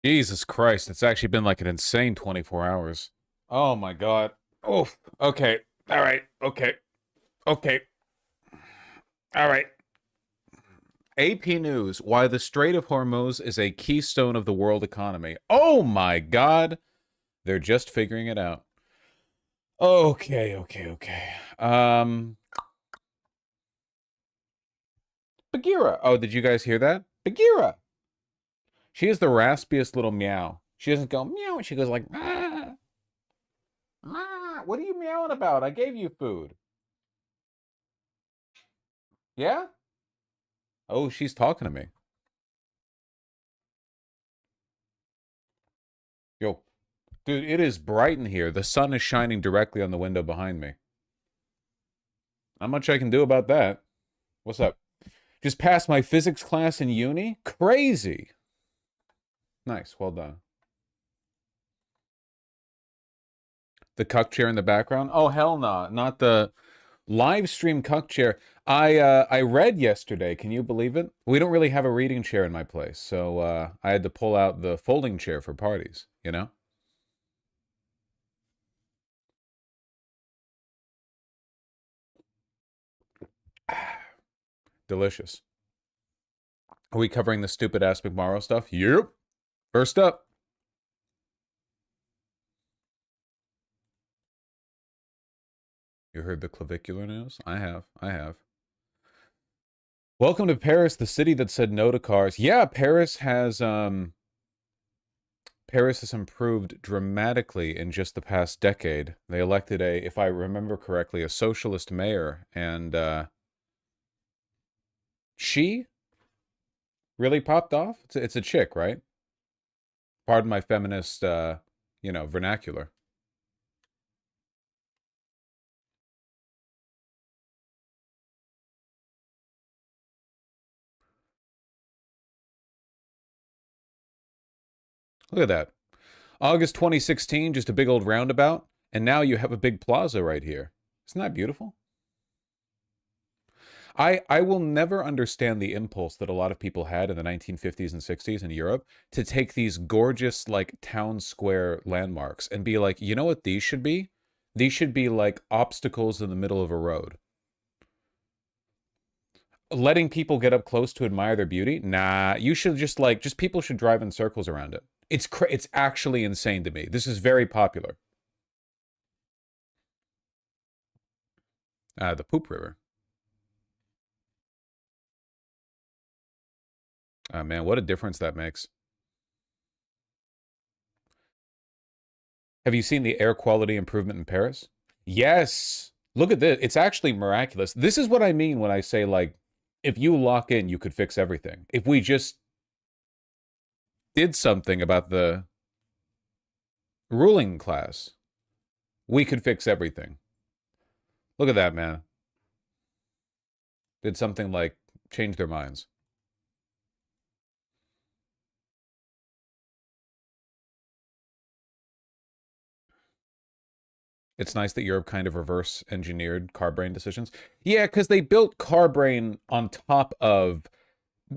Jesus Christ, it's actually been like an insane 24 hours. Oh my God. Oh, okay. All right. Okay. Okay. All right. AP News, why the Strait of Hormuz is a keystone of the world economy. Oh my God. They're just figuring it out. Okay. Bagheera. Oh, did you guys hear that? Bagheera. She is the raspiest little meow. She doesn't go meow. She goes like, ah, ah. What are you meowing about? I gave you food. Yeah? Oh, she's talking to me. Yo, dude, it is bright in here. The sun is shining directly on the window behind me. Not much I can do about that. What's up? Just passed my physics class in uni? Crazy. Nice, well done. The cuck chair in the background? Oh, hell no. Not the live stream cuck chair. I read yesterday, can you believe it? We don't really have a reading chair in my place, so I had to pull out the folding chair for parties, you know? Delicious. Are we covering the stupid ass McMorrow stuff? Yep. First up. You heard the clavicular news? I have. Welcome to Paris, the city that said no to cars. Yeah, Paris has improved dramatically in just the past decade. They elected a, if I remember correctly, a socialist mayor, and she really popped off. It's a chick, right? Pardon my feminist, vernacular. Look at that. August 2016, just a big old roundabout, and now you have a big plaza right here. Isn't that beautiful? I will never understand the impulse that a lot of people had in the 1950s and 60s in Europe to take these gorgeous like town square landmarks and be like, you know what these should be? These should be like obstacles in the middle of a road. Letting people get up close to admire their beauty? Nah, you should just people should drive in circles around it. It's actually insane to me. This is very popular. The poop river. Man, what a difference that makes. Have you seen the air quality improvement in Paris? Yes. Look at this. It's actually miraculous. This is what I mean when I say, like, if you lock in, you could fix everything. If we just did something about the ruling class, we could fix everything. Look at that, man. Did something like change their minds. It's nice that Europe kind of reverse engineered car brain decisions. Yeah, because they built car brain on top of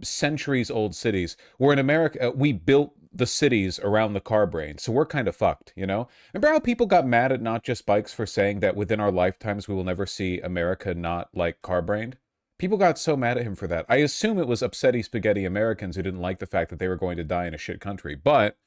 centuries old cities. Where in America, we built the cities around the car brain. So we're kind of fucked, you know? Remember how people got mad at Not Just Bikes for saying that within our lifetimes we will never see America not like car brained? People got so mad at him for that. I assume it was upsetty spaghetti Americans who didn't like the fact that they were going to die in a shit country. But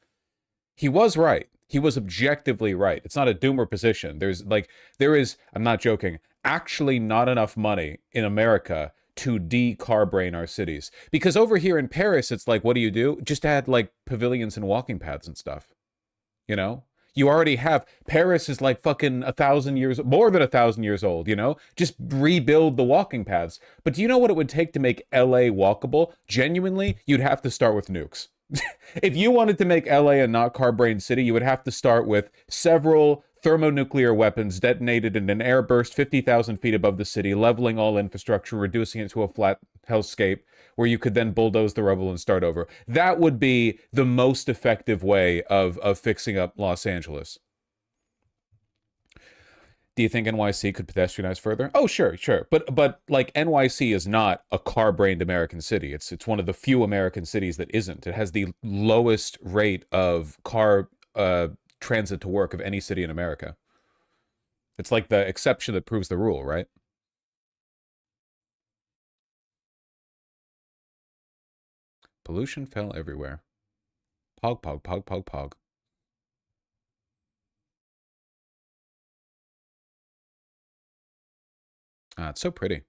he was right. He was objectively right. It's not a doomer position. There is, I'm not joking, actually not enough money in America to de-car brain our cities. Because over here in Paris, it's like, what do? Just add like pavilions and walking paths and stuff. You know? You already have, Paris is like fucking 1,000 years, more than 1,000 years old, you know? Just rebuild the walking paths. But do you know what it would take to make LA walkable? Genuinely, you'd have to start with nukes. If you wanted to make LA a not car brain city, you would have to start with several thermonuclear weapons detonated in an airburst 50,000 feet above the city, leveling all infrastructure, reducing it to a flat hellscape where you could then bulldoze the rubble and start over. That would be the most effective way of fixing up Los Angeles. Do you think NYC could pedestrianize further? Oh, sure, sure. But like NYC is not a car-brained American city. It's one of the few American cities that isn't. It has the lowest rate of car transit to work of any city in America. It's like the exception that proves the rule, right? Pollution fell everywhere. Pog, pog, pog, pog, pog. Ah, it's so pretty.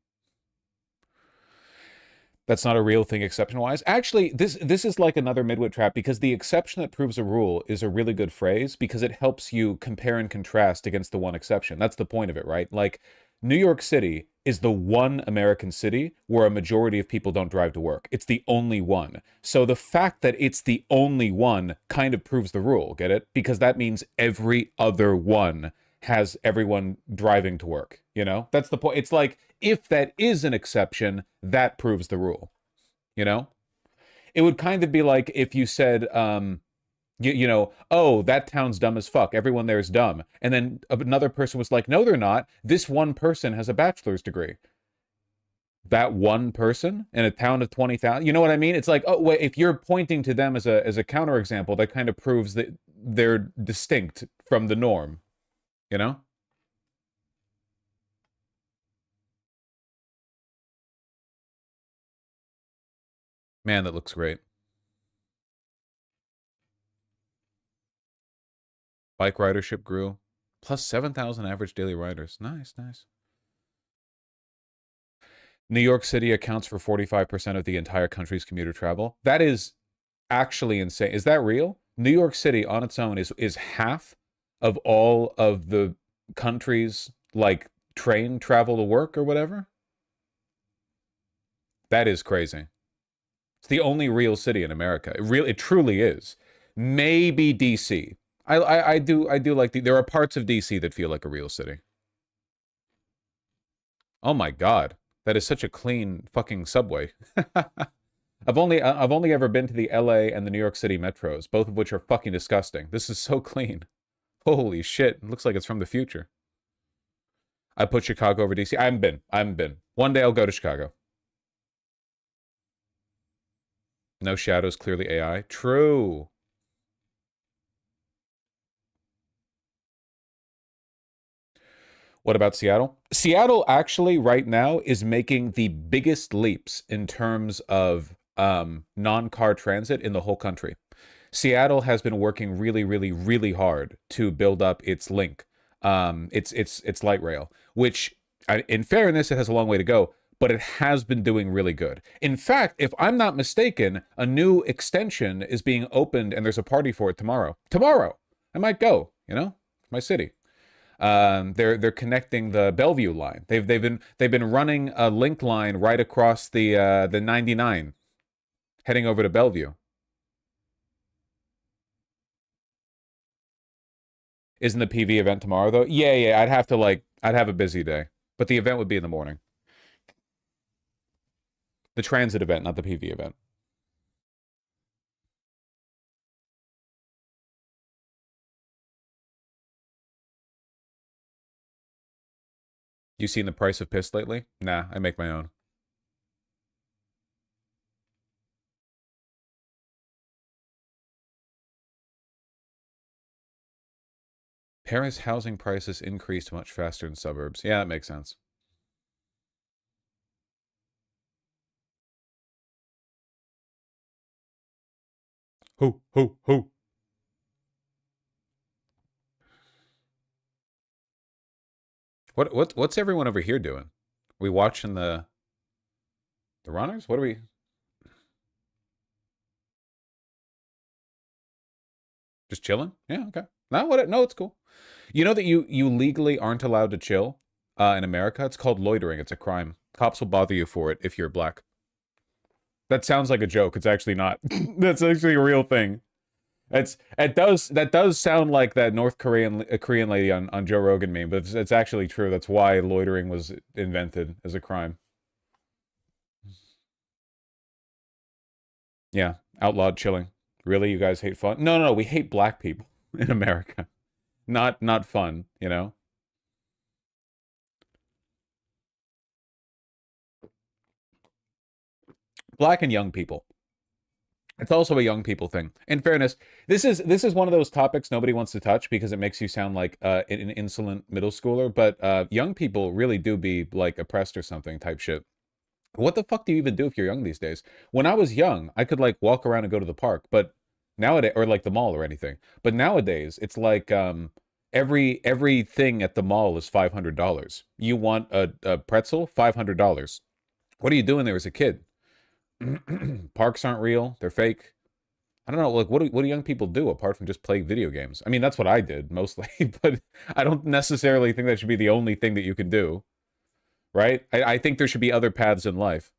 That's not a real thing exception-wise. Actually, this is like another midwit trap because the exception that proves a rule is a really good phrase because it helps you compare and contrast against the one exception. That's the point of it, right? Like, New York City is the one American city where a majority of people don't drive to work. It's the only one. So the fact that it's the only one kind of proves the rule, get it? Because that means every other one has everyone driving to work, you know? That's the point. It's like, if that is an exception, that proves the rule, you know? It would kind of be like if you said, you know, oh, that town's dumb as fuck. Everyone there is dumb. And then another person was like, no, they're not. This one person has a bachelor's degree. That one person in a town of 20,000, you know what I mean? It's like, oh, wait, if you're pointing to them as a counterexample, that kind of proves that they're distinct from the norm, you know? Man, that looks great. Bike ridership grew. Plus 7,000 average daily riders. Nice, nice. New York City accounts for 45% of the entire country's commuter travel. That is actually insane. Is that real? New York City on its own is half of all of the country's like train travel to work or whatever? That is crazy. It's the only real city in America. It truly is. Maybe DC. I do like there are parts of DC that feel like a real city. Oh my God. That is such a clean fucking subway. I've only ever been to the LA and the New York City metros, both of which are fucking disgusting. This is so clean. Holy shit. It looks like it's from the future. I put Chicago over DC. I haven't been. I haven't been. One day I'll go to Chicago. No shadows, clearly AI. True. What about Seattle? Seattle actually right now is making the biggest leaps in terms of non-car transit in the whole country. Seattle has been working really, really, really hard to build up its link, its light rail, which, in fairness, it has a long way to go, but it has been doing really good. In fact, if I'm not mistaken, a new extension is being opened and there's a party for it tomorrow. Tomorrow, I might go. You know, my city. They're connecting the Bellevue line. They've been running a link line right across the 99, heading over to Bellevue. Isn't the PV event tomorrow though? Yeah, yeah. I'd have a busy day, but the event would be in the morning. The transit event, not the PV event. You seen the price of piss lately? Nah, I make my own. Paris housing prices increased much faster in suburbs. Yeah, that makes sense. Ho, ho, ho. What's everyone over here doing? We watching the runners? What are we just chilling? Yeah, okay. No, it's cool. You know that you legally aren't allowed to chill in America? It's called loitering. It's a crime. Cops will bother you for it if you're black. That sounds like a joke. It's actually not. That's actually a real thing. That does sound like that North Korean lady on Joe Rogan meme, but it's actually true. That's why loitering was invented as a crime. Yeah, outlawed chilling. Really, you guys hate fun? No, no, no, we hate black people in America. Not fun, you know? Black and young people. It's also a young people thing. In fairness, this is one of those topics nobody wants to touch because it makes you sound like an insolent middle schooler. But young people really do be like oppressed or something type shit. What the fuck do you even do if you're young these days? When I was young, I could like walk around and go to the park, but nowadays, or like the mall or anything. But nowadays, it's like everything at the mall is $500. You want a pretzel? $500. What are you doing there as a kid? Parks aren't real; they're fake. I don't know, like what do young people do apart from just play video games? I mean, that's what I did mostly, but I don't necessarily think that should be the only thing that you can do, right? I think there should be other paths in life.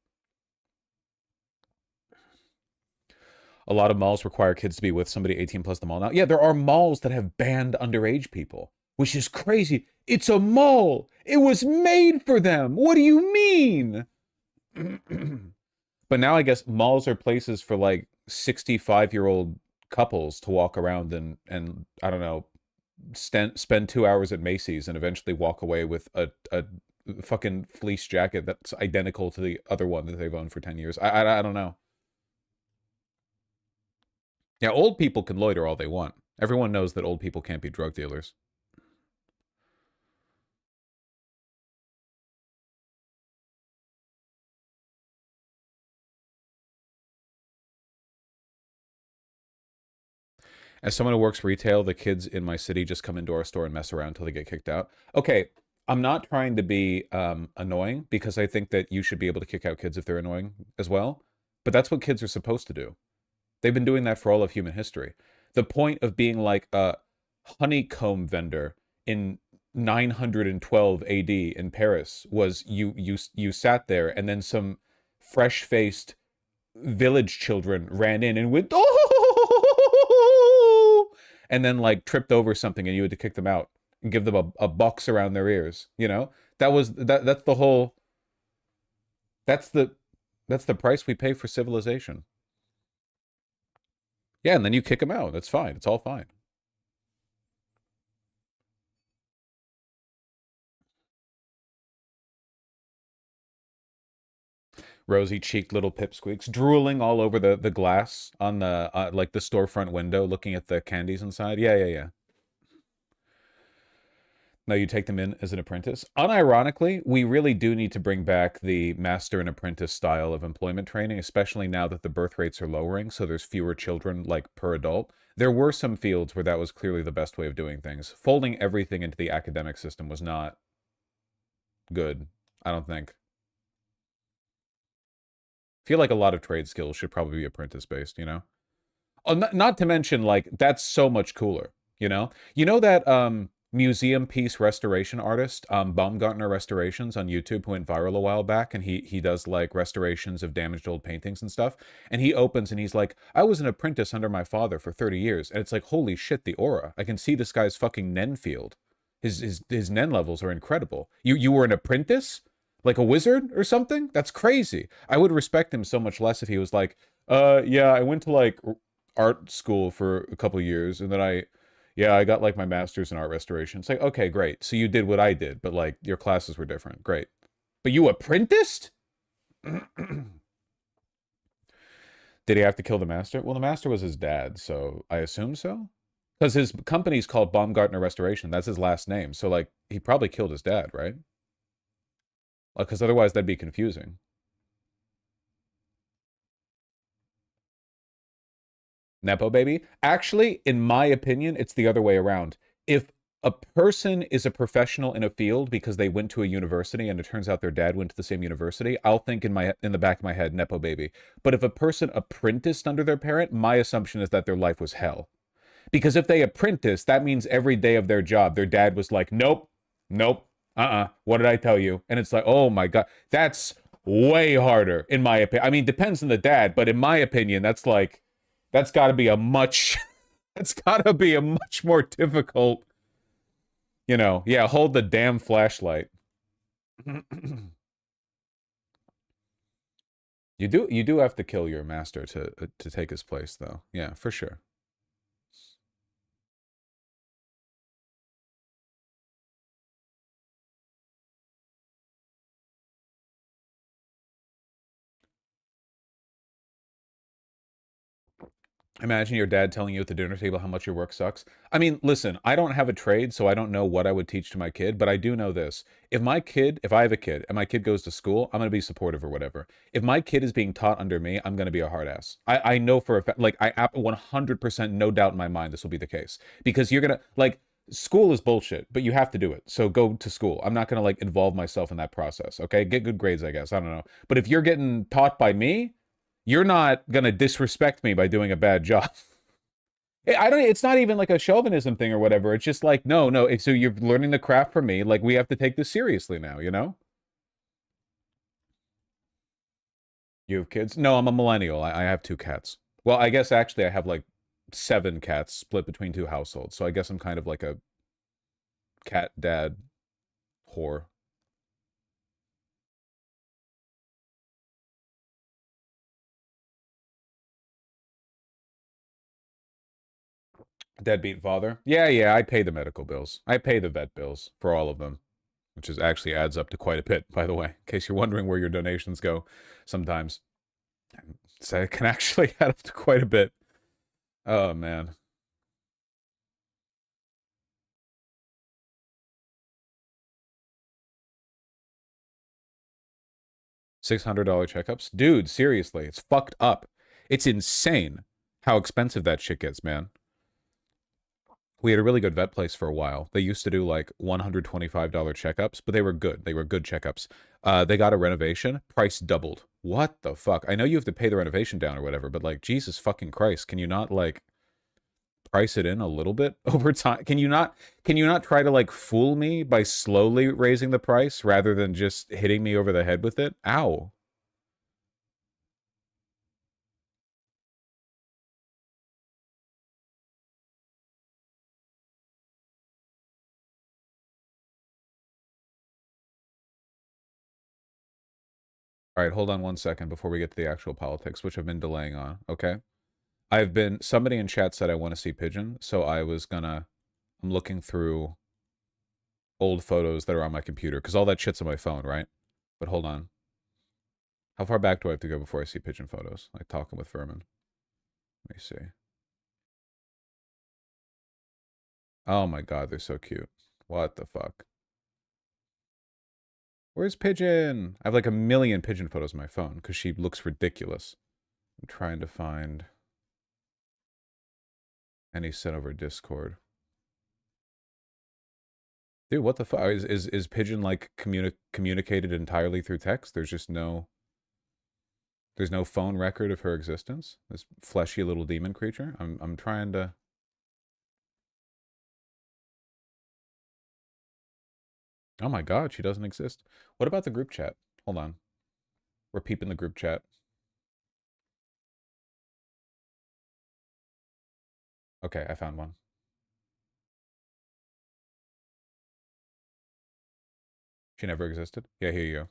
A lot of malls require kids to be with somebody 18 plus the mall now. Yeah, there are malls that have banned underage people, which is crazy. It's a mall. It was made for them. What do you mean? But now I guess malls are places for like 65-year-old couples to walk around and I don't know, spend 2 hours at Macy's and eventually walk away with a fucking fleece jacket that's identical to the other one that they've owned for 10 years. I don't know. Yeah, old people can loiter all they want. Everyone knows that old people can't be drug dealers. As someone who works retail, the kids in my city just come into our store and mess around until they get kicked out. Okay, I'm not trying to be annoying because I think that you should be able to kick out kids if they're annoying as well. But that's what kids are supposed to do. They've been doing that for all of human history. The point of being like a honeycomb vendor in 912 AD in Paris was you sat there and then some fresh-faced village children ran in and went oh, and then like tripped over something and you had to kick them out and give them a box around their ears, you know? That's the whole that's the that's the price we pay for civilization. Yeah, and then you kick them out. That's fine. It's all fine. Rosy cheeked little pipsqueaks drooling all over the glass on the like the storefront window looking at the candies inside. Yeah, yeah, yeah. Now you take them in as an apprentice. Unironically, we really do need to bring back the master and apprentice style of employment training, especially now that the birth rates are lowering, so there's fewer children like per adult. There were some fields where that was clearly the best way of doing things. Folding everything into the academic system was not good, I don't think. I feel like a lot of trade skills should probably be apprentice based, you know? Oh, not to mention, like, that's so much cooler, you know? You know that museum piece restoration artist, Baumgartner Restorations on YouTube, who went viral a while back, and he does like restorations of damaged old paintings and stuff. And he opens and he's like, I was an apprentice under my father for 30 years. And it's like, holy shit, the aura. I can see this guy's fucking Nen field. His Nen levels are incredible. You were an apprentice? Like a wizard or something? That's crazy. I would respect him so much less if he was like, yeah, I went to like art school for a couple years and then I got like my master's in art restoration. It's like, okay, great. So you did what I did, but like your classes were different. Great. But you apprenticed? Did he have to kill the master? Well, the master was his dad, so I assume so. Because his company's called Baumgartner Restoration. That's his last name. So like he probably killed his dad, right? Because otherwise that'd be confusing. Nepo baby? Actually, in my opinion, it's the other way around. If a person is a professional in a field because they went to a university and it turns out their dad went to the same university, I'll think in the back of my head, Nepo baby. But if a person apprenticed under their parent, my assumption is that their life was hell. Because if they apprentice, that means every day of their job, their dad was like, nope, nope, what did I tell you? And it's like, oh my God, that's way harder, in my opinion. I mean, depends on the dad, but in my opinion, that's got to be a much, that's got to be a much more difficult, yeah, hold the damn flashlight. You do have to kill your master to take his place, though. Yeah, for sure. Imagine your dad telling you at the dinner table how much your work sucks. I mean, listen, I don't have a trade, so I don't know what I would teach to my kid, but I do know this. If I have a kid and my kid goes to school, I'm going to be supportive or whatever. If my kid is being taught under me, I'm going to be a hard ass. I know for a fact, like, 100% no doubt in my mind this will be the case. Because you're going to, like, school is bullshit, but you have to do it. So go to school. I'm not going to, like, involve myself in that process, okay? Get good grades, I guess. I don't know. But if you're getting taught by me, you're not gonna disrespect me by doing a bad job. I don't. It's not even like a chauvinism thing or whatever. It's just like, no, no. So you're learning the craft from me. Like, we have to take this seriously now. You know. You have kids? No, I'm a millennial. I have two cats. Well, I guess actually I have like 7 cats split between 2 households. So I guess I'm kind of like a cat dad whore. Deadbeat father. Yeah, yeah. I pay the medical bills. I pay the vet bills for all of them, which is actually adds up to quite a bit, by the way, in case you're wondering where your donations go sometimes. So it can actually add up to quite a bit. Oh, man. $600 checkups? Dude, seriously, it's fucked up. It's insane how expensive that shit gets, man. We had a really good vet place for a while. They used to do like $125 checkups, but they were good. They were good checkups. They got a renovation, price doubled. What the fuck? I know you have to pay the renovation down or whatever, but like, Jesus fucking Christ, can you not like price it in a little bit over time? Can you not try to like fool me by slowly raising the price rather than just hitting me over the head with it? Ow. All right, hold on one second before we get to the actual politics, which I've been delaying on, okay? Somebody in chat said I want to see Pigeon, so I'm looking through old photos that are on my computer, because all that shit's on my phone, right? But hold on. How far back do I have to go before I see Pigeon photos? Like talking with Furman. Let me see. Oh my god, they're so cute. What the fuck? Where's Pigeon? I have like a million Pigeon photos on my phone, because she looks ridiculous. I'm trying to find any sent over Discord. Dude, what the fuck? Is Pigeon like communicated entirely through text? There's no phone record of her existence? This fleshy little demon creature? I'm trying to. Oh my god, she doesn't exist. What about the group chat? Hold on. We're peeping the group chat. Okay, I found one. She never existed? Yeah, here you go.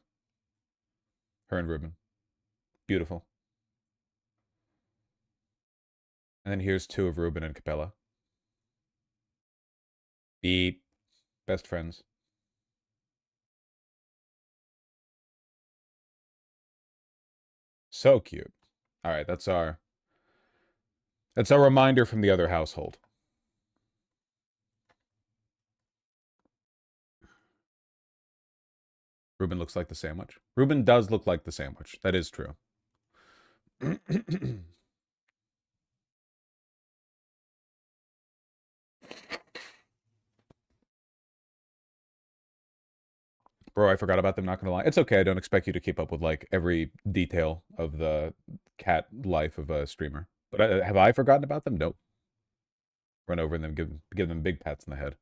Her and Ruben. Beautiful. And then here's 2 of Ruben and Capella. Beep. Best friends. So cute. All right, that's our reminder from the other household. Ruben looks like the sandwich. Ruben does look like the sandwich. That is true. Bro, I forgot about them, not gonna lie. It's okay, I don't expect you to keep up with, like, every detail of the cat life of a streamer. But have I forgotten about them? Nope. Run over them, give them big pats in the head.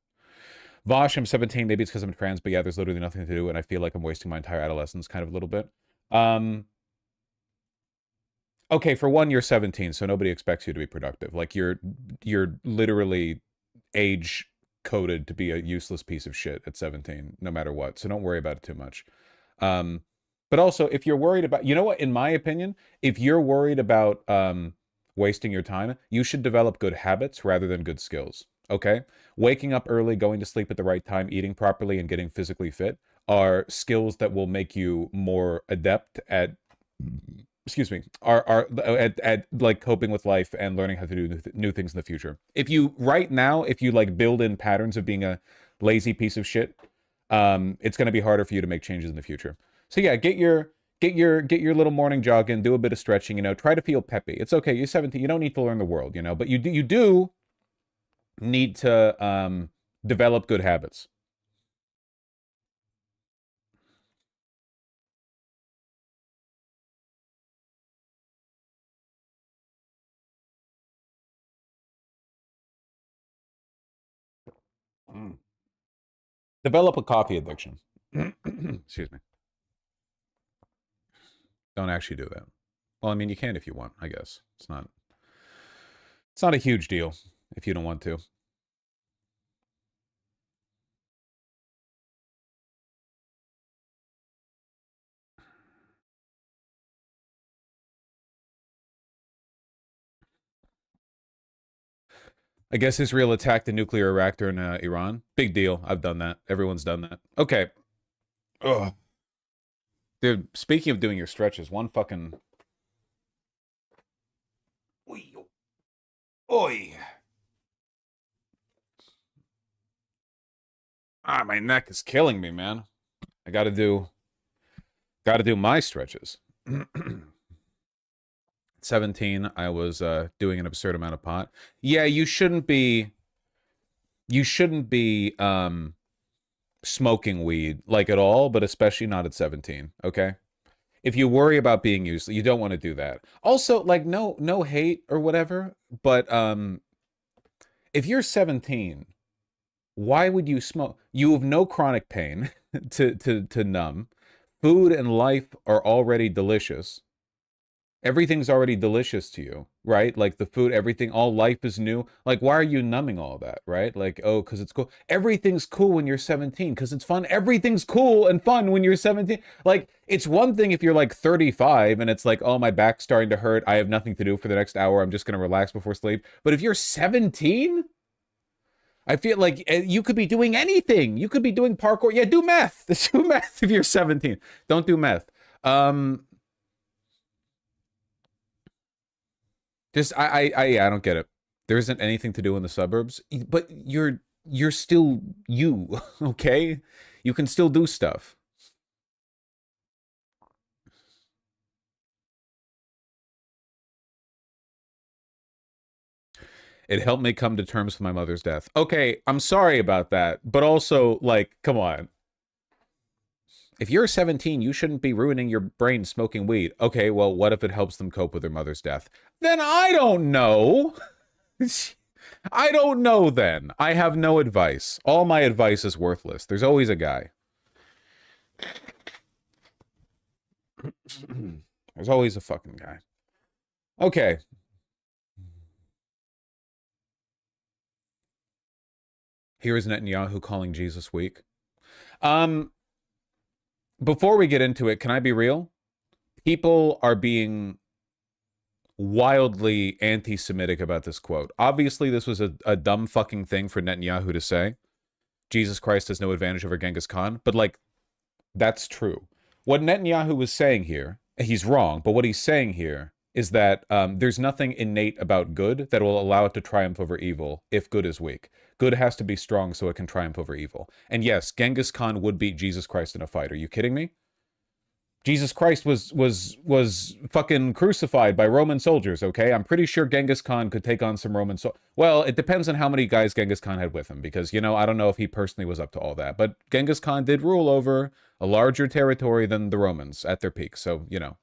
Vosh, I'm 17, maybe it's because I'm trans, but yeah, there's literally nothing to do, and I feel like I'm wasting my entire adolescence kind of a little bit. Okay, for one, you're 17, so nobody expects you to be productive. Like, you're literally age coded to be a useless piece of shit at 17, no matter what. So don't worry about it too much. Um, but also, if you're worried about, you know what, in my opinion, if you're worried about wasting your time, you should develop good habits rather than good skills. Okay? Waking up early, going to sleep at the right time, eating properly, and getting physically fit are skills that will make you more adept at excuse me, are at like coping with life and learning how to do new things in the future. If you right now, if you like build in patterns of being a lazy piece of shit, it's going to be harder for you to make changes in the future. So yeah, get your little morning jog in, do a bit of stretching, you know, try to feel peppy. It's okay. You're 17. You don't need to learn the world, you know, but you do need to develop good habits. Mm. Develop a coffee addiction. Excuse me. Don't actually do that. Well, I mean, you can if you want, I guess. It's not a huge deal if you don't want to. I guess Israel attacked a nuclear reactor in Iran. Big deal. I've done that. Everyone's done that. Okay. Ugh. Dude, speaking of doing your stretches, one fucking... Oy. Oy. Ah, my neck is killing me, man. I gotta do my stretches. 17, I was doing an absurd amount of pot. Yeah, you shouldn't be smoking weed like at all, but especially not at 17, okay? If you worry about being used, you don't want to do that. Also, like no hate or whatever, but if you're 17, why would you smoke? You have no chronic pain to numb. Food and life are already delicious. Everything's already delicious to you, right? Like the food, everything, all life is new. Like, why are you numbing all that, right? Like, oh, because it's cool. Everything's cool when you're 17 because it's fun. Everything's cool and fun when you're 17. Like, it's one thing if you're like 35 and it's like, oh, my back's starting to hurt. I have nothing to do for the next hour. I'm just going to relax before sleep. But if you're 17, I feel like you could be doing anything. You could be doing parkour. Yeah, do meth. Do meth if you're 17. Don't do meth. Just I don't get it. There isn't anything to do in the suburbs, but you're still you, okay? You can still do stuff. It helped me come to terms with my mother's death. Okay, I'm sorry about that, but also like, come on. If you're 17, you shouldn't be ruining your brain smoking weed. Okay, well, what if it helps them cope with their mother's death? Then I don't know. I don't know then. I have no advice. All my advice is worthless. There's always a guy. There's always a fucking guy. Okay. Here is Netanyahu calling Jesus weak. Um, before we get into it, can I be real? People are being wildly anti-Semitic about this quote. Obviously, this was a dumb fucking thing for Netanyahu to say. Jesus Christ has no advantage over Genghis Khan. But, like, that's true. What Netanyahu was saying here, he's wrong, but what he's saying here is that there's nothing innate about good that will allow it to triumph over evil if good is weak. Good has to be strong so it can triumph over evil. And yes, Genghis Khan would beat Jesus Christ in a fight. Are you kidding me? Jesus Christ was fucking crucified by Roman soldiers, okay? I'm pretty sure Genghis Khan could take on some Roman well, it depends on how many guys Genghis Khan had with him, because, you know, I don't know if he personally was up to all that. But Genghis Khan did rule over a larger territory than the Romans at their peak, so, you know.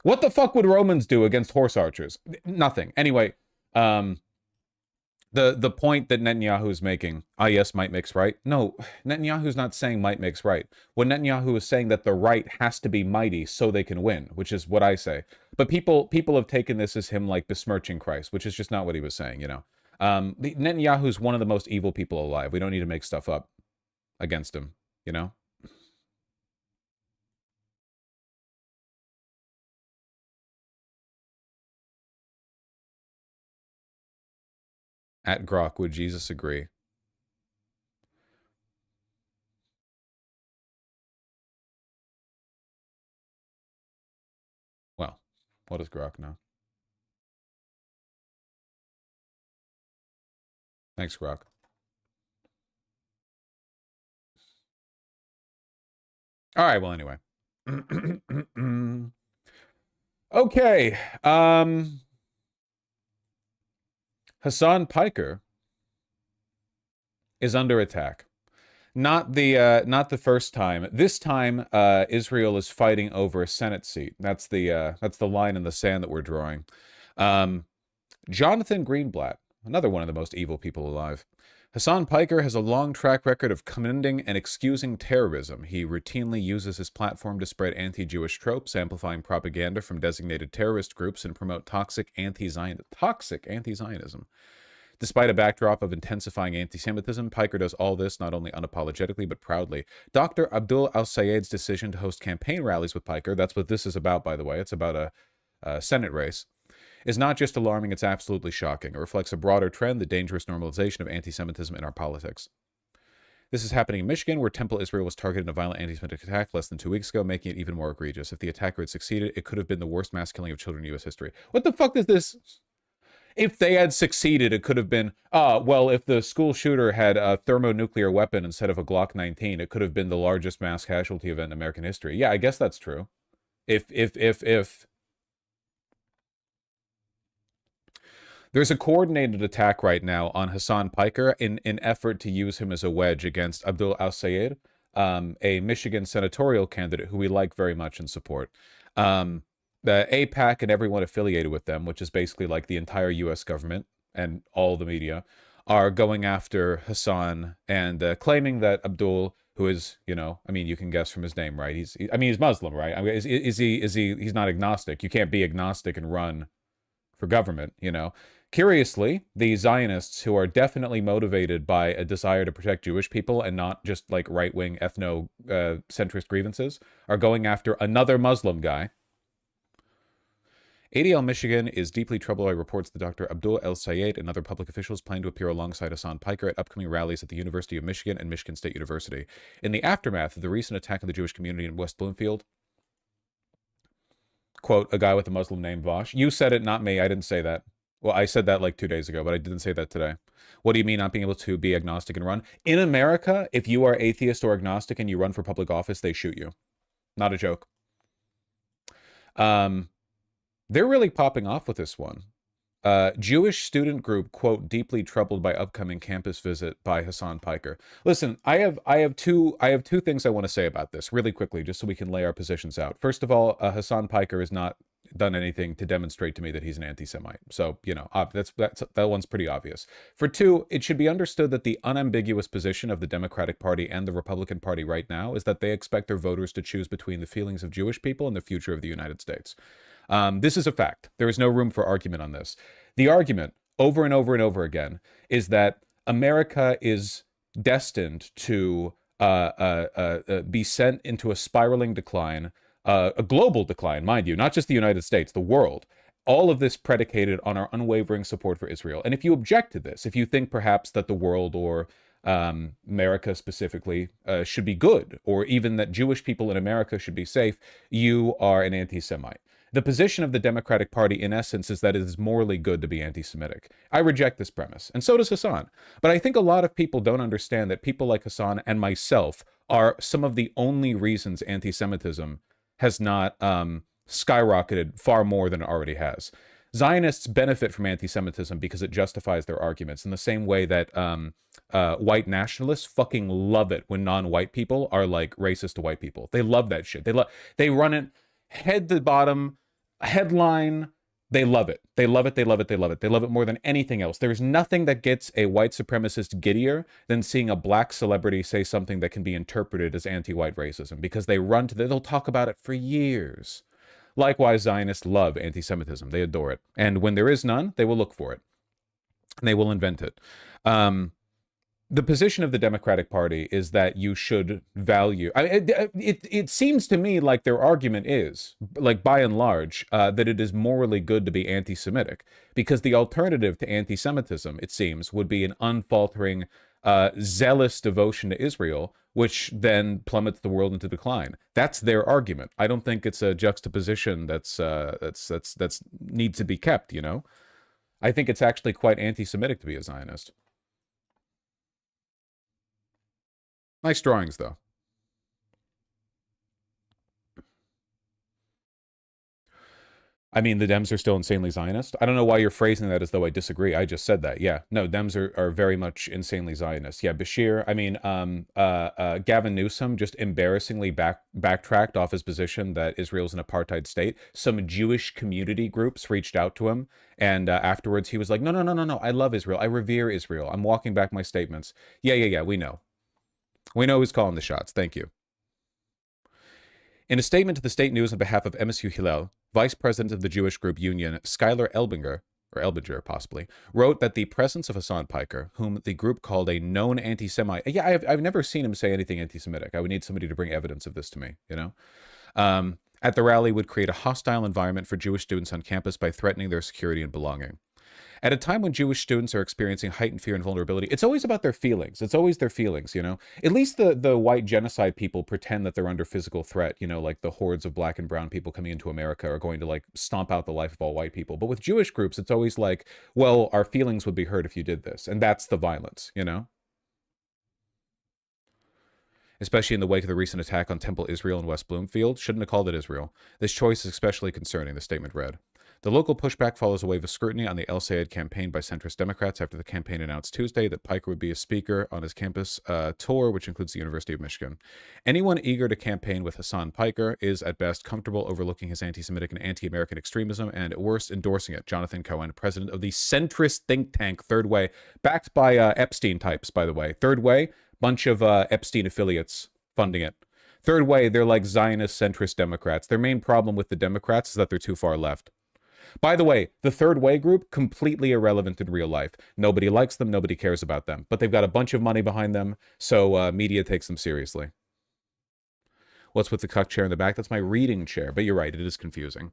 What the fuck would Romans do against horse archers? Nothing. Anyway, um, the point that Netanyahu is making, ah, yes, might makes right. No, Netanyahu's not saying might makes right. What Netanyahu is saying that the right has to be mighty so they can win, which is what I say. But people have taken this as him like besmirching Christ, which is just not what he was saying, you know. Netanyahu's one of the most evil people alive. We don't need to make stuff up against him, you know. At Grok, would Jesus agree? What does Grok know? Thanks, Grok. All right, well, anyway. Okay. Hasan Piker is under attack. Not the first time. This time, Israel is fighting over a Senate seat. That's the line in the sand that we're drawing. Jonathan Greenblatt, another one of the most evil people alive. Hasan Piker has a long track record of commending and excusing terrorism. He routinely uses his platform to spread anti-Jewish tropes, amplifying propaganda from designated terrorist groups, and promote toxic anti-Zionism. Despite a backdrop of intensifying anti-Semitism, Piker does all this not only unapologetically but proudly. Dr. Abdul al-Sayed's decision to host campaign rallies with Piker, that's what this is about, by the way, it's about a Senate race, is not just alarming, it's absolutely shocking. It reflects a broader trend, the dangerous normalization of anti-Semitism in our politics. This is happening in Michigan, where Temple Israel was targeted in a violent anti-Semitic attack less than 2 weeks ago, making it even more egregious. If the attacker had succeeded, it could have been the worst mass killing of children in U.S. history. What the fuck is this? If they had succeeded, it could have been, well, if the school shooter had a thermonuclear weapon instead of a Glock 19, it could have been the largest mass casualty event in American history. Yeah, I guess that's true. If. There's a coordinated attack right now on Hasan Piker in an effort to use him as a wedge against Abdul al-Sayed, a Michigan senatorial candidate who we like very much and support. The AIPAC and everyone affiliated with them, which is basically like the entire U.S. government and all the media, are going after Hasan and claiming that Abdul, who is, I mean, you can guess from his name, right? He's Muslim, right? I mean, he's not agnostic. You can't be agnostic and run for government, Curiously, the Zionists, who are definitely motivated by a desire to protect Jewish people and not just like right-wing ethno-centrist grievances, are going after another Muslim guy. ADL Michigan is deeply troubled by reports that Dr. Abdul al-Sayed and other public officials plan to appear alongside Hasan Piker at upcoming rallies at the University of Michigan and Michigan State University. In the aftermath of the recent attack on the Jewish community in West Bloomfield, quote, a guy with a Muslim name, Vosh. You said it, not me. I didn't say that. Well, I said that like 2 days ago, but I didn't say that today. What do you mean not being able to be agnostic and run? In America, if you are atheist or agnostic and you run for public office, they shoot you. Not a joke. They're really popping off with this one. Jewish student group, quote, deeply troubled by upcoming campus visit by Hasan Piker. Listen, I have two things I want to say about this really quickly, just so we can lay our positions out. First of all, Hasan Piker has not done anything to demonstrate to me that he's an anti-Semite. So, that one's pretty obvious. For two, it should be understood that the unambiguous position of the Democratic Party and the Republican Party right now is that they expect their voters to choose between the feelings of Jewish people and the future of the United States. This is a fact. There is no room for argument on this. The argument, over and over and over again, is that America is destined to be sent into a spiraling decline, a global decline, mind you, not just the United States, the world. All of this predicated on our unwavering support for Israel. And if you object to this, if you think perhaps that the world or America specifically should be good, or even that Jewish people in America should be safe, you are an anti-Semite. The position of the Democratic Party, in essence, is that it is morally good to be anti-Semitic. I reject this premise, and so does Hasan. But I think a lot of people don't understand that people like Hasan and myself are some of the only reasons anti-Semitism has not skyrocketed far more than it already has. Zionists benefit from anti-Semitism because it justifies their arguments in the same way that white nationalists fucking love it when non-white people are like racist to white people. They love that shit. They run it head to bottom, headline. They love it. They love it. They love it. They love it. They love it more than anything else. There's nothing that gets a white supremacist giddier than seeing a black celebrity say something that can be interpreted as anti-white racism, because they'll talk about it for years. Likewise, Zionists love anti-Semitism. They adore it. And when there is none, they will look for it. And they will invent it. The position of the Democratic Party is that you should value... it seems to me like their argument is, like by and large, that it is morally good to be anti-Semitic. Because the alternative to anti-Semitism, it seems, would be an unfaltering zealous devotion to Israel, which then plummets the world into decline. That's their argument. I don't think it's a juxtaposition that's needs to be kept. You know, I think it's actually quite anti-Semitic to be a Zionist. Nice drawings, though. I mean, the Dems are still insanely Zionist. I don't know why you're phrasing that as though I disagree. I just said that. Yeah, no, Dems are very much insanely Zionist. Yeah, Bashir. I mean, Gavin Newsom just embarrassingly backtracked off his position that Israel's an apartheid state. Some Jewish community groups reached out to him, and afterwards he was like, "No, no, no, no, no. I love Israel. I revere Israel. I'm walking back my statements." Yeah, yeah, yeah. We know. We know who's calling the shots. Thank you. In a statement to the state news on behalf of MSU Hillel, Vice President of the Jewish group Union, Skylar Elbinger, or Elbinger possibly, wrote that the presence of Hasan Piker, whom the group called a known anti-Semite, yeah, I've never seen him say anything anti-Semitic. I would need somebody to bring evidence of this to me, you know? At the rally would create a hostile environment for Jewish students on campus by threatening their security and belonging. At a time when Jewish students are experiencing heightened fear and vulnerability, it's always about their feelings. It's always their feelings, you know? At least the white genocide people pretend that they're under physical threat, you know, like the hordes of black and brown people coming into America are going to, like, stomp out the life of all white people. But with Jewish groups, it's always like, well, our feelings would be hurt if you did this. And that's the violence, you know? Especially in the wake of the recent attack on Temple Israel in West Bloomfield. Shouldn't have called it Israel. This choice is especially concerning, the statement read. The local pushback follows a wave of scrutiny on the El Sayed campaign by centrist Democrats after the campaign announced Tuesday that Piker would be a speaker on his campus tour, which includes the University of Michigan. Anyone eager to campaign with Hasan Piker is, at best, comfortable overlooking his anti-Semitic and anti-American extremism, and at worst, endorsing it. Jonathan Cohen, president of the centrist think tank Third Way, backed by Epstein types, by the way. Third Way, bunch of Epstein affiliates funding it. Third Way, they're like Zionist centrist Democrats. Their main problem with the Democrats is that they're too far left. By the way, the Third Way group, completely irrelevant in real life. Nobody likes them, nobody cares about them. But they've got a bunch of money behind them, so media takes them seriously. What's with the cuck chair in the back? That's my reading chair, but you're right, it is confusing.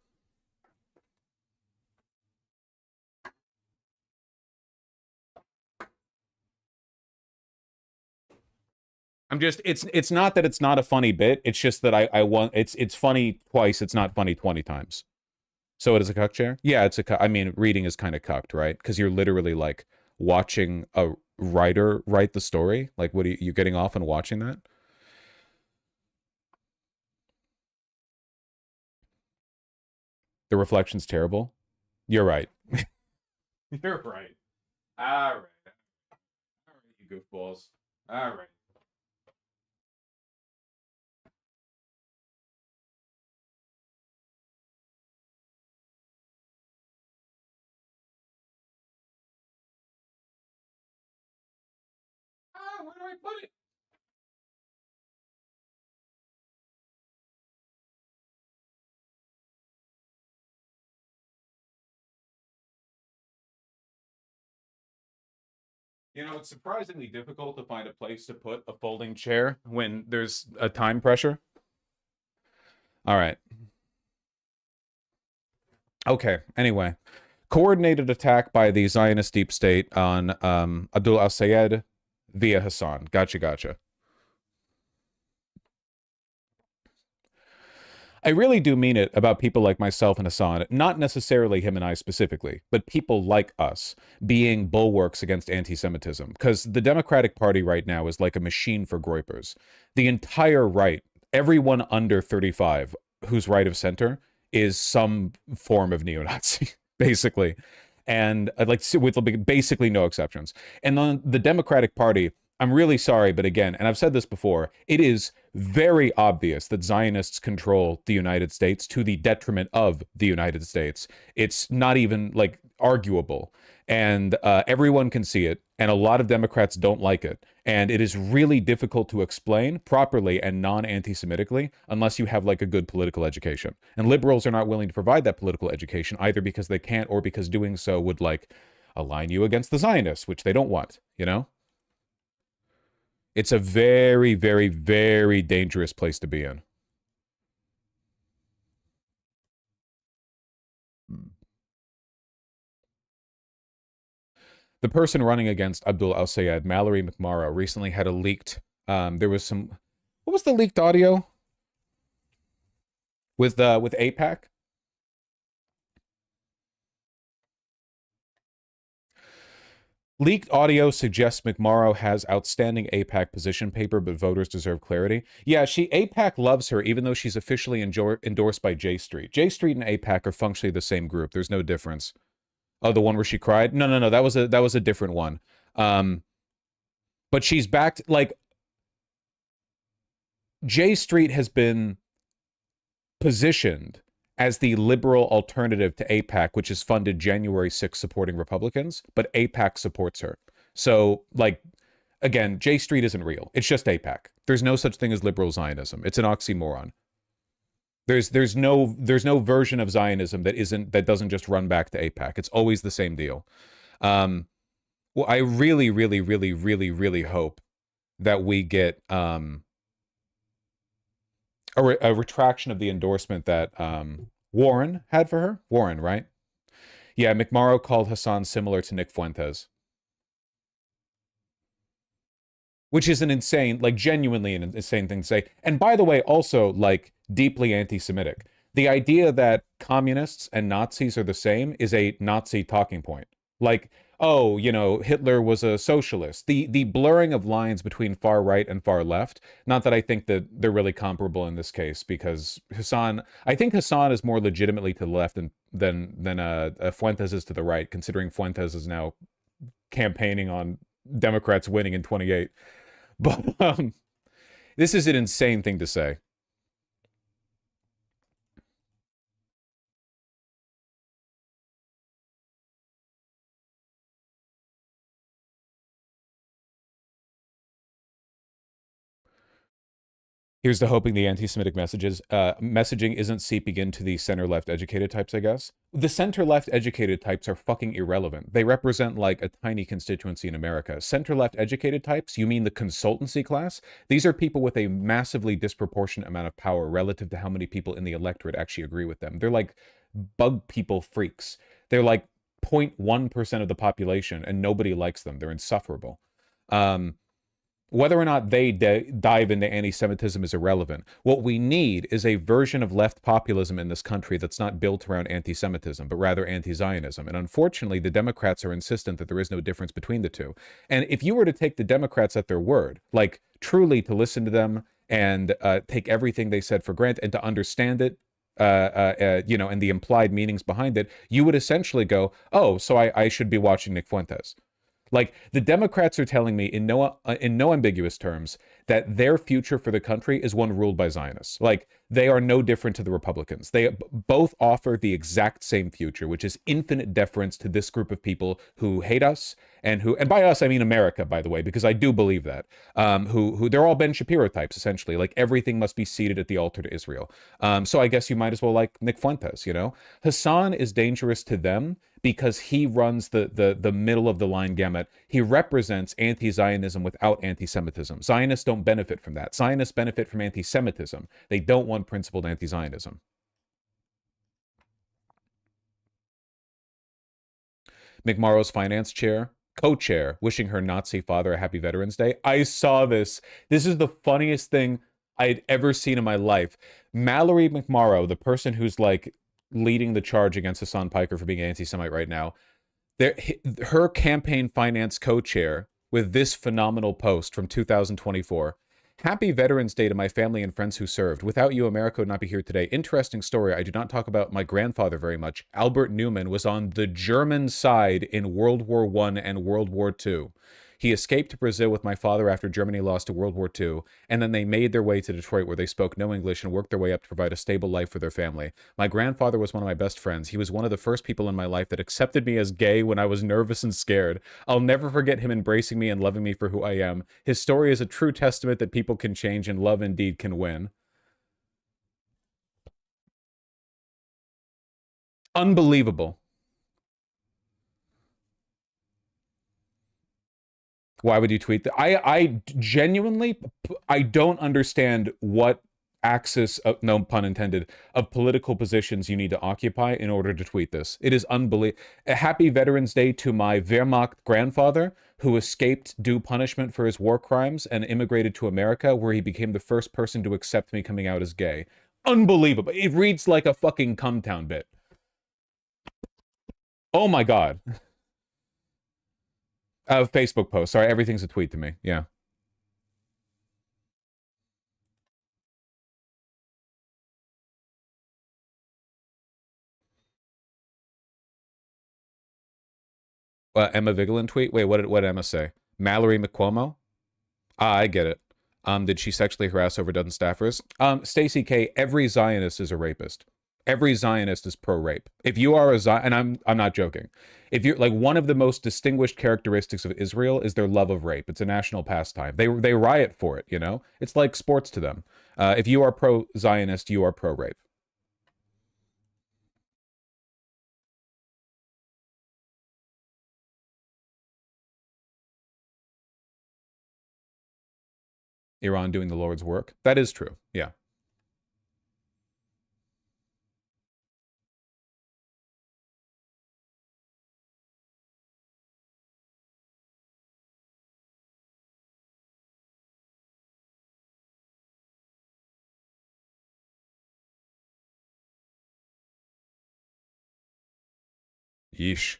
I'm just, it's not that it's not a funny bit, it's just that I want, it's funny twice, it's not funny 20 times. So it is a cuck chair? Yeah, it's a cuck. I mean, reading is kind of cucked, right? Because you're literally like watching a writer write the story. Like, what are you getting off and watching that? The reflection's terrible. You're right. You're right. All right. All right, you goofballs. All right. Ah, where do I put it? You know, it's surprisingly difficult to find a place to put a folding chair when there's a time pressure. All right. Okay. Anyway, coordinated attack by the Zionist deep state on Abdul al-Sayed via Hasan. Gotcha, gotcha. I really do mean it about people like myself and Hasan, not necessarily him and I specifically, but people like us being bulwarks against anti-Semitism. Because the Democratic Party right now is like a machine for groypers. The entire right, everyone under 35 who's right of center, is some form of neo-Nazi, basically. And I'd like to see with basically no exceptions. And then the Democratic Party, I'm really sorry, but again, and I've said this before, it is very obvious that Zionists control the United States to the detriment of the United States. It's not even like arguable. And everyone can see it. And a lot of Democrats don't like it. And it is really difficult to explain properly and non-anti-Semitically unless you have like a good political education. And liberals are not willing to provide that political education either because they can't or because doing so would like align you against the Zionists, which they don't want, you know? It's a very, very, very dangerous place to be in. The person running against Abdul Al-Sayed, Mallory McMorrow, recently had a leaked, there was some, what was the leaked audio? With AIPAC? Leaked audio suggests McMorrow has outstanding AIPAC position paper, but voters deserve clarity. Yeah, AIPAC loves her, even though she's officially endorsed by J Street. J Street and AIPAC are functionally the same group. There's no difference. Oh, the one where she cried? No, no, no. That was a different one. But she's backed, like, J Street has been positioned as the liberal alternative to AIPAC, which is funded January 6th supporting Republicans, but AIPAC supports her. So, like, again, J Street isn't real. It's just AIPAC. There's no such thing as liberal Zionism. It's an oxymoron. There's no version of Zionism that doesn't just run back to AIPAC. It's always the same deal. Well, I really, really, really, really, really hope that we get a retraction of the endorsement that Warren had for her. Warren, right? Yeah, McMorrow called Hasan similar to Nick Fuentes. Which is an insane, like, genuinely an insane thing to say. And by the way, also, like, deeply anti-Semitic. The idea that communists and Nazis are the same is a Nazi talking point. Like, oh, you know, Hitler was a socialist. The blurring of lines between far right and far left, not that I think that they're really comparable in this case, because I think Hasan is more legitimately to the left than Fuentes is to the right, considering Fuentes is now campaigning on Democrats winning in 28. But this is an insane thing to say. Here's to hoping the anti-Semitic messaging isn't seeping into the center-left educated types, I guess. The center-left educated types are fucking irrelevant. They represent, like, a tiny constituency in America. Center-left educated types, you mean the consultancy class? These are people with a massively disproportionate amount of power relative to how many people in the electorate actually agree with them. They're like bug people freaks. They're like 0.1% of the population, and nobody likes them. They're insufferable. Whether or not they dive into anti-Semitism is irrelevant. What we need is a version of left populism in this country that's not built around anti-Semitism, but rather anti-Zionism. And unfortunately, the Democrats are insistent that there is no difference between the two. And if you were to take the Democrats at their word, like truly to listen to them and take everything they said for granted and to understand it, you know, and the implied meanings behind it, you would essentially go, oh, so I should be watching Nick Fuentes. Like, the Democrats are telling me in no ambiguous terms that their future for the country is one ruled by Zionists. Like, they are no different to the Republicans. They both offer the exact same future, which is infinite deference to this group of people who hate us and by us, I mean America, by the way, because I do believe that, who they're all Ben Shapiro types, essentially. Like, everything must be ceded at the altar to Israel. So I guess you might as well like Nick Fuentes, you know? Hasan is dangerous to them because he runs the middle of the line gamut. He represents anti-Zionism without anti-Semitism. Zionists don't benefit from that. Zionists benefit from anti-Semitism. They don't want principled anti-Zionism. McMorrow's finance chair, co-chair, wishing her Nazi father a happy Veterans Day. I saw this. This is the funniest thing I'd ever seen in my life. Mallory McMorrow, the person who's like leading the charge against Hasan Piker for being an anti-Semite right now, her campaign finance co-chair with this phenomenal post from 2024. Happy Veterans Day to my family and friends who served. Without you, America would not be here today. Interesting story. I do not talk about my grandfather very much. Albert Newman was on the German side in World War I and World War II. He escaped to Brazil with my father after Germany lost to World War II, and then they made their way to Detroit where they spoke no English and worked their way up to provide a stable life for their family. My grandfather was one of my best friends. He was one of the first people in my life that accepted me as gay when I was nervous and scared. I'll never forget him embracing me and loving me for who I am. His story is a true testament that people can change and love indeed can win. Unbelievable. Why would you tweet that? I genuinely, I don't understand what axis, of, no pun intended, of political positions you need to occupy in order to tweet this. It is unbelievable. A happy Veterans Day to my Wehrmacht grandfather, who escaped due punishment for his war crimes and immigrated to America, where he became the first person to accept me coming out as gay. Unbelievable. It reads like a fucking Cumtown bit. Oh my god. Facebook post. Sorry, everything's a tweet to me. Yeah. Emma Vigeland tweet? Wait, what did Emma say? Mallory McCuomo? Ah, I get it. Did she sexually harass over dozen staffers? Stacey K, every Zionist is a rapist. Every Zionist is pro-rape. If you are a Zionist, and I'm not joking. If you're like, one of the most distinguished characteristics of Israel is their love of rape. It's a national pastime. They riot for it, you know? It's like sports to them. If you are pro-Zionist, you are pro-rape. Iran doing the Lord's work. That is true. Yeah. Yeesh.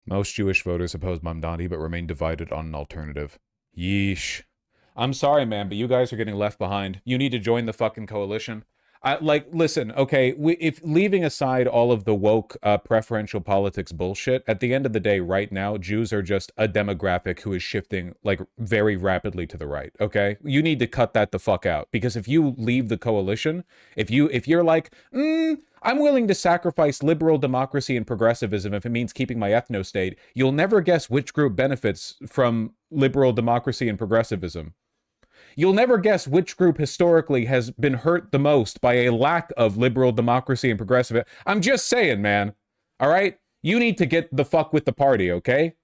Most Jewish voters oppose Mamdani, but remain divided on an alternative. Yeesh. I'm sorry, man, but you guys are getting left behind. You need to join the fucking coalition. Listen, okay, if leaving aside all of the woke preferential politics bullshit, at the end of the day, right now, Jews are just a demographic who is shifting, like, very rapidly to the right, okay? You need to cut that the fuck out, because if you leave the coalition, if you're like, I'm willing to sacrifice liberal democracy and progressivism if it means keeping my ethno-state, you'll never guess which group benefits from liberal democracy and progressivism. You'll never guess which group historically has been hurt the most by a lack of liberal democracy and progressive. I'm just saying, man. All right? You need to get the fuck with the party, okay?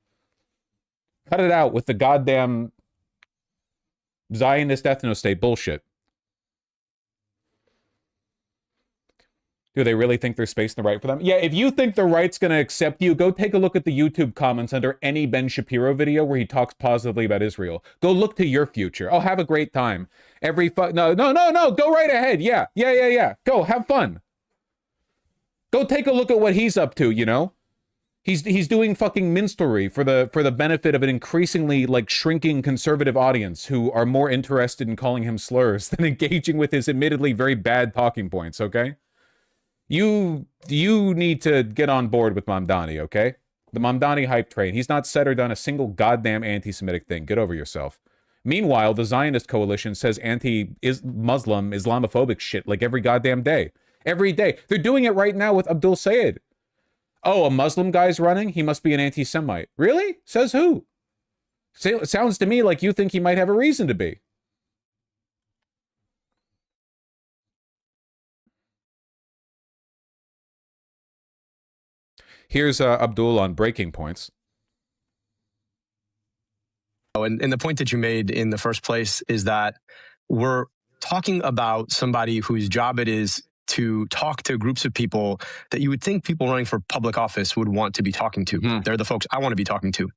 Cut it out with the goddamn Zionist ethno-state bullshit. Do they really think there's space in the right for them? Yeah, if you think the right's going to accept you, go take a look at the YouTube comments under any Ben Shapiro video where he talks positively about Israel. Go look to your future. Oh, have a great time. No, go right ahead. Yeah. Go, have fun. Go take a look at what he's up to, you know? He's doing fucking minstrelsy for the benefit of an increasingly, like, shrinking conservative audience who are more interested in calling him slurs than engaging with his admittedly very bad talking points, okay? You need to get on board with Mamdani, okay? The Mamdani hype train. He's not said or done a single goddamn anti-Semitic thing. Get over yourself. Meanwhile, the Zionist coalition says anti-Muslim, Islamophobic shit like every goddamn day. Every day. They're doing it right now with Abdul Sayed. Oh, a Muslim guy's running? He must be an anti-Semite. Really? Says who? Sounds to me like you think he might have a reason to be. Here's Abdul on breaking points. And the point that you made in the first place is that we're talking about somebody whose job it is to talk to groups of people that you would think people running for public office would want to be talking to. They're the folks I want to be talking to.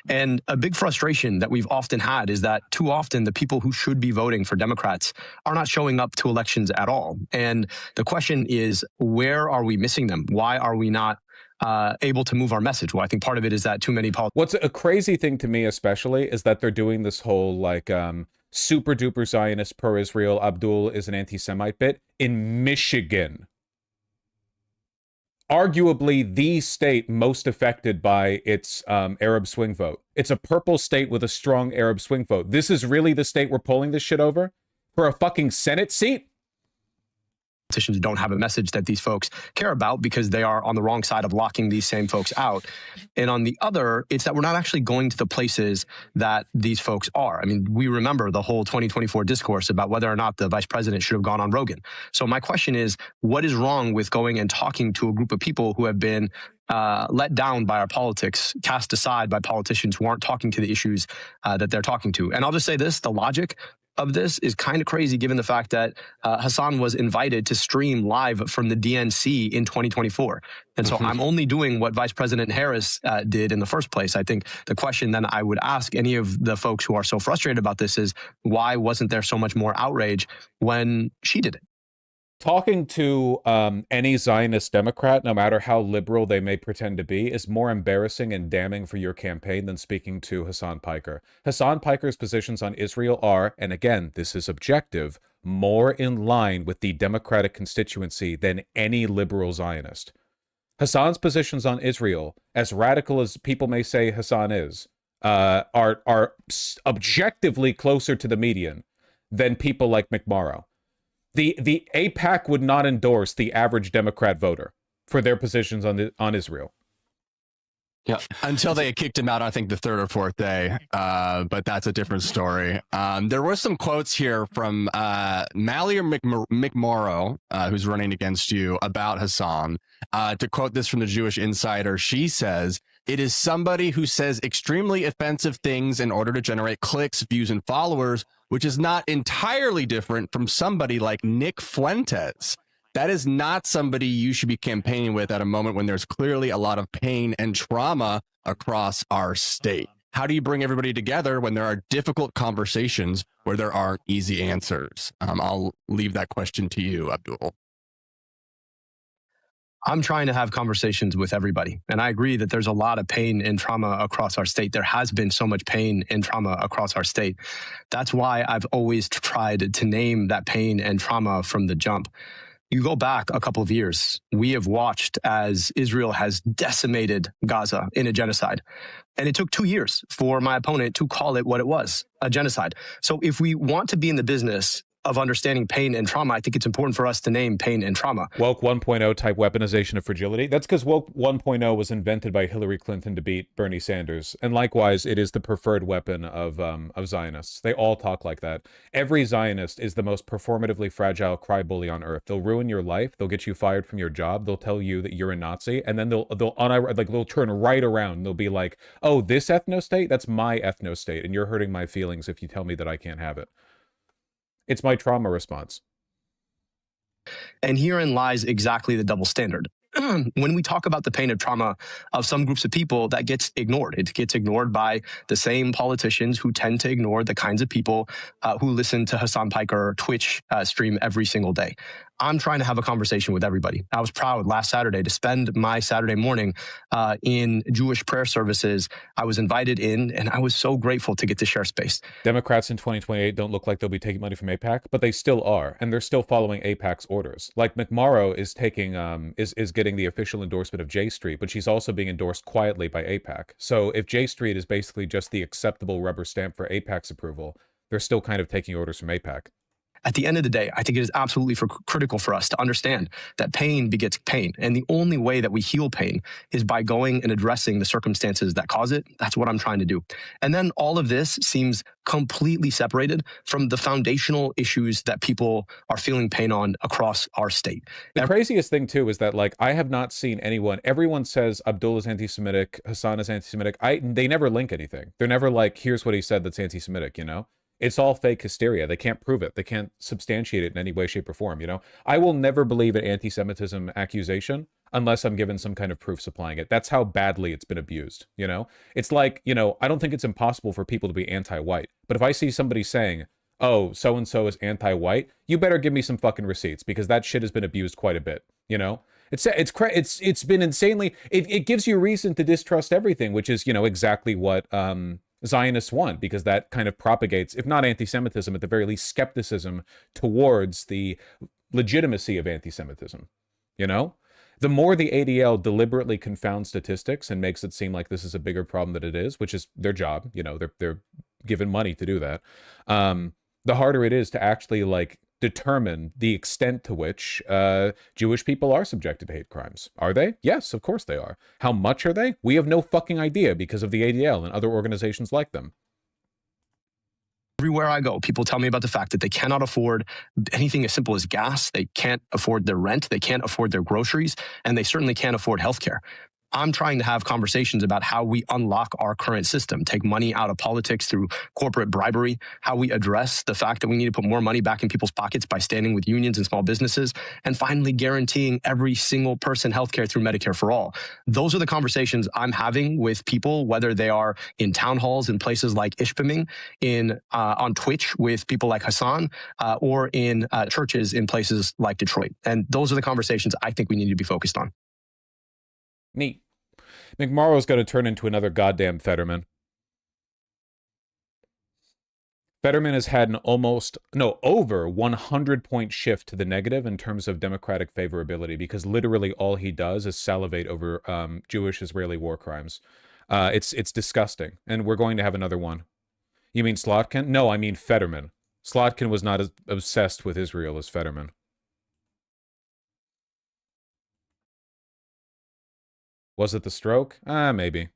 And a big frustration that we've often had is that too often the people who should be voting for Democrats are not showing up to elections at all. And the question is, where are we missing them? Why are we not able to move our message? Well, I think part of it is that too many politicians. What's a crazy thing to me especially is that they're doing this whole like super duper Zionist pro-Israel Abdul is an anti-Semite bit in Michigan. Arguably the state most affected by its Arab swing vote. It's a purple state with a strong Arab swing vote. This is really the state we're pulling this shit over? For a fucking Senate seat? Politicians don't have a message that these folks care about because they are on the wrong side of locking these same folks out. And on the other, it's that we're not actually going to the places that these folks are. I mean, we remember the whole 2024 discourse about whether or not the vice president should have gone on Rogan. So my question is, what is wrong with going and talking to a group of people who have been let down by our politics, cast aside by politicians who aren't talking to the issues that they're talking to? And I'll just say this, the logic of this is kind of crazy given the fact that Hasan was invited to stream live from the DNC in 2024. And so I'm only doing what Vice President Harris did in the first place. I think the question then I would ask any of the folks who are so frustrated about this is, why wasn't there so much more outrage when she did it? Talking to any Zionist Democrat, no matter how liberal they may pretend to be, is more embarrassing and damning for your campaign than speaking to Hasan Piker. Hasan Piker's positions on Israel are, and again, this is objective, more in line with the Democratic constituency than any liberal Zionist. Hasan's positions on Israel, as radical as people may say Hasan is, are objectively closer to the median than people like McMorrow. The AIPAC would not endorse the average Democrat voter for their positions on Israel. Yeah, until they kicked him out, I think the third or fourth day, but that's a different story. There were some quotes here from Mallory McMorrow, who's running against you, about Hasan. To quote this from the Jewish Insider, she says, "It is somebody who says extremely offensive things in order to generate clicks, views, and followers, which is not entirely different from somebody like Nick Fuentes. That is not somebody you should be campaigning with at a moment when there's clearly a lot of pain and trauma across our state. How do you bring everybody together when there are difficult conversations where there aren't easy answers?" I'll leave that question to you, Abdul. I'm trying to have conversations with everybody. And I agree that there's a lot of pain and trauma across our state. There has been so much pain and trauma across our state. That's why I've always tried to name that pain and trauma from the jump. You go back a couple of years, we have watched as Israel has decimated Gaza in a genocide. And it took 2 years for my opponent to call it what it was, a genocide. So if we want to be in the business of understanding pain and trauma, I think it's important for us to name pain and trauma. Woke 1.0 type weaponization of fragility. That's because Woke 1.0 was invented by Hillary Clinton to beat Bernie Sanders. And likewise, it is the preferred weapon of Zionists. They all talk like that. Every Zionist is the most performatively fragile crybaby on earth. They'll ruin your life. They'll get you fired from your job. They'll tell you that you're a Nazi. And then they'll turn right around. They'll be like, oh, this ethno-state? That's my ethno-state. And you're hurting my feelings if you tell me that I can't have it. It's my trauma response. And herein lies exactly the double standard. When we talk about the pain and trauma of some groups of people, that gets ignored. It gets ignored by the same politicians who tend to ignore the kinds of people who listen to Hasan Piker Twitch stream every single day. I'm trying to have a conversation with everybody. I was proud last Saturday to spend my Saturday morning in Jewish prayer services. I was invited in, and I was so grateful to get to share space. Democrats in 2028 don't look like they'll be taking money from AIPAC, but they still are, and they're still following AIPAC's orders. Like McMorrow is taking, is getting the official endorsement of J Street, but she's also being endorsed quietly by AIPAC. So if J Street is basically just the acceptable rubber stamp for AIPAC's approval, they're still kind of taking orders from AIPAC. At the end of the day, I think it is absolutely critical for us to understand that pain begets pain. And the only way that we heal pain is by going and addressing the circumstances that cause it. That's what I'm trying to do. And then all of this seems completely separated from the foundational issues that people are feeling pain on across our state. The craziest thing, too, is that, like, I have not seen anyone, everyone says Abdul is anti-Semitic, Hasan is anti-Semitic. They never link anything. They're never like, here's what he said that's anti-Semitic, you know? It's all fake hysteria. They can't prove it. They can't substantiate it in any way, shape, or form, you know? I will never believe an anti-Semitism accusation unless I'm given some kind of proof supplying it. That's how badly it's been abused, you know? It's like, you know, I don't think it's impossible for people to be anti-white. But if I see somebody saying, oh, so-and-so is anti-white, you better give me some fucking receipts because that shit has been abused quite a bit, you know? It's been insanely... It gives you reason to distrust everything, which is, you know, exactly what... Zionists want, because that kind of propagates, if not anti-Semitism, at the very least skepticism towards the legitimacy of anti-Semitism. You know? The more the ADL deliberately confounds statistics and makes it seem like this is a bigger problem than it is, which is their job, you know, they're given money to do that, the harder it is to actually, like, determine the extent to which Jewish people are subjected to hate crimes. Are they? Yes, of course they are. How much are they? We have no fucking idea because of the ADL and other organizations like them. Everywhere I go, people tell me about the fact that they cannot afford anything as simple as gas. They can't afford their rent. They can't afford their groceries. And they certainly can't afford healthcare. I'm trying to have conversations about how we unlock our current system, take money out of politics through corporate bribery, how we address the fact that we need to put more money back in people's pockets by standing with unions and small businesses, and finally guaranteeing every single person healthcare through Medicare for all. Those are the conversations I'm having with people, whether they are in town halls in places like Ishpeming, on Twitch with people like HASAN, or in churches in places like Detroit. And those are the conversations I think we need to be focused on. Neat. McMorrow's got to turn into another goddamn Fetterman. Fetterman has had an over 100-point shift to the negative in terms of Democratic favorability, because literally all he does is salivate over Jewish-Israeli war crimes. It's disgusting, and we're going to have another one. You mean Slotkin? No, I mean Fetterman. Slotkin was not as obsessed with Israel as Fetterman. Was it the stroke? Maybe.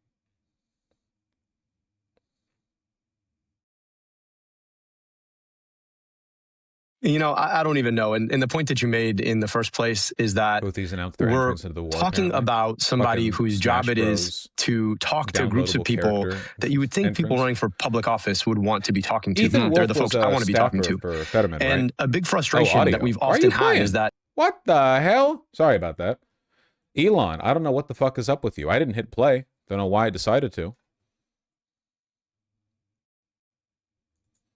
You know, I don't even know. And the point that you made in the first place is that Houthis announced their we're entrance into the war, talking apparently. about somebody Fucking whose Smash job it is Bros. to talk to groups of Downloadable people character that you would think people entrance. running for public office would want to be talking to. Ethan They're Wolf the folks was I a want to be talking staffer to. for Fetterman, And right? a big frustration that audio. we've Why are often you had playing? is that What the hell? Sorry about that. Elon, I don't know what the fuck is up with you. I didn't hit play. Don't know why I decided to.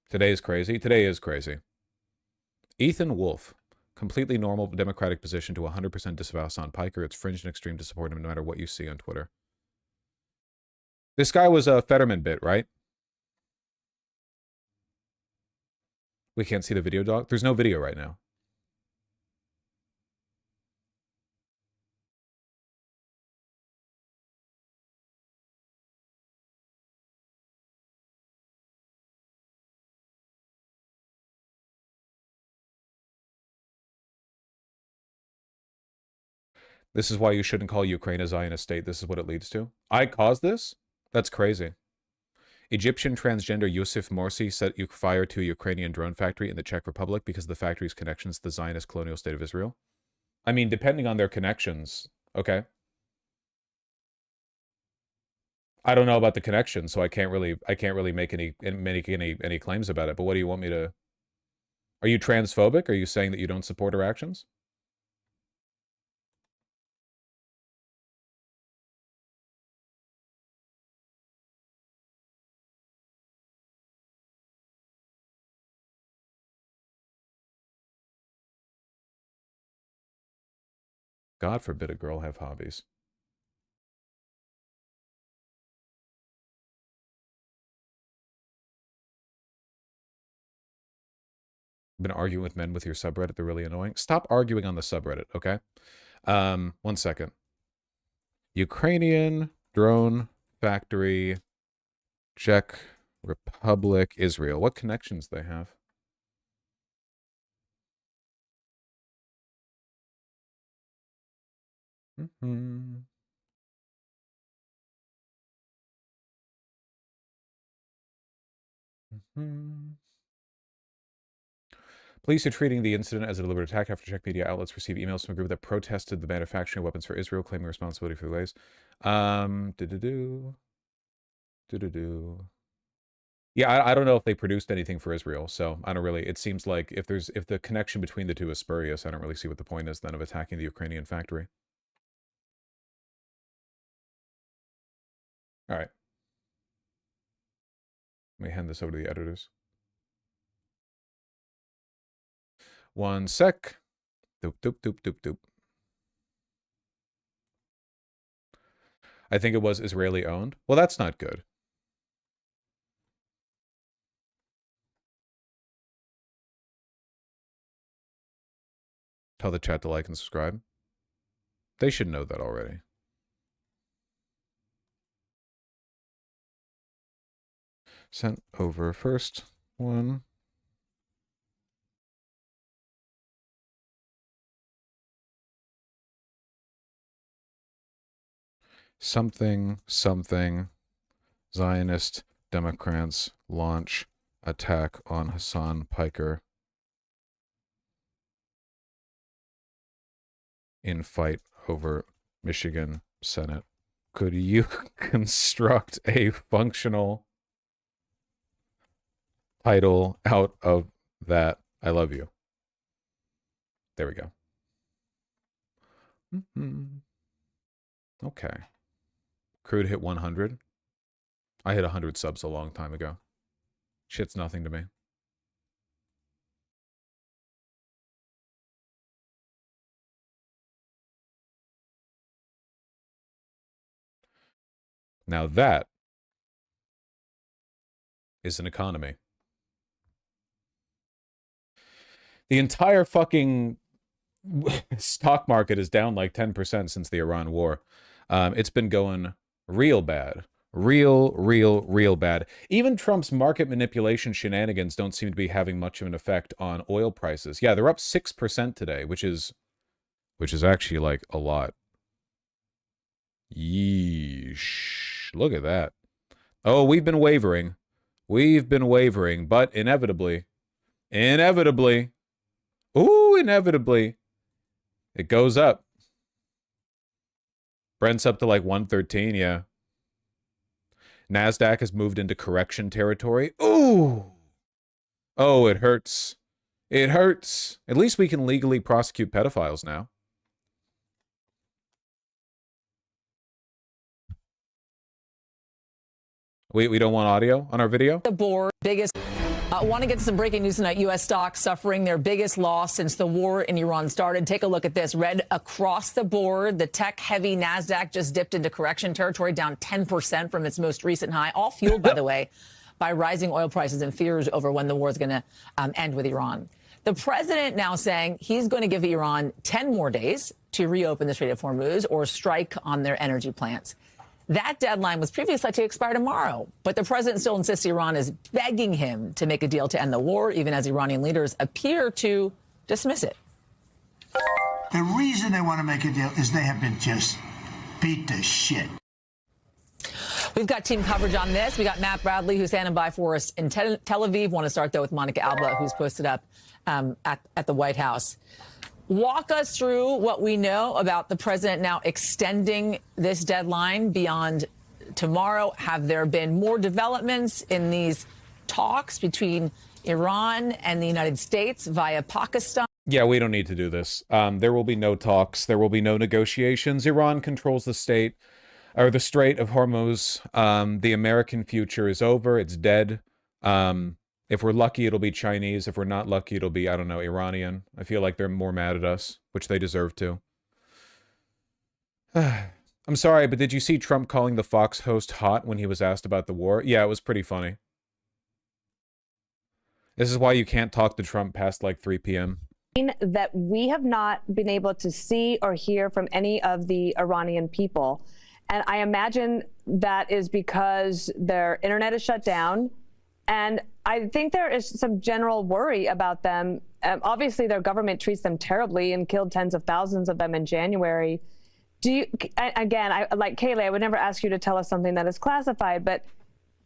Today is crazy. Today is crazy. Ethan Wolf. Completely normal Democratic position to 100% disavow Hassan Piker. It's fringe and extreme to support him no matter what you see on Twitter. This guy was a Fetterman bit, right? We can't see the video, dog. There's no video right now. This is why you shouldn't call Ukraine a Zionist state. This is what it leads to. I caused this? That's crazy. Egyptian transgender Yusuf Morsi set fire to a Ukrainian drone factory in the Czech Republic because of the factory's connections to the Zionist colonial state of Israel. I mean, depending on their connections, okay. I don't know about the connections, so I can't really make any claims about it. But what do you want me to? Are you transphobic? Are you saying that you don't support her actions? God forbid a girl have hobbies. Been arguing with men with your subreddit. They're really annoying. Stop arguing on the subreddit, okay? 1 second. Ukrainian drone factory, Czech Republic, Israel. What connections they have? Police are treating the incident as a deliberate attack after Czech media outlets received emails from a group that protested the manufacturing of weapons for Israel, claiming responsibility for the ways. Yeah, I don't know if they produced anything for Israel, so I don't really. It seems like if the connection between the two is spurious, I don't really see what the point is then of attacking the Ukrainian factory. All right. Let me hand this over to the editors. 1 sec. Doop, doop, doop, doop, doop. I think it was Israeli owned. Well, that's not good. Tell the chat to like and subscribe. They should know that already. Sent over first one. Something, Zionist Democrats launch attack on Hassan Piker in fight over Michigan Senate Could you construct a functional title out of that? I love you. There we go. Okay. Crude hit 100. I hit 100 subs a long time ago. Shit's nothing to me. Now that is an economy. The entire fucking stock market is down like 10% since the Iran war. It's been going real bad. Real bad. Even Trump's market manipulation shenanigans don't seem to be having much of an effect on oil prices. Yeah, they're up 6% today, which is actually like a lot. Yeesh. Look at that. Oh, we've been wavering. We've been wavering, but inevitably, ooh, inevitably, it goes up. Brent's up to like 113, yeah. NASDAQ has moved into correction territory. Ooh! Oh, it hurts. It hurts. At least we can legally prosecute pedophiles now. We don't want audio on our video? The board, biggest... want to get to some breaking news tonight. U.S. stocks suffering their biggest loss since the war in Iran started. Take a look at this. Red across the board. The tech-heavy NASDAQ just dipped into correction territory, down 10% from its most recent high. All fueled, by the way, by rising oil prices and fears over when the war is going to end with Iran. The president now saying he's going to give Iran 10 more days to reopen the Strait of Hormuz or strike on their energy plants. That deadline was previously set to expire tomorrow, but the president still insists Iran is begging him to make a deal to end the war, even as Iranian leaders appear to dismiss it. The reason they want to make a deal is they have been just beat to shit. We've got team coverage on this. We got Matt Bradley, who's standing by for us in Tel Aviv. Want to start, though, with Monica Alba, who's posted up at the White House. Walk us through what we know about the president now extending this deadline beyond tomorrow. Have there been more developments in these talks between Iran and the United States via Pakistan? Yeah, we don't need to do this. There will be no talks. There will be no negotiations. Iran controls the state, or the Strait of Hormuz. The American future is over. It's dead. If we're lucky, it'll be Chinese. If we're not lucky, it'll be, I don't know, Iranian. I feel like they're more mad at us, which they deserve to. I'm sorry, but did you see Trump calling the Fox host hot when he was asked about the war? Yeah, it was pretty funny. This is why you can't talk to Trump past like 3 p.m. That we have not been able to see or hear from any of the Iranian people. And I imagine that is because their internet is shut down. And I think there is some general worry about them. Obviously, their government treats them terribly and killed tens of thousands of them in January. Do you, again, like Kayleigh, I would never ask you to tell us something that is classified, but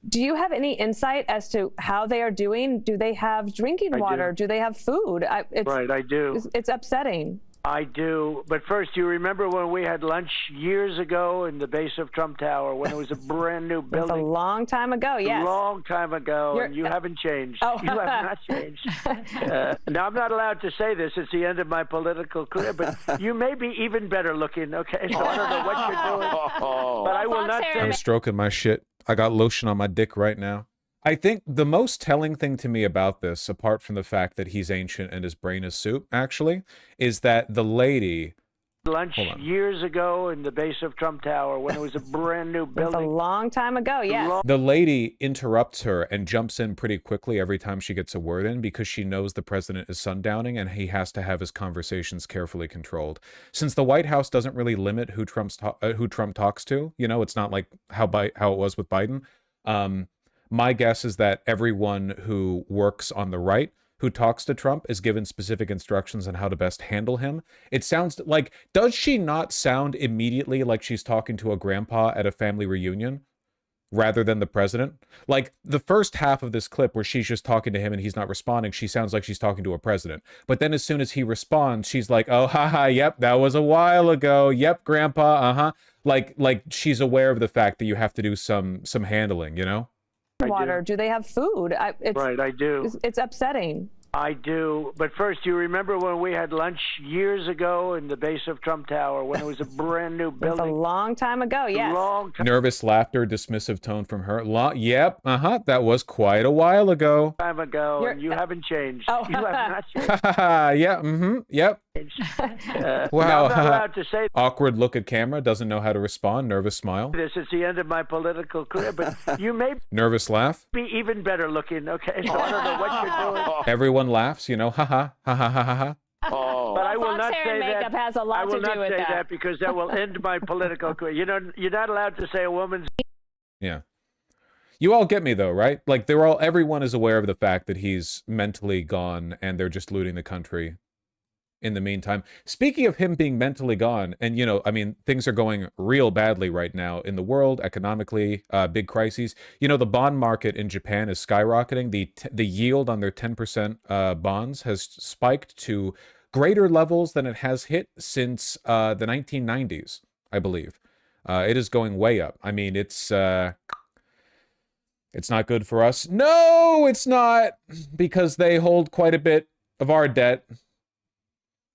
do you have any insight as to how they are doing? Do they have drinking water? Do they have food? Right, I do. It's upsetting. I do. But first, you remember when we had lunch years ago in the base of Trump Tower when it was a brand new building? It was a long time ago, yes. A long time ago, and you haven't changed. Oh. You have not changed. Now, I'm not allowed to say this. It's the end of my political career, but you may be even better looking, okay? So I don't know what you're doing, but I will not say I'm stroking my shit. I got lotion on my dick right now. I think the most telling thing to me about this, apart from the fact that he's ancient and his brain is soup, actually, is that the lady... Lunch years ago in the base of Trump Tower when it was a brand new building. It was a long time ago, yes. The lady interrupts her and jumps in pretty quickly every time she gets a word in because she knows the president is sundowning and he has to have his conversations carefully controlled. Since the White House doesn't really limit who Trump talks to, you know, it's not like how it was with Biden. My guess is that everyone who works on the right who talks to Trump is given specific instructions on how to best handle him. It sounds like, does she not sound immediately like she's talking to a grandpa at a family reunion? rather than the president. Like the first half of this clip where she's just talking to him and he's not responding, she sounds like she's talking to a president. But then as soon as he responds, she's like, oh, haha, yep, that was a while ago. Yep, grandpa, uh-huh. Like she's aware of the fact that you have to do some handling, you know? Water. Do they have food? Right, I do. It's upsetting. I do. But first, you remember when we had lunch years ago in the base of Trump Tower when it was a brand new building? It's a long time ago, yes. Long time. Nervous laughter, dismissive tone from her. Yep, uh-huh, that was quite a while ago. Time ago, and you haven't changed. Oh. You have not changed. Yeah, mm-hmm, yep. Wow. I'm not allowed to say Awkward look at camera, doesn't know how to respond, nervous smile. this. It's the end of my political career, but you may Nervous laugh. be even better looking, okay? So I don't know what you're doing. Everyone laughs, you know, ha ha ha ha ha ha. But I will not hair say and makeup that. has a lot I will to do not with say that. that because that will end my political career. You know, you're not allowed to say a woman's. Yeah. You all get me though, right? Like everyone is aware of the fact that he's mentally gone and they're just looting the country in the meantime. Speaking of him being mentally gone, and you know, I mean, things are going real badly right now in the world, economically, big crises. You know, the bond market in Japan is skyrocketing. The yield on their 10% bonds has spiked to greater levels than it has hit since the 1990s, I believe. It is going way up. I mean, it's not good for us. No, it's not, because they hold quite a bit of our debt.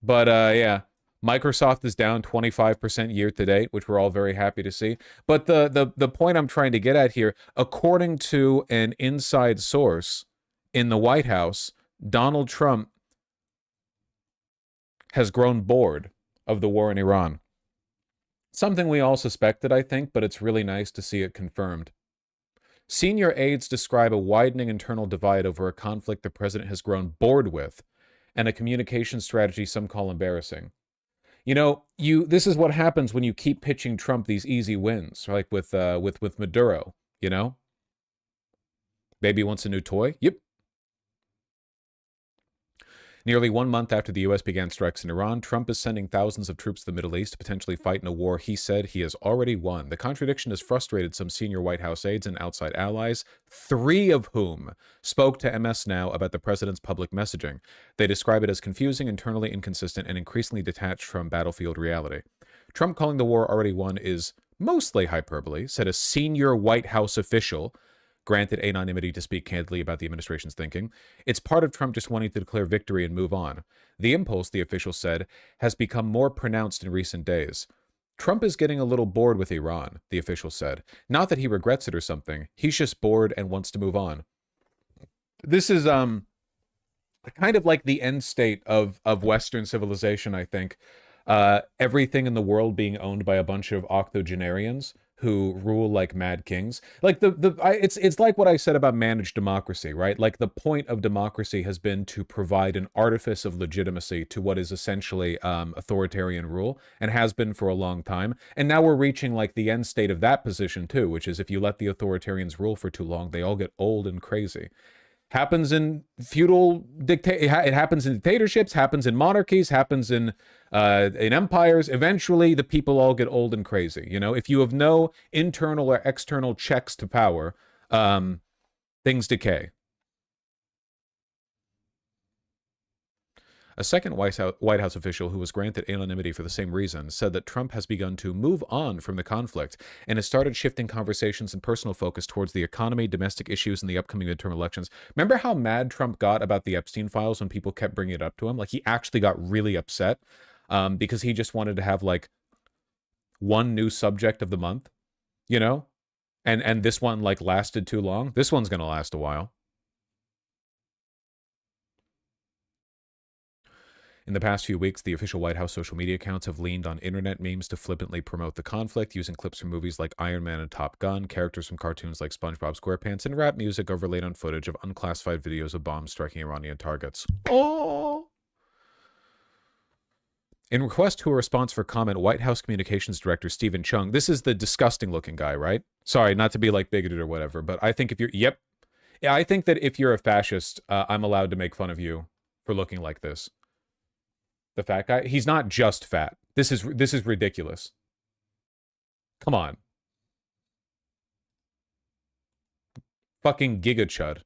But yeah, Microsoft is down 25% year to date, which we're all very happy to see. But the point I'm trying to get at here, according to an inside source in the White House, Donald Trump has grown bored of the war in Iran. Something we all suspected, I think, but it's really nice to see it confirmed. Senior aides describe a widening internal divide over a conflict the president has grown bored with, and a communication strategy some call embarrassing. You know, this is what happens when you keep pitching Trump these easy wins, like with Maduro, you know? Baby wants a new toy? Yep. Nearly 1 month after the U.S. began strikes in Iran, Trump is sending thousands of troops to the Middle East to potentially fight in a war he said he has already won. The contradiction has frustrated some senior White House aides and outside allies, 3 of whom spoke to MS Now about the president's public messaging. They describe it as confusing, internally inconsistent, and increasingly detached from battlefield reality. Trump calling the war already won is mostly hyperbole, said a senior White House official, granted anonymity to speak candidly about the administration's thinking. It's part of Trump just wanting to declare victory and move on. The impulse, the official said, has become more pronounced in recent days. Trump is getting a little bored with Iran, the official said. Not that he regrets it or something. He's just bored and wants to move on. This is kind of like the end state of Western civilization, I think. Everything in the world being owned by a bunch of octogenarians who rule like mad kings. Like it's like what I said about managed democracy, right? Like the point of democracy has been to provide an artifice of legitimacy to what is essentially authoritarian rule, and has been for a long time. And now we're reaching like the end state of that position too, which is if you let the authoritarians rule for too long, they all get old and crazy. Happens in feudal it happens in dictatorships, happens in monarchies, happens in empires. Eventually, the people all get old and crazy. You know, if you have no internal or external checks to power, things decay. A second White House official who was granted anonymity for the same reason said that Trump has begun to move on from the conflict and has started shifting conversations and personal focus towards the economy, domestic issues, and the upcoming midterm elections. Remember how mad Trump got about the Epstein files when people kept bringing it up to him? Like, he actually got really upset because he just wanted to have, like, one new subject of the month, you know? And this one, like, lasted too long. This one's going to last a while. In the past few weeks, the official White House social media accounts have leaned on internet memes to flippantly promote the conflict, using clips from movies like Iron Man and Top Gun, characters from cartoons like SpongeBob SquarePants, and rap music overlaid on footage of unclassified videos of bombs striking Iranian targets. Oh! In request to a response for comment, White House Communications Director Stephen Chung, this is the disgusting-looking guy, right? Sorry, not to be, like, bigoted or whatever, but I think if you're... Yep. Yeah, I think that if you're a fascist, I'm allowed to make fun of you for looking like this. The fat guy, he's not just fat. This is ridiculous. Come on. Fucking giga chud.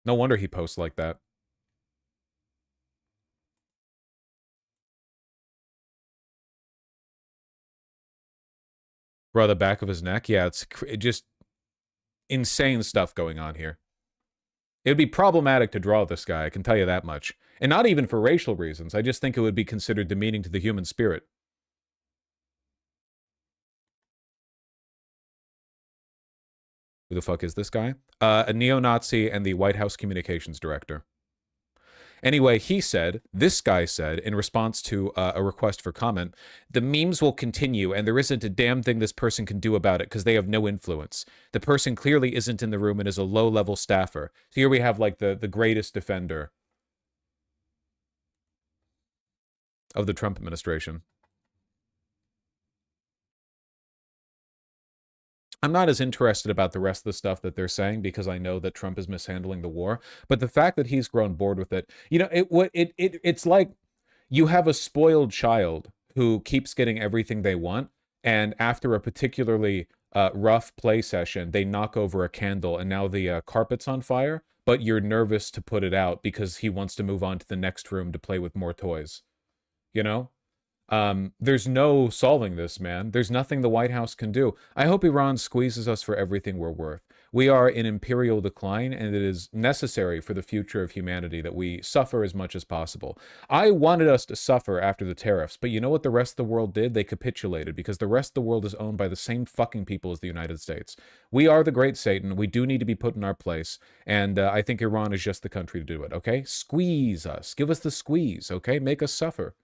No wonder he posts like that. Bro, the back of his neck? Yeah, it's just insane stuff going on here. It would be problematic to draw this guy, I can tell you that much. And not even for racial reasons. I just think it would be considered demeaning to the human spirit. Who the fuck is this guy? A neo-Nazi and the White House communications director. Anyway, this guy said, in response to a request for comment, the memes will continue and there isn't a damn thing this person can do about it because they have no influence. The person clearly isn't in the room and is a low-level staffer. So here we have, like, the greatest defender of the Trump administration. I'm not as interested about the rest of the stuff that they're saying because I know that Trump is mishandling the war. But the fact that he's grown bored with it, you know, it's like you have a spoiled child who keeps getting everything they want, and after a particularly rough play session, they knock over a candle, and now the carpet's on fire. But you're nervous to put it out because he wants to move on to the next room to play with more toys. You know? There's no solving this, man. There's nothing the White House can do. I hope Iran squeezes us for everything we're worth. We are in imperial decline, and it is necessary for the future of humanity that we suffer as much as possible. I wanted us to suffer after the tariffs, but you know what the rest of the world did? They capitulated, because the rest of the world is owned by the same fucking people as the United States. We are the great Satan. We do need to be put in our place, and I think Iran is just the country to do it, okay? Squeeze us. Give us the squeeze, okay? Make us suffer.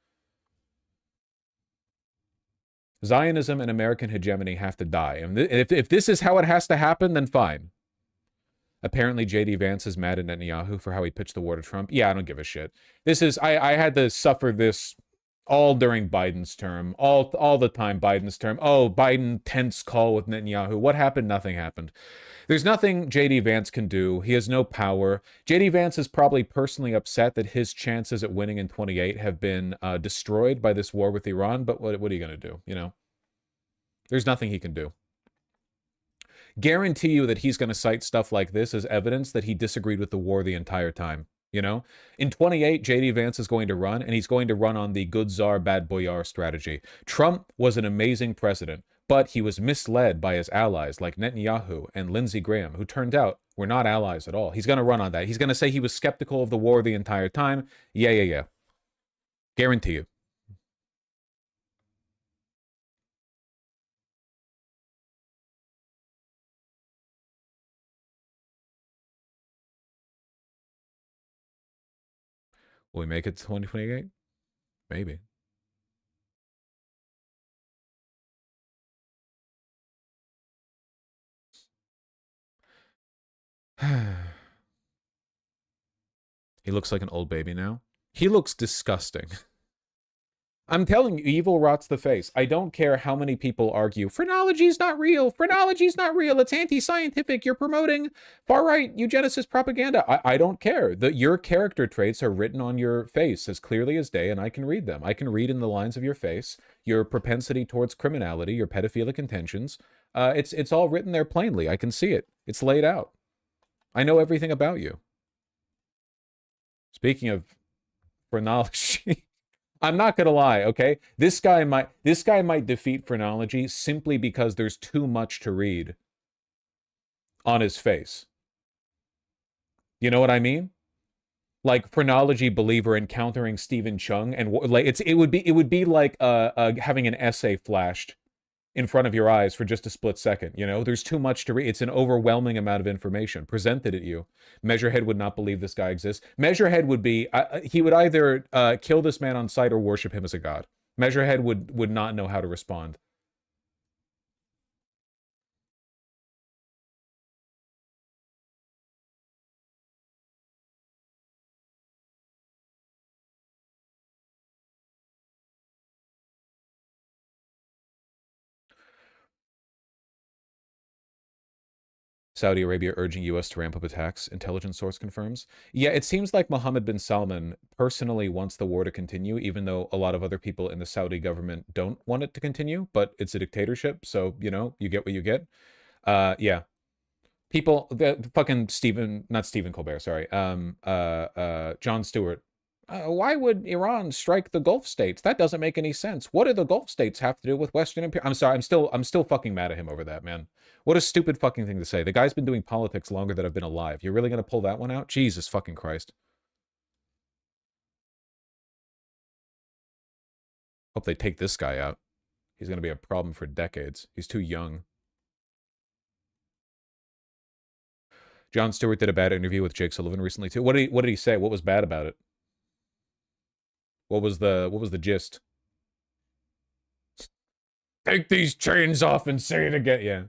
Zionism and American hegemony have to die. And if this is how it has to happen, then fine. Apparently, J.D. Vance is mad at Netanyahu for how he pitched the war to Trump. Yeah, I don't give a shit. This is, I had to suffer this all during Biden's term, all the time Biden's term. Oh, Biden tense call with Netanyahu. What happened? Nothing happened. There's nothing J.D. Vance can do. He has no power. J.D. Vance is probably personally upset that his chances at winning in 28 have been destroyed by this war with Iran, but what are you going to do, you know? There's nothing he can do. Guarantee you that he's going to cite stuff like this as evidence that he disagreed with the war the entire time, you know? In 28, J.D. Vance is going to run, and he's going to run on the good czar, bad boyar strategy. Trump was an amazing president, but he was misled by his allies like Netanyahu and Lindsey Graham, who turned out were not allies at all. He's going to run on that. He's going to say he was skeptical of the war the entire time. Yeah. Guarantee you. Will we make it to 2028? Maybe. He looks like an old baby now. He looks disgusting. I'm telling you, evil rots the face. I don't care how many people argue, phrenology's not real, phrenology's not real, it's anti-scientific, you're promoting far-right eugenicist propaganda. I don't care. Your character traits are written on your face as clearly as day, and I can read them. I can read in the lines of your face your propensity towards criminality, your pedophilic intentions. It's all written there plainly. I can see it. It's laid out. I know everything about you. Speaking of phrenology... I'm not gonna lie, okay? This guy might defeat phrenology simply because there's too much to read on his face. You know what I mean? Like phrenology believer encountering Stephen Chung, and like it would be like having an essay flashed in front of your eyes for just a split second. You know, there's too much to read. It's an overwhelming amount of information presented at you. Measurehead would not believe this guy exists. Measurehead would be, he would either kill this man on sight or worship him as a god. Measurehead would not know how to respond. Saudi Arabia urging U.S. to ramp up attacks, intelligence source confirms. Yeah, it seems like Mohammed bin Salman personally wants the war to continue, even though a lot of other people in the Saudi government don't want it to continue, but it's a dictatorship, so, you know, you get what you get. Yeah. People, the fucking not Stephen Colbert, sorry, Jon Stewart. Why would Iran strike the Gulf states? That doesn't make any sense. What do the Gulf states have to do with Western Imperial? I'm sorry, I'm still fucking mad at him over that, man. What a stupid fucking thing to say. The guy's been doing politics longer than I've been alive. You're really gonna pull that one out? Jesus fucking Christ. Hope they take this guy out. He's gonna be a problem for decades. He's too young. Jon Stewart did a bad interview with Jake Sullivan recently too. What did he say? What was bad about it? What was the gist? Take these chains off and say it again. Yeah.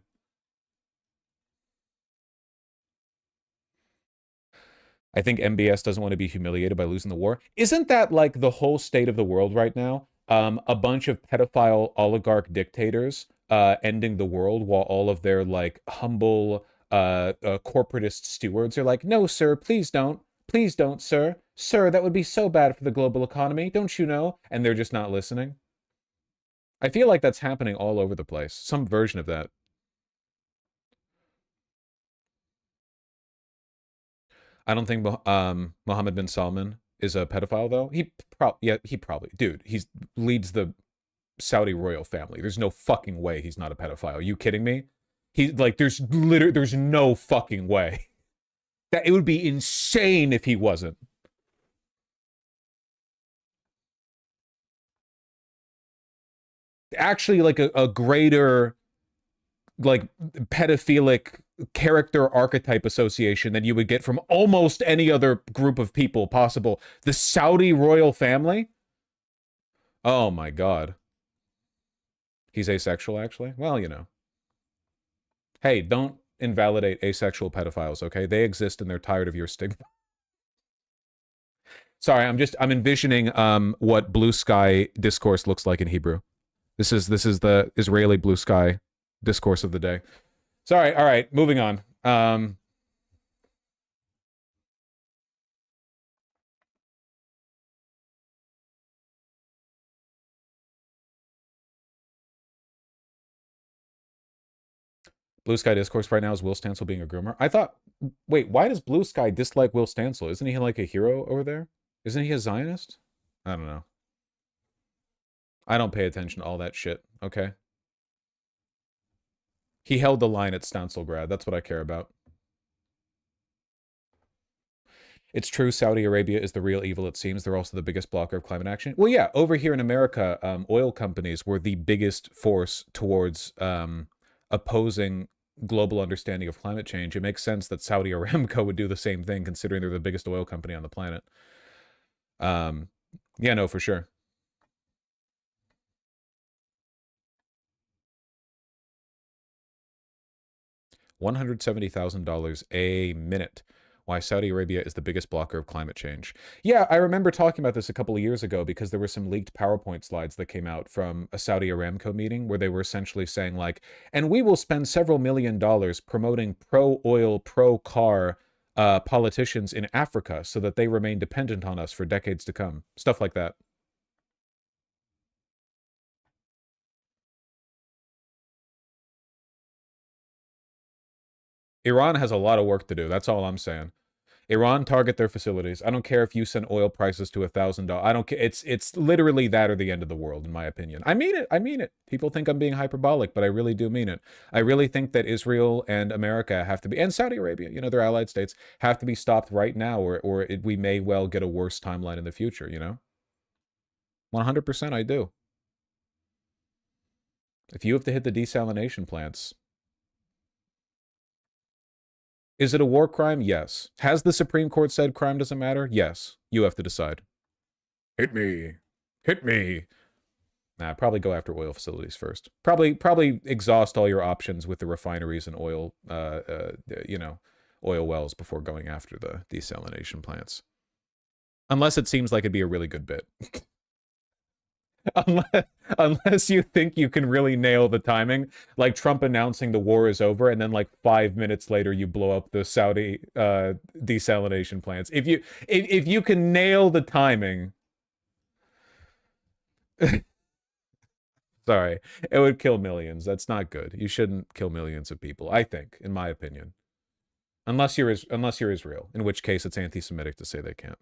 I think MBS doesn't want to be humiliated by losing the war. Isn't that like the whole state of the world right now? A bunch of pedophile oligarch dictators ending the world while all of their like humble corporatist stewards are like, no, sir, please don't. Please don't, sir. Sir, that would be so bad for the global economy. Don't you know? And they're just not listening. I feel like that's happening all over the place. Some version of that. I don't think Mohammed bin Salman is a pedophile, though. He probably, dude, he leads the Saudi royal family. There's no fucking way he's not a pedophile. Are you kidding me? He's like, there's no fucking way. That it would be insane if he wasn't. Actually, like a greater, like, pedophilic character archetype association than you would get from almost any other group of people possible. The Saudi royal family? Oh my God. He's asexual, actually? Well, you know. Hey, don't invalidate asexual pedophiles, okay? They exist and they're tired of your stigma. Sorry, I'm envisioning what blue sky discourse looks like in Hebrew. This is the Israeli blue sky discourse of the day. Sorry, all right, moving on. Blue Sky Discourse right now is Will Stancil being a groomer. I thought, wait, why does Blue Sky dislike Will Stancil? Isn't he like a hero over there? Isn't he a Zionist? I don't know. I don't pay attention to all that shit, okay? He held the line at Stancilgrad. That's what I care about. It's true Saudi Arabia is the real evil, it seems. They're also the biggest blocker of climate action. Well, yeah, over here in America, oil companies were the biggest force towards opposing global understanding of climate change. It makes sense that Saudi Aramco would do the same thing, considering they're the biggest oil company on the planet. Yeah, no, for sure. $170,000 a minute. Why Saudi Arabia is the biggest blocker of climate change. Yeah, I remember talking about this a couple of years ago because there were some leaked PowerPoint slides that came out from a Saudi Aramco meeting where they were essentially saying like, and we will spend several $1 million promoting pro-oil, pro-car politicians in Africa so that they remain dependent on us for decades to come. Stuff like that. Iran has a lot of work to do. That's all I'm saying. Iran, target their facilities. I don't care if you send oil prices to $1,000. I don't care. It's literally that or the end of the world, in my opinion. I mean it. I mean it. People think I'm being hyperbolic, but I really do mean it. I really think that Israel and America have to be, and Saudi Arabia, you know, their allied states, have to be stopped right now, or we may well get a worse timeline in the future, you know? 100% I do. If you have to hit the desalination plants, is it a war crime? Yes. Has the Supreme Court said crime doesn't matter? Yes. You have to decide. Hit me. Hit me. Nah, probably go after oil facilities first. Probably exhaust all your options with the refineries and oil, you know, oil wells before going after the desalination plants. Unless it seems like it'd be a really good bit. unless you think you can really nail the timing, like Trump announcing the war is over, and then like 5 minutes later you blow up the Saudi desalination plants. If you can nail the timing, sorry, it would kill millions. That's not good. You shouldn't kill millions of people, I think, in my opinion. Unless you're Israel, in which case it's anti-Semitic to say they can't.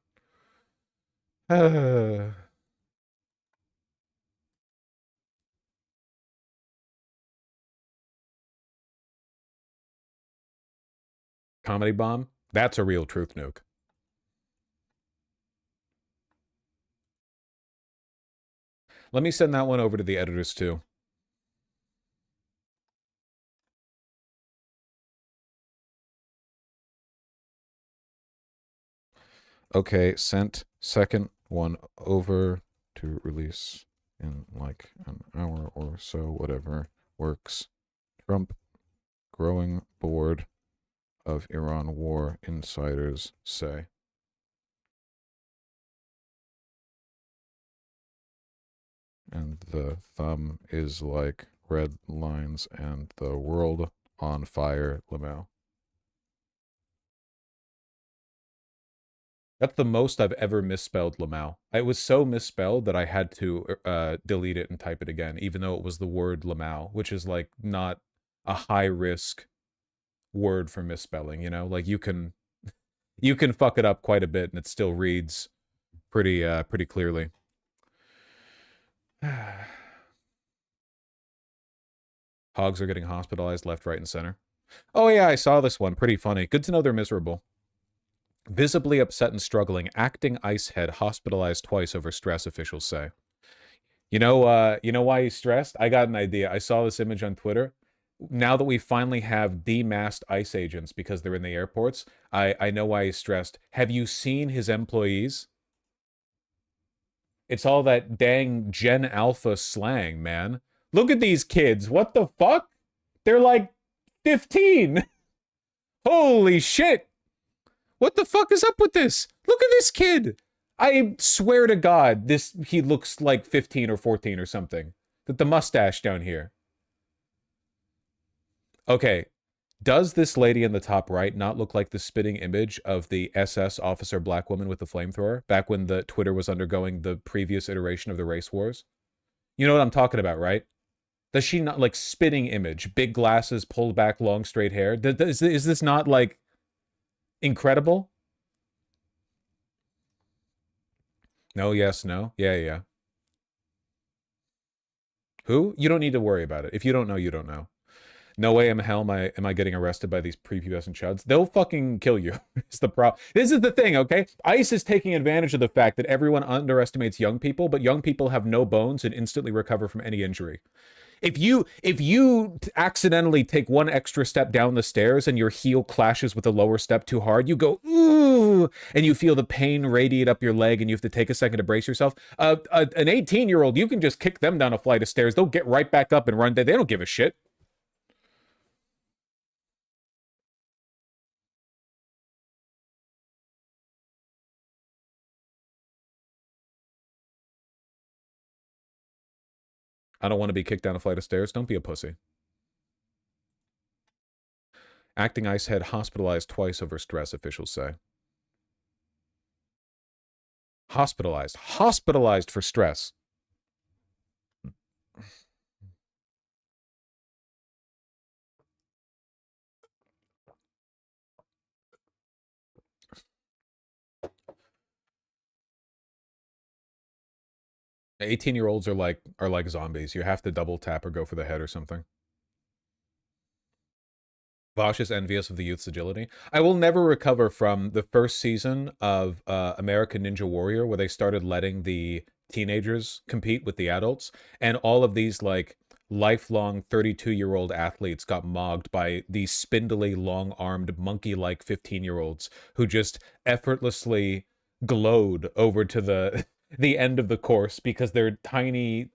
Comedy bomb? That's a real truth nuke. Let me send that one over to the editors too. Okay, sent. Second one over to release in like an hour or so, whatever works. Trump growing bored of Iran war, insiders say. And the thumb is like red lines and the world on fire, Lamau. That's the most I've ever misspelled Lamau. It was so misspelled that I had to delete it and type it again, even though it was the word Lamau, which is like not a high risk word for misspelling, you know? Like you can fuck it up quite a bit and it still reads pretty clearly. Hogs are getting hospitalized left, right, and center. Oh yeah, I saw this one. Pretty funny. Good to know they're miserable. Visibly upset and struggling, acting ice head hospitalized twice over stress, officials say. You know why he's stressed? I got an idea. I saw this image on Twitter. Now that we finally have demasked ICE agents because they're in the airports, I know why he's stressed. Have you seen his employees? It's all that dang Gen Alpha slang, man. Look at these kids. What the fuck? They're like 15. Holy shit. What the fuck is up with this? Look at this kid. I swear to God, he looks like 15 or 14 or something. With the mustache down here. Okay. Does this lady in the top right not look like the spitting image of the SS officer black woman with the flamethrower back when the Twitter was undergoing the previous iteration of the race wars? You know what I'm talking about, right? Does she not, like, spitting image, big glasses, pulled back, long straight hair? Is this not, like, incredible? No, yes, no. Yeah. Who? You don't need to worry about it. If you don't know, you don't know. No way am I getting arrested by these prepubescent chuds. They'll fucking kill you. It's the problem. This is the thing, okay? ICE is taking advantage of the fact that everyone underestimates young people, but young people have no bones and instantly recover from any injury. If you accidentally take one extra step down the stairs and your heel clashes with the lower step too hard, you go, ooh, and you feel the pain radiate up your leg and you have to take a second to brace yourself. An 18-year-old, you can just kick them down a flight of stairs. They'll get right back up and run. They don't give a shit. I don't want to be kicked down a flight of stairs. Don't be a pussy. Acting ice head hospitalized twice over stress, officials say. Hospitalized for stress. The 18-year-olds are like zombies. You have to double tap or go for the head or something. Vosh is envious of the youth's agility. I will never recover from the first season of American Ninja Warrior, where they started letting the teenagers compete with the adults, and all of these like lifelong 32-year-old athletes got mogged by these spindly, long-armed, monkey-like 15-year-olds who just effortlessly glowed over to the end of the course because their tiny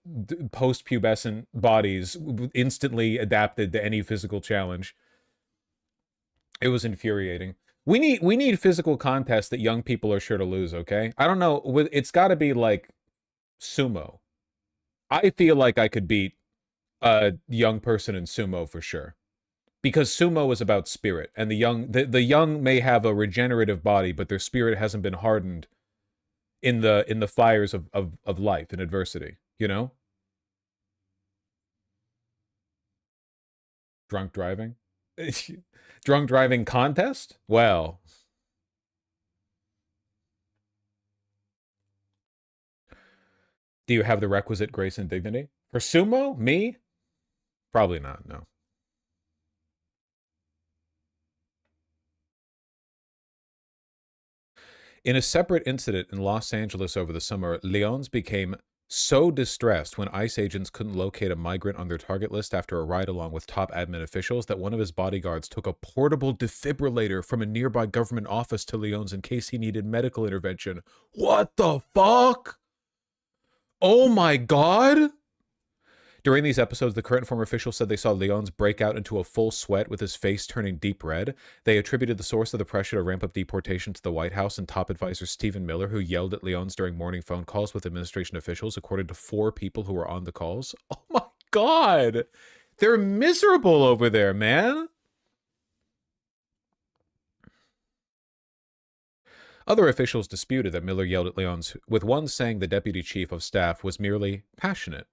post-pubescent bodies instantly adapted to any physical challenge. It was infuriating. We need physical contests that young people are sure to lose, okay? I don't know. It's got to be like sumo. I feel like I could beat a young person in sumo for sure. Because sumo is about spirit, and the young may have a regenerative body, but their spirit hasn't been hardened in the fires of life and adversity, you know? Drunk driving? Drunk driving contest? Well, do you have the requisite grace and dignity? For sumo? Me? Probably not, no. In a separate incident in Los Angeles over the summer, Leons became so distressed when ICE agents couldn't locate a migrant on their target list after a ride-along with top admin officials that one of his bodyguards took a portable defibrillator from a nearby government office to Leons in case he needed medical intervention. What the fuck? Oh my god! During these episodes, the current and former officials said they saw Leons break out into a full sweat with his face turning deep red. They attributed the source of the pressure to ramp up deportation to the White House and top advisor Stephen Miller, who yelled at Leons during morning phone calls with administration officials, according to 4 people who were on the calls. Oh my god! They're miserable over there, man! Other officials disputed that Miller yelled at Leons, with one saying the deputy chief of staff was merely passionate.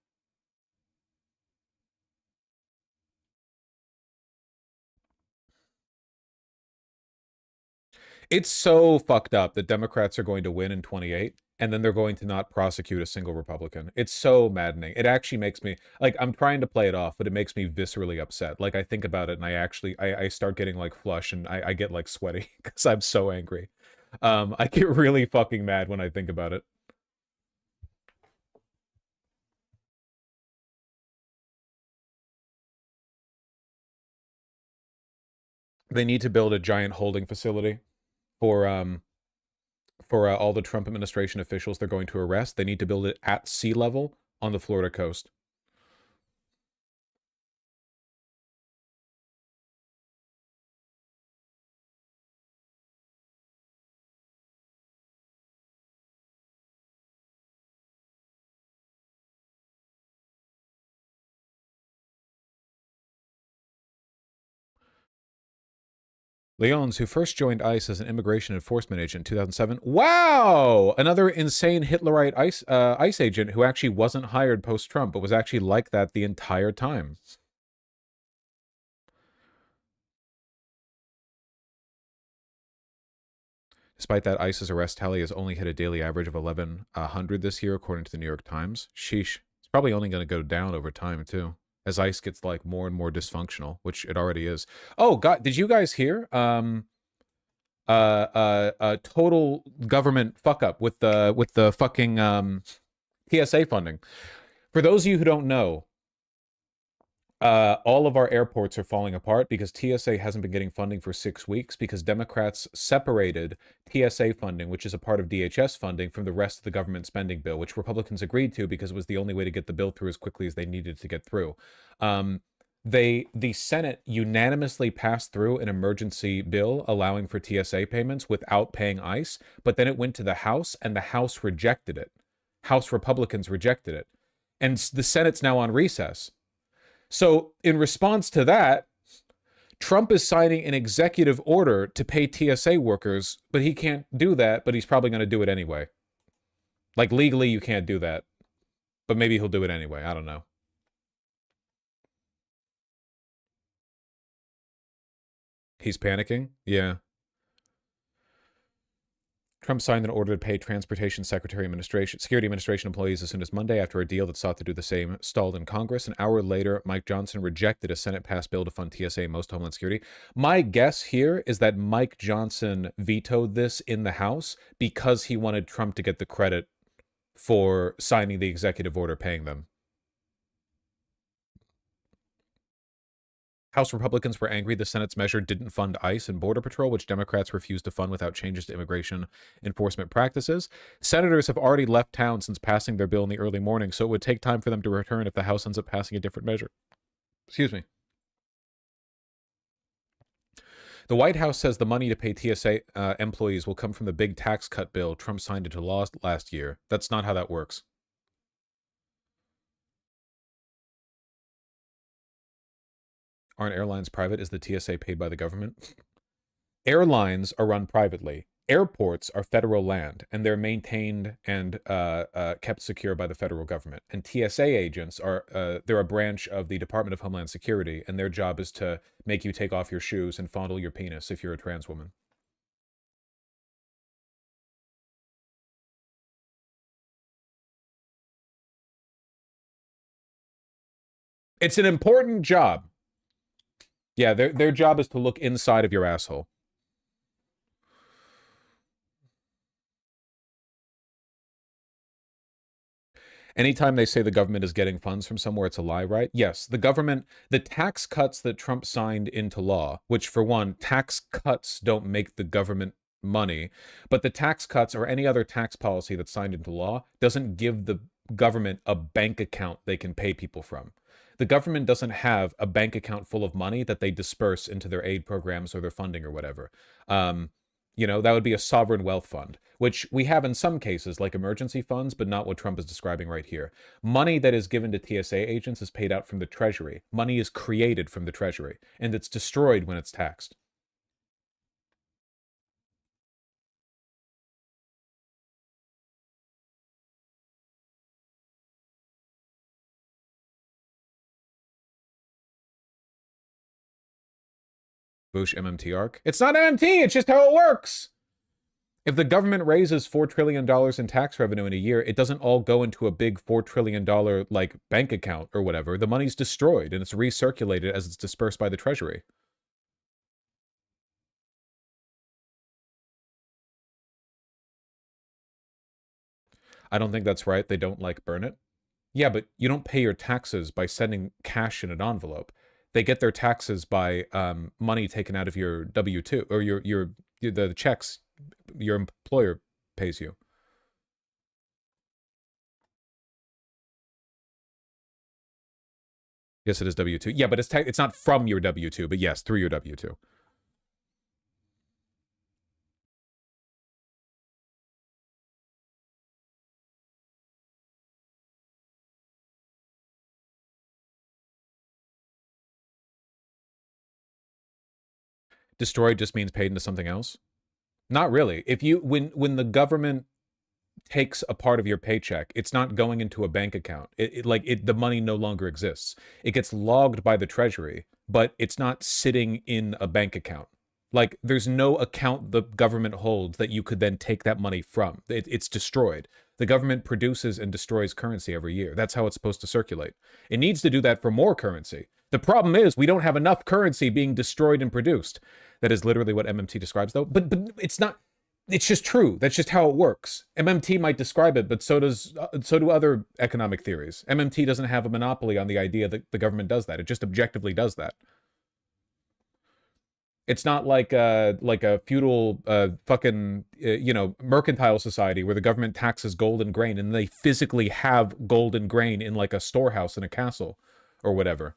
It's so fucked up that Democrats are going to win in 28, and then they're going to not prosecute a single Republican. It's so maddening. It actually makes me, like, I'm trying to play it off, but it makes me viscerally upset. Like, I think about it, and I start getting, like, flush, and I get, like, sweaty, because I'm so angry. I get really fucking mad when I think about it. They need to build a giant holding facility for all the Trump administration officials they're going to arrest. They need to build it at sea level on the Florida coast. Leons, who first joined ICE as an immigration enforcement agent in 2007. Wow! Another insane Hitlerite ICE agent who actually wasn't hired post-Trump, but was actually like that the entire time. Despite that, ICE's arrest tally has only hit a daily average of 1,100 this year, according to the New York Times. Sheesh. It's probably only going to go down over time, too, as ICE gets, like, more and more dysfunctional, which it already is. Oh, God, did you guys hear? Total government fuck-up with the fucking, TSA funding. For those of you who don't know, all of our airports are falling apart because TSA hasn't been getting funding for 6 weeks because Democrats separated TSA funding, which is a part of DHS funding, from the rest of the government spending bill, which Republicans agreed to because it was the only way to get the bill through as quickly as they needed to get through. The Senate unanimously passed through an emergency bill allowing for TSA payments without paying ICE, but then it went to the House, and the House rejected it. House Republicans rejected it. And the Senate's now on recess. So in response to that, Trump is signing an executive order to pay TSA workers, but he can't do that, but he's probably going to do it anyway. Like, legally, you can't do that, but maybe he'll do it anyway. I don't know. He's panicking? Yeah. Trump signed an order to pay Transportation Secretary Security Administration employees as soon as Monday after a deal that sought to do the same stalled in Congress. An hour later, Mike Johnson rejected a Senate-passed bill to fund TSA and most Homeland Security. My guess here is that Mike Johnson vetoed this in the House because he wanted Trump to get the credit for signing the executive order paying them. House Republicans were angry the Senate's measure didn't fund ICE and Border Patrol, which Democrats refused to fund without changes to immigration enforcement practices. Senators have already left town since passing their bill in the early morning, so it would take time for them to return if the House ends up passing a different measure. Excuse me. The White House says the money to pay TSA employees will come from the big tax cut bill Trump signed into law last year. That's not how that works. Aren't airlines private? Is the TSA paid by the government? Airlines are run privately. Airports are federal land, and they're maintained and kept secure by the federal government. And TSA agents are they're a branch of the Department of Homeland Security, and their job is to make you take off your shoes and fondle your penis if you're a trans woman. It's an important job. Yeah, their job is to look inside of your asshole. Anytime they say the government is getting funds from somewhere, it's a lie, right? Yes, the government, the tax cuts that Trump signed into law, which for one, tax cuts don't make the government money, but the tax cuts or any other tax policy that's signed into law doesn't give the government a bank account they can pay people from. The government doesn't have a bank account full of money that they disperse into their aid programs or their funding or whatever. You know, that would be a sovereign wealth fund, which we have in some cases, like emergency funds, but not what Trump is describing right here. Money that is given to TSA agents is paid out from the Treasury. Money is created from the Treasury, and it's destroyed when it's taxed. Bush MMT arc. It's not MMT, it's just how it works. If the government raises $4 trillion in tax revenue in a year, it doesn't all go into a big $4 trillion like bank account or whatever. The money's destroyed and it's recirculated as it's dispersed by the Treasury. I don't think that's right. They don't like burn it. Yeah, but you don't pay your taxes by sending cash in an envelope. They get their taxes by money taken out of your W-2 or the checks your employer pays you. Yes, it is W-2. Yeah, but it's not from your W-2, but yes, through your W-2. Destroyed just means paid into something else? Not really. If you when the government takes a part of your paycheck, it's not going into a bank account. The money no longer exists. It gets logged by the Treasury, but it's not sitting in a bank account. Like, there's no account the government holds that you could then take that money from. It's destroyed. The government produces and destroys currency every year. That's how it's supposed to circulate. It needs to do that for more currency. The problem is we don't have enough currency being destroyed and produced. That is literally what MMT describes, though. But it's not. It's just true. That's just how it works. MMT might describe it, but so do other economic theories. MMT doesn't have a monopoly on the idea that the government does that. It just objectively does that. It's not like a feudal fucking mercantile society where the government taxes gold and grain and they physically have gold and grain in like a storehouse in a castle or whatever.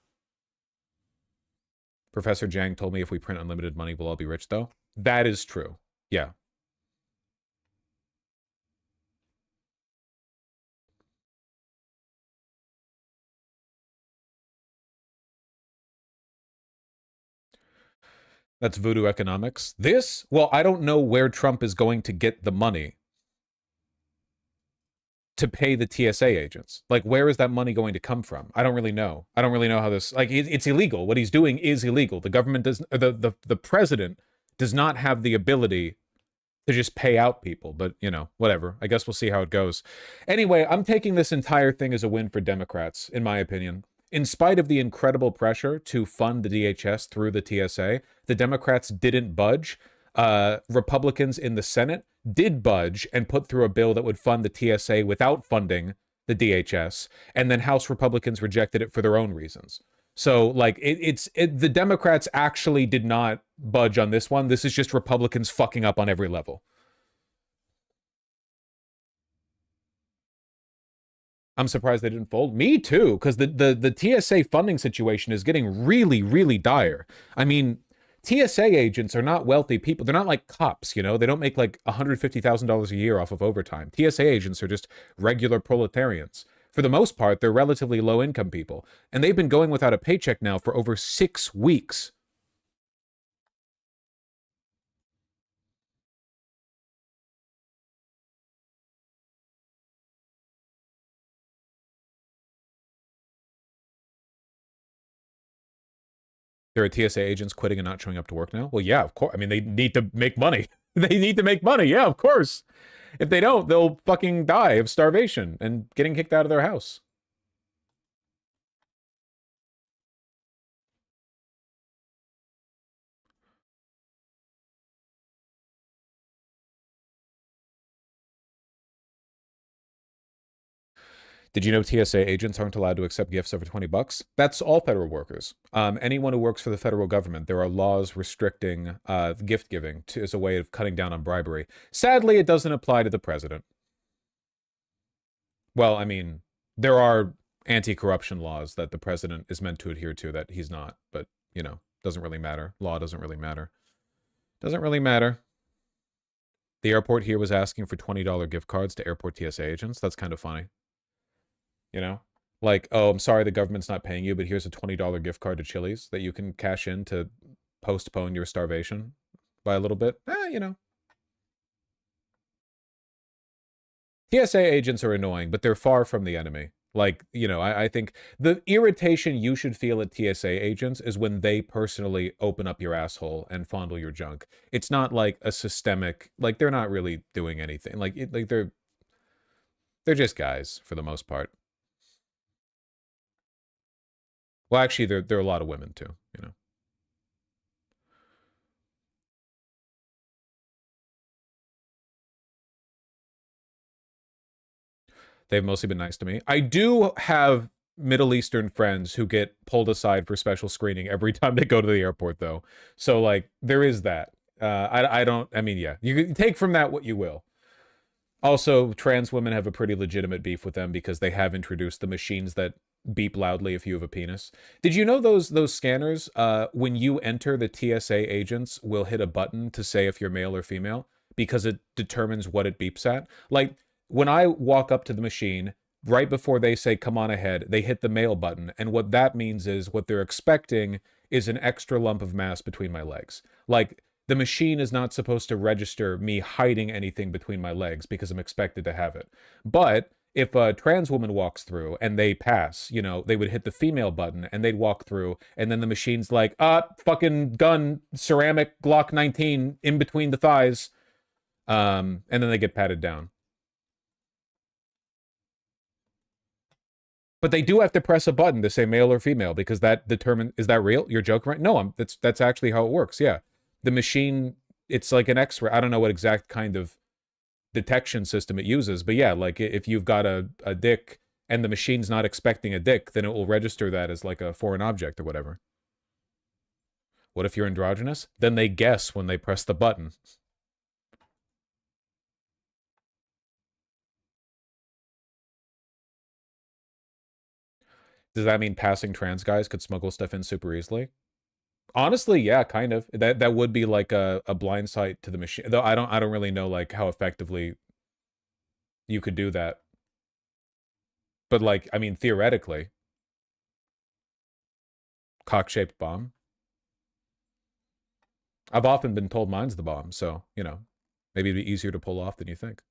Professor Jang told me if we print unlimited money, we'll all be rich, though. That is true. Yeah. That's voodoo economics. This? Well, I don't know where Trump is going to get the money to pay the TSA agents. Like, where is that money going to come from? I don't really know. I don't really know how this, like, it's illegal. What he's doing is illegal. The government does, the president does not have the ability to just pay out people, but whatever. I guess we'll see how it goes. Anyway, I'm taking this entire thing as a win for Democrats, in my opinion. In spite of the incredible pressure to fund the DHS through the TSA, the Democrats didn't budge. Republicans in the Senate did budge and put through a bill that would fund the TSA without funding the DHS, and then House Republicans rejected it for their own reasons. So, like, the Democrats actually did not budge on this one. This is just Republicans fucking up on every level. I'm surprised they didn't fold. Me too, because the TSA funding situation is getting really, really dire. I mean, TSA agents are not wealthy people. They're not like cops, They don't make like $150,000 a year off of overtime. TSA agents are just regular proletarians. For the most part, they're relatively low-income people. And they've been going without a paycheck now for over 6 weeks. There are TSA agents quitting and not showing up to work now? Well, yeah, of course. I mean, they need to make money. They need to make money. Yeah, of course. If they don't, they'll fucking die of starvation and getting kicked out of their house. Did you know TSA agents aren't allowed to accept gifts over $20? That's all federal workers. Anyone who works for the federal government, there are laws restricting gift giving as a way of cutting down on bribery. Sadly, it doesn't apply to the president. Well, I mean, there are anti-corruption laws that the president is meant to adhere to that he's not, but, you know, doesn't really matter. Law doesn't really matter. Doesn't really matter. The airport here was asking for $20 gift cards to airport TSA agents. That's kind of funny. You know, like, oh, I'm sorry the government's not paying you, but here's a $20 gift card to Chili's that you can cash in to postpone your starvation by a little bit. You know. TSA agents are annoying, but they're far from the enemy. Like, you know, I think the irritation you should feel at TSA agents is when they personally open up your asshole and fondle your junk. It's not like a systemic, like, they're not really doing anything. Like, they're just guys for the most part. Well, actually, there are a lot of women, too, you know. They've mostly been nice to me. I do have Middle Eastern friends who get pulled aside for special screening every time they go to the airport, though. So, like, there is that. I mean, yeah. You can take from that what you will. Also, trans women have a pretty legitimate beef with them because they have introduced the machines that beep loudly if you have a penis. Did you know those scanners, when you enter, the TSA agents will hit a button to say if you're male or female because it determines what it beeps at? Like, when I walk up to the machine, right before they say, come on ahead, they hit the male button. And what that means is what they're expecting is an extra lump of mass between my legs. Like, the machine is not supposed to register me hiding anything between my legs because I'm expected to have it. But if a trans woman walks through and they pass, you know, they would hit the female button and they'd walk through, and then the machine's like, fucking gun, ceramic Glock 19 in between the thighs. And then they get patted down. But they do have to press a button to say male or female because that determines, is that real? You're joking, right? No, that's actually how it works. Yeah. The machine, it's like an X-ray. I don't know what exact kind of detection system it uses, but yeah, like if you've got a dick and the machine's not expecting a dick, then it will register that as like a foreign object or whatever. What if you're androgynous? Then they guess when they press the button. Does that mean passing trans guys could smuggle stuff in super easily? Honestly, yeah, kind of. That would be like a blind sight to the machine. Though I don't really know like how effectively you could do that. But like, I mean, theoretically, cock-shaped bomb. I've often been told mine's the bomb, so, you know, maybe it'd be easier to pull off than you think.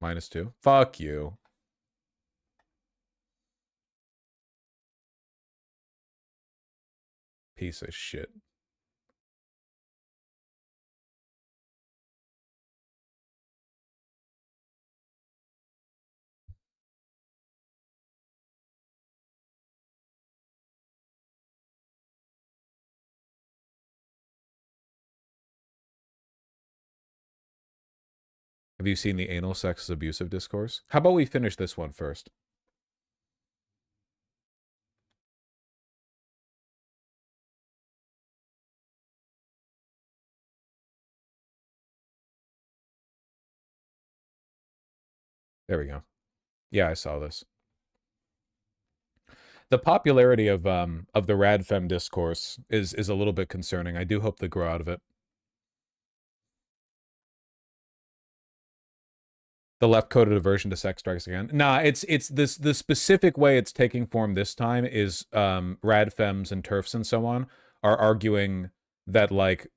-2. Fuck you. Piece of shit. Have you seen the anal sex is abusive discourse? How about we finish this one first? There we go. Yeah, I saw this. The popularity of the radfem discourse is a little bit concerning. I do hope they grow out of it. The left coded aversion to sex strikes again. Nah, it's this the specific way it's taking form this time is rad femmes and TERFs and so on are arguing that like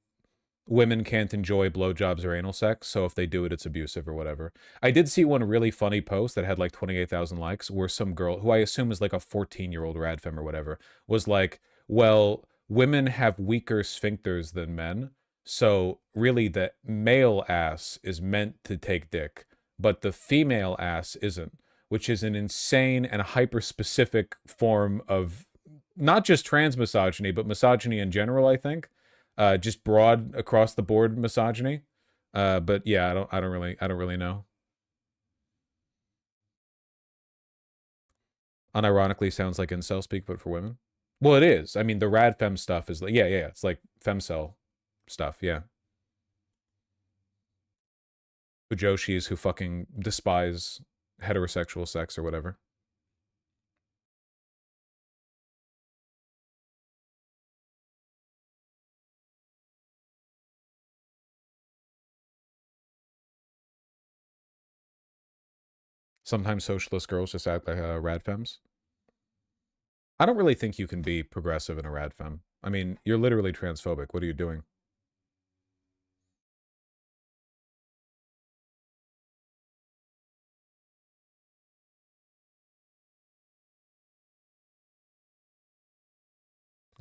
women can't enjoy blowjobs or anal sex, so if they do it, it's abusive or whatever. I did see one really funny post that had like 28,000 likes where some girl, who I assume is like a 14-year-old rad femme or whatever, was like, well, women have weaker sphincters than men, so really the male ass is meant to take dick, but the female ass isn't, which is an insane and hyper-specific form of not just trans misogyny, but misogyny in general, I think. Just broad across the board misogyny. But yeah, I don't really know. Unironically sounds like incel speak, but for women. Well, it is. I mean, the rad femme stuff is like, yeah, it's like femcel stuff, yeah. Fujoshis who fucking despise heterosexual sex or whatever. Sometimes socialist girls just act like rad femmes. I don't really think you can be progressive in a rad femme. I mean, you're literally transphobic. What are you doing?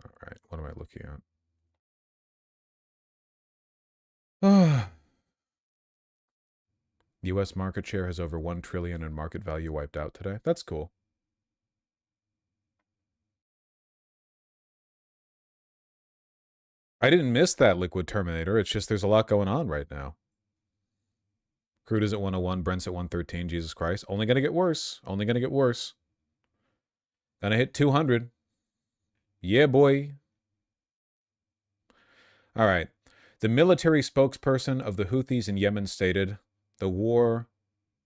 All right, what am I looking at? U.S. market share has over 1 trillion in market value wiped out today. That's cool. I didn't miss that Liquid Terminator. It's just there's a lot going on right now. Crude is at 101. Brent's at 113. Jesus Christ. Only going to get worse. Only going to get worse. Gonna hit 200. Yeah, boy. All right. The military spokesperson of the Houthis in Yemen stated, the war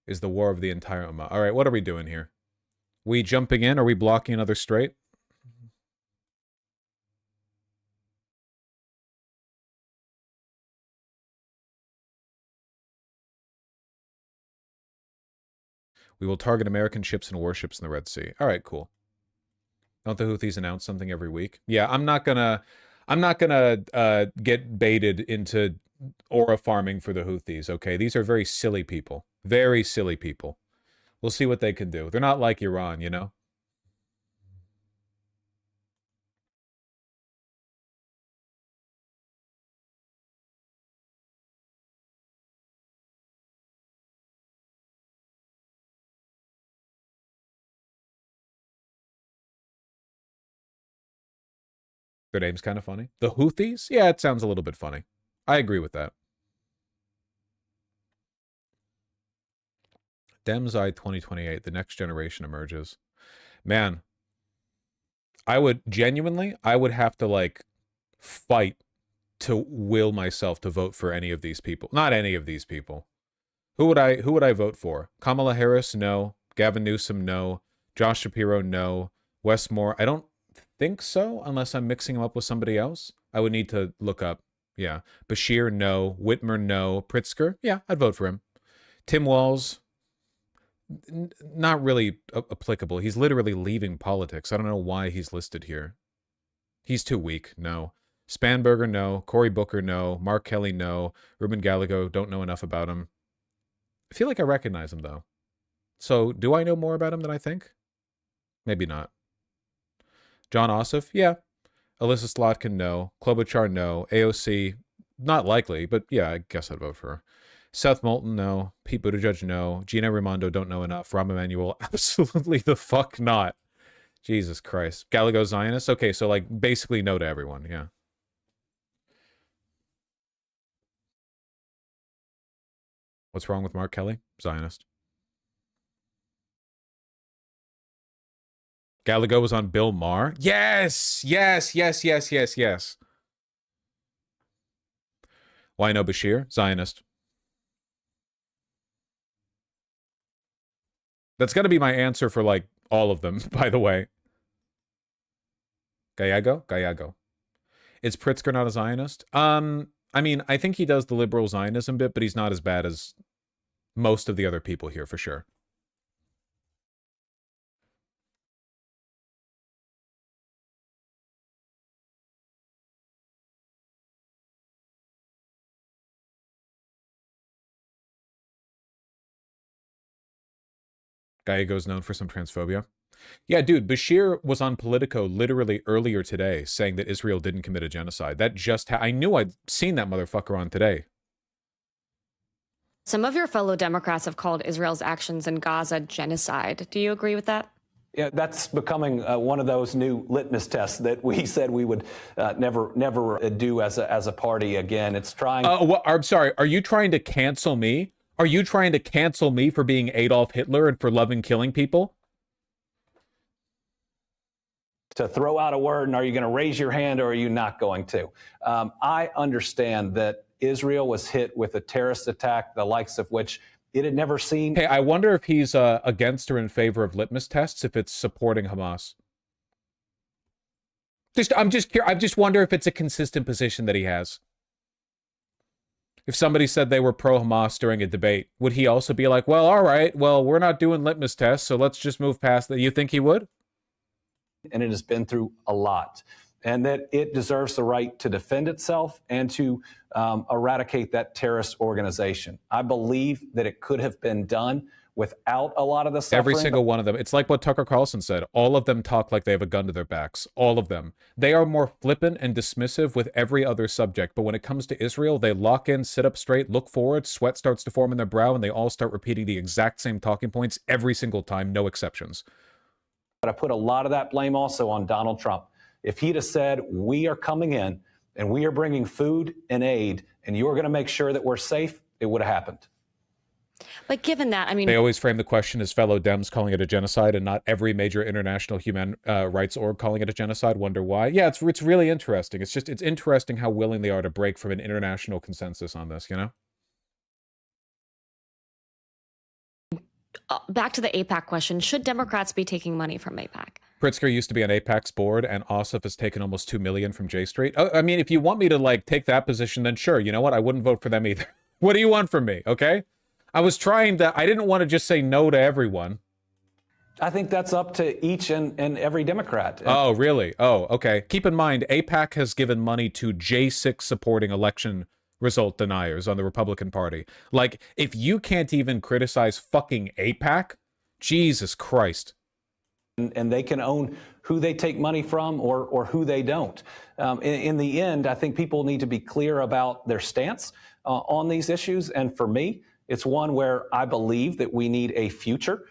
is the war of the entire Ummah. All right, what are we doing here? We jumping in? Are we blocking another strait? We will target American ships and warships in the Red Sea. All right, cool. Don't the Houthis announce something every week? Yeah, I'm not gonna get baited into aura farming for the Houthis, okay? These are very silly people. Very silly people. We'll see what they can do. They're not like Iran, you know? Their name's kind of funny. The Houthis? Yeah, it sounds a little bit funny. I agree with that. Demsai 2028, the next generation emerges. Man, I would have to like fight to will myself to vote for any of these people. Not any of these people. Who would I vote for? Kamala Harris, no. Gavin Newsom, no. Josh Shapiro, no. Wes Moore, I don't think so, unless I'm mixing him up with somebody else. I would need to look up. Yeah. Bashir, no. Whitmer, no. Pritzker, yeah, I'd vote for him. Tim Walz, not really applicable. He's literally leaving politics. I don't know why he's listed here. He's too weak, no. Spanberger, no. Cory Booker, no. Mark Kelly, no. Ruben Gallego, don't know enough about him. I feel like I recognize him, though. So, do I know more about him than I think? Maybe not. John Ossoff, yeah. Alyssa Slotkin, no. Klobuchar, no. AOC, not likely, but yeah, I guess I'd vote for her. Seth Moulton, no. Pete Buttigieg, no. Gina Raimondo, don't know enough. Rahm Emanuel, absolutely the fuck not. Jesus Christ. Gallego Zionist? Okay, so like basically no to everyone, yeah. What's wrong with Mark Kelly? Zionist. Gallego was on Bill Maher? Yes! Yes, yes, yes, yes, yes. Why no Bashir? Zionist. That's got to be my answer for, like, all of them, by the way. Gallego? Gallego. Is Pritzker not a Zionist? I mean, I think he does the liberal Zionism bit, but he's not as bad as most of the other people here for sure. Gallego's known for some transphobia. Yeah, dude, Bashir was on Politico literally earlier today saying that Israel didn't commit a genocide. That just I knew I'd seen that motherfucker on today. Some of your fellow Democrats have called Israel's actions in Gaza genocide. Do you agree with that? Yeah, that's becoming one of those new litmus tests that we said we would never do as a party again. It's trying. I'm sorry. Are you trying to cancel me? Are you trying to cancel me for being Adolf Hitler and for loving killing people? To throw out a word, and are you going to raise your hand or are you not going to? I understand that Israel was hit with a terrorist attack, the likes of which it had never seen. Hey, I wonder if he's against or in favor of litmus tests, if it's supporting Hamas. I just wonder if it's a consistent position that he has. If somebody said they were pro-Hamas during a debate, would he also be like, well, all right, well, we're not doing litmus tests, so let's just move past that? You think he would? And it has been through a lot, and that it deserves the right to defend itself and to eradicate that terrorist organization. I believe that it could have been done without a lot of the suffering. Every single one of them. It's like what Tucker Carlson said. All of them talk like they have a gun to their backs. All of them. They are more flippant and dismissive with every other subject. But when it comes to Israel, they lock in, sit up straight, look forward, sweat starts to form in their brow, and they all start repeating the exact same talking points every single time, no exceptions. But I put a lot of that blame also on Donald Trump. If he'd have said, we are coming in and we are bringing food and aid and you're going to make sure that we're safe, it would have happened. But given that, I mean, they always frame the question as fellow Dems calling it a genocide and not every major international human rights org calling it a genocide. Wonder why? Yeah, it's really interesting. It's interesting how willing they are to break from an international consensus on this, you know? Back to the AIPAC question. Should Democrats be taking money from AIPAC? Pritzker used to be on AIPAC's board, and Ossoff has taken almost $2 million from J Street. Oh, I mean, if you want me to, like, take that position, then sure. You know what? I wouldn't vote for them either. What do you want from me, okay? I didn't want to just say no to everyone. I think that's up to each and every Democrat. Oh, really? Oh, okay. Keep in mind, AIPAC has given money to J6 supporting election result deniers on the Republican Party. Like, if you can't even criticize fucking AIPAC, Jesus Christ. And they can own who they take money from or who they don't. In the end, I think people need to be clear about their stance on these issues. And for me, it's one where I believe that we need a future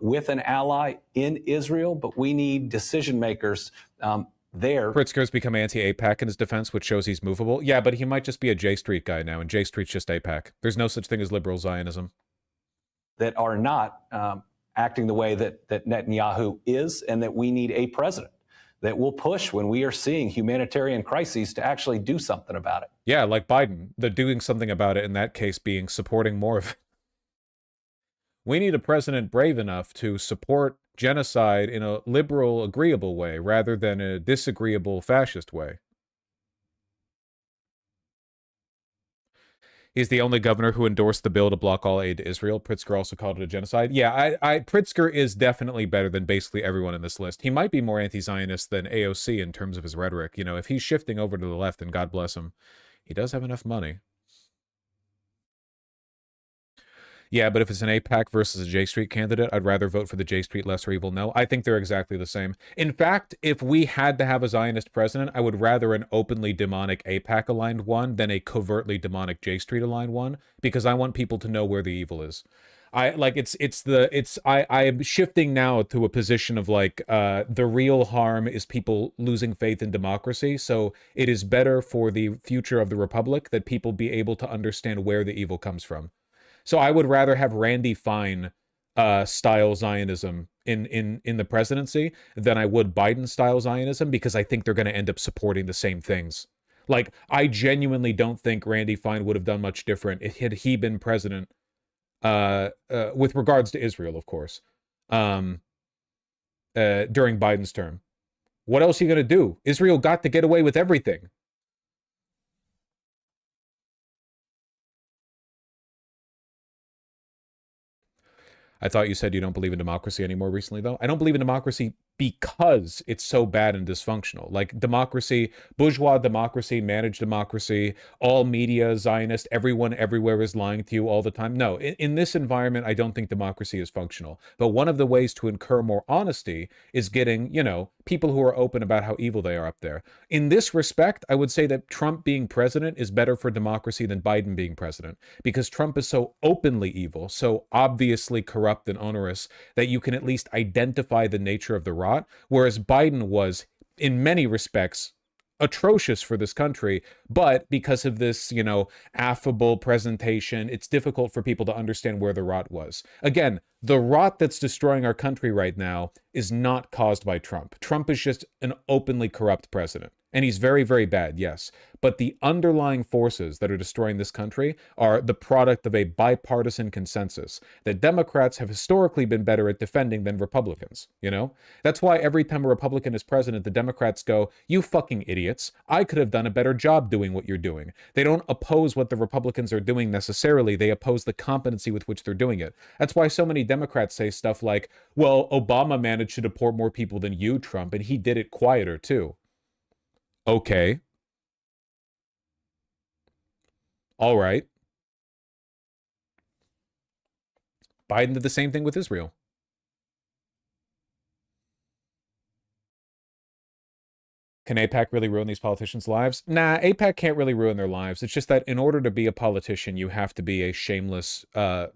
with an ally in Israel, but we need decision makers there. Pritzker's become anti-AIPAC in his defense, which shows he's movable. Yeah, but he might just be a J Street guy now, and J Street's just AIPAC. There's no such thing as liberal Zionism. That are not acting the way that Netanyahu is, and that we need a president that will push when we are seeing humanitarian crises to actually do something about it. Yeah, like Biden. They're doing something about it, in that case being supporting more of it. We need a president brave enough to support genocide in a liberal, agreeable way rather than a disagreeable fascist way. He's the only governor who endorsed the bill to block all aid to Israel. Pritzker also called it a genocide. Yeah, Pritzker is definitely better than basically everyone in this list. He might be more anti-Zionist than AOC in terms of his rhetoric. You know, if he's shifting over to the left, and God bless him, he does have enough money. Yeah, but if it's an AIPAC versus a J Street candidate, I'd rather vote for the J Street lesser evil no. I think they're exactly the same. In fact, if we had to have a Zionist president, I would rather an openly demonic AIPAC-aligned one than a covertly demonic J Street-aligned one, because I want people to know where the evil is. I am shifting now to a position of like the real harm is people losing faith in democracy. So it is better for the future of the republic that people be able to understand where the evil comes from. So I would rather have Randy Fine style Zionism in the presidency than I would Biden style Zionism, because I think they're going to end up supporting the same things. Like, I genuinely don't think Randy Fine would have done much different had he been president, with regards to Israel, of course, during Biden's term. What else are you going to do? Israel got to get away with everything. I thought you said you don't believe in democracy anymore recently, though. I don't believe in democracy because it's so bad and dysfunctional. Like democracy, bourgeois democracy, managed democracy, all media, Zionist, everyone everywhere is lying to you all the time. No, in this environment, I don't think democracy is functional. But one of the ways to incur more honesty is getting, you know, people who are open about how evil they are up there. In this respect, I would say that Trump being president is better for democracy than Biden being president, because Trump is so openly evil, so obviously corrupt and onerous, that you can at least identify the nature of the rot, whereas Biden was, in many respects, atrocious for this country, but because of this, you know, affable presentation, it's difficult for people to understand where the rot was. Again, the rot that's destroying our country right now is not caused by Trump. Trump is just an openly corrupt president. And he's very, very bad, yes. But the underlying forces that are destroying this country are the product of a bipartisan consensus that Democrats have historically been better at defending than Republicans, you know? That's why every time a Republican is president, the Democrats go, "You fucking idiots. I could have done a better job doing what you're doing." They don't oppose what the Republicans are doing necessarily. They oppose the competency with which they're doing it. That's why so many Democrats say stuff like, "Well, Obama managed to deport more people than you, Trump, and he did it quieter too." Okay. All right. Biden did the same thing with Israel. Can AIPAC really ruin these politicians' lives? Nah, AIPAC can't really ruin their lives. It's just that in order to be a politician, you have to be a shameless,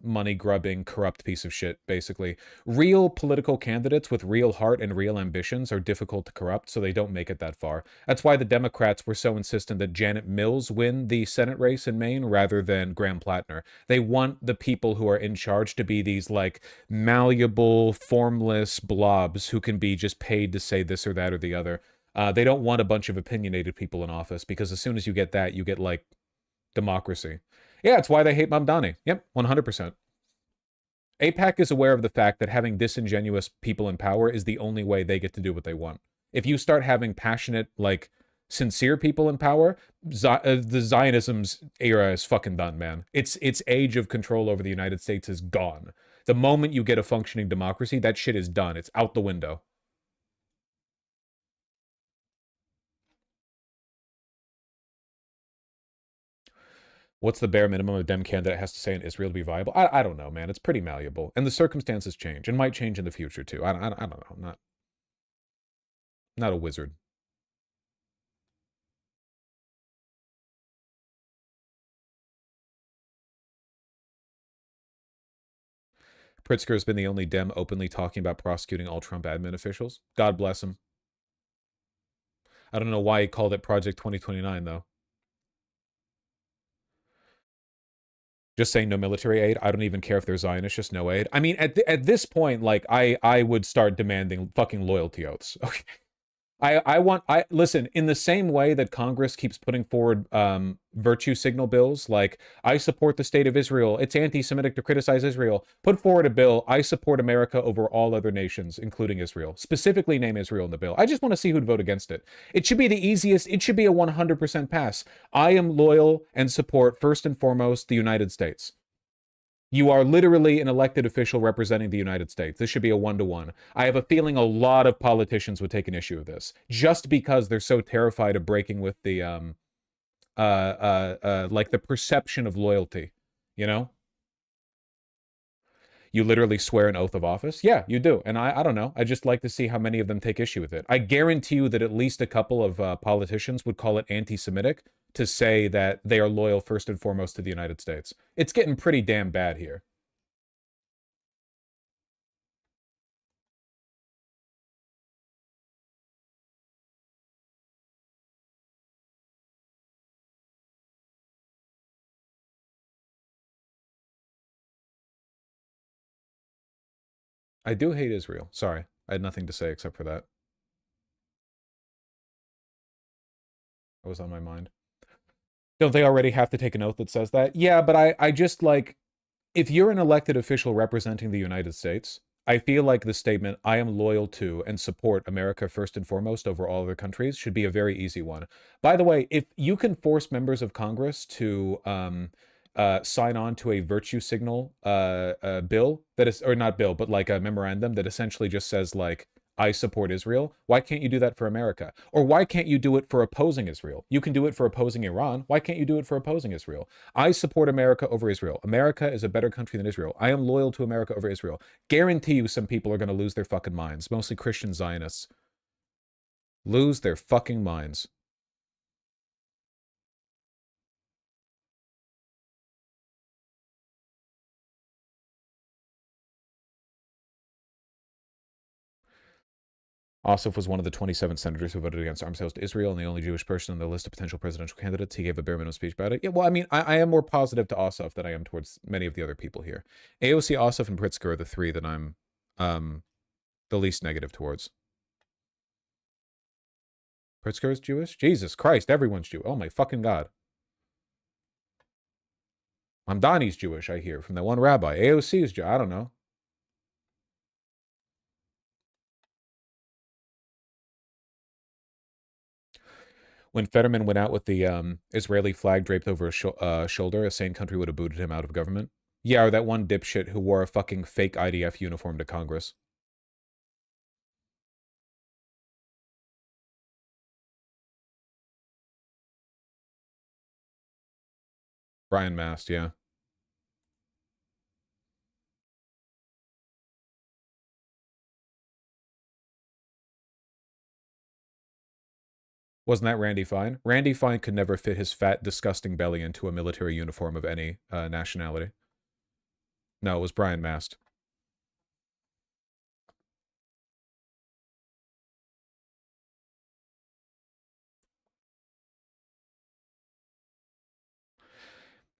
money-grubbing, corrupt piece of shit, basically. Real political candidates with real heart and real ambitions are difficult to corrupt, so they don't make it that far. That's why the Democrats were so insistent that Janet Mills win the Senate race in Maine rather than Graham Plattner. They want the people who are in charge to be these, like, malleable, formless blobs who can be just paid to say this or that or the other. They don't want a bunch of opinionated people in office, because as soon as you get that, you get, like, democracy. Yeah, it's why they hate Mamdani. Yep, 100%. AIPAC is aware of the fact that having disingenuous people in power is the only way they get to do what they want. If you start having passionate, like, sincere people in power, the Zionism's era is fucking done, man. Its age of control over the United States is gone. The moment you get a functioning democracy, that shit is done. It's out the window. What's the bare minimum a Dem candidate has to say in Israel to be viable? I don't know, man. It's pretty malleable. And the circumstances change and might change in the future, too. I don't know. I'm not a wizard. Pritzker has been the only Dem openly talking about prosecuting all Trump admin officials. God bless him. I don't know why he called it Project 2029, though. Just saying no military aid. I don't even care if they're Zionists, just no aid. I mean, at this point, like, I would start demanding fucking loyalty oaths. Okay. Listen, in the same way that Congress keeps putting forward virtue signal bills, like, I support the state of Israel, it's anti-Semitic to criticize Israel, put forward a bill, I support America over all other nations, including Israel. Specifically name Israel in the bill. I just want to see who'd vote against it. It should be the easiest, it should be a 100% pass. I am loyal and support, first and foremost, the United States. You are literally an elected official representing the United States. This should be a 1-to-1. I have a feeling a lot of politicians would take an issue with this, just because they're so terrified of breaking with the, like, the perception of loyalty, you know? You literally swear an oath of office? Yeah, you do. And I don't know. I just like to see how many of them take issue with it. I guarantee you that at least a couple of politicians would call it anti-Semitic to say that they are loyal first and foremost to the United States. It's getting pretty damn bad here. I do hate Israel. Sorry. I had nothing to say except for that. That was on my mind. Don't they already have to take an oath that says that? Yeah, but I just, like, if you're an elected official representing the United States, I feel like the statement, I am loyal to and support America first and foremost over all other countries, should be a very easy one. By the way, if you can force members of Congress to sign on to a virtue signal bill that is, or not bill, but like a memorandum that essentially just says like, I support Israel. Why can't you do that for America? Or why can't you do it for opposing Israel? You can do it for opposing Iran. Why can't you do it for opposing Israel? I support America over Israel. America is a better country than Israel. I am loyal to America over Israel. Guarantee you some people are going to lose their fucking minds, mostly Christian Zionists. Lose their fucking minds. Ossoff was one of the 27 senators who voted against arms sales to Israel and the only Jewish person on the list of potential presidential candidates. He gave a bare minimum speech about it. Yeah, well, I mean, I am more positive to Ossoff than I am towards many of the other people here. AOC, Ossoff, and Pritzker are the three that I'm the least negative towards. Pritzker is Jewish? Jesus Christ, everyone's Jewish. Oh my fucking God. Mamdani's Jewish, I hear, from that one rabbi. AOC is Jewish. I don't know. When Fetterman went out with the Israeli flag draped over his shoulder, a sane country would have booted him out of government. Yeah, or that one dipshit who wore a fucking fake IDF uniform to Congress. Brian Mast, yeah. Wasn't that Randy Fine? Randy Fine could never fit his fat, disgusting belly into a military uniform of any nationality. No, it was Brian Mast.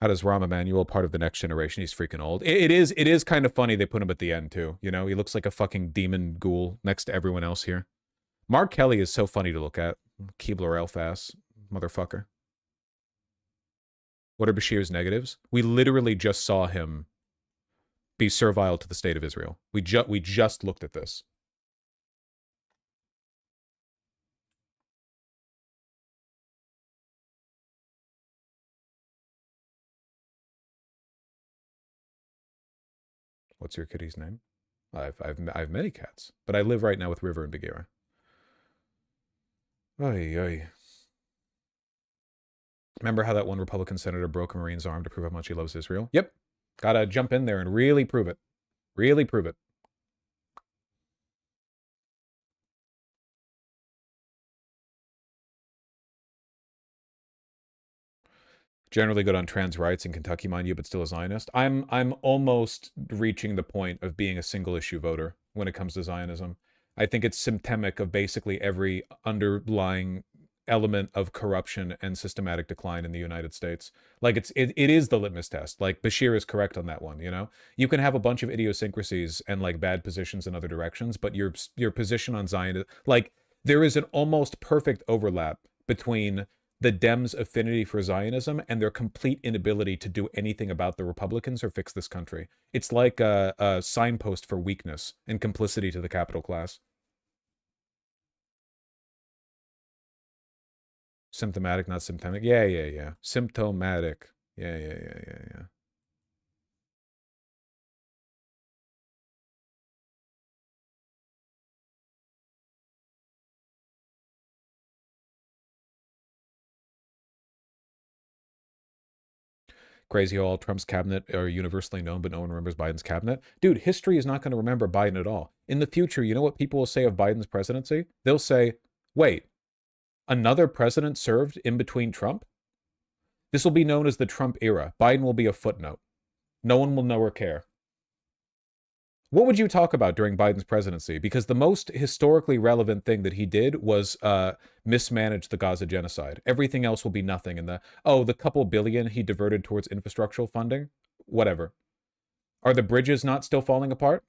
How does Rahm Emanuel part of the next generation? He's freaking old. It is kind of funny they put him at the end too. You know, he looks like a fucking demon ghoul next to everyone else here. Mark Kelly is so funny to look at. Keebler Elfas, motherfucker. What are Bashir's negatives? We literally just saw him be servile to the state of Israel. We just looked at this. What's your kitty's name? I've many cats, but I live right now with River and Bagheera. Oy, oy. Remember how that one Republican senator broke a Marine's arm to prove how much he loves Israel? Yep. Gotta jump in there and really prove it. Really prove it. Generally good on trans rights in Kentucky, mind you, but still a Zionist. I'm almost reaching the point of being a single issue voter when it comes to Zionism. I think it's symptomatic of basically every underlying element of corruption and systematic decline in the United States. Like it is the litmus test. Like Bashir is correct on that one, you know? You can have a bunch of idiosyncrasies and like bad positions in other directions, but your position on Zionism, like there is an almost perfect overlap between the Dems' affinity for Zionism and their complete inability to do anything about the Republicans or fix this country. It's like a signpost for weakness and complicity to the capital class. Symptomatic, not symptomatic. Yeah. Symptomatic. Yeah. Crazy how all Trump's cabinet are universally known, but no one remembers Biden's cabinet. Dude, history is not going to remember Biden at all. In the future, you know what people will say of Biden's presidency? They'll say, wait, another president served in between Trump? This will be known as the Trump era. Biden will be a footnote. No one will know or care. What would you talk about during Biden's presidency? Because the most historically relevant thing that he did was mismanage the Gaza genocide. Everything else will be nothing. And the couple billion he diverted towards infrastructural funding, whatever. Are the bridges not still falling apart?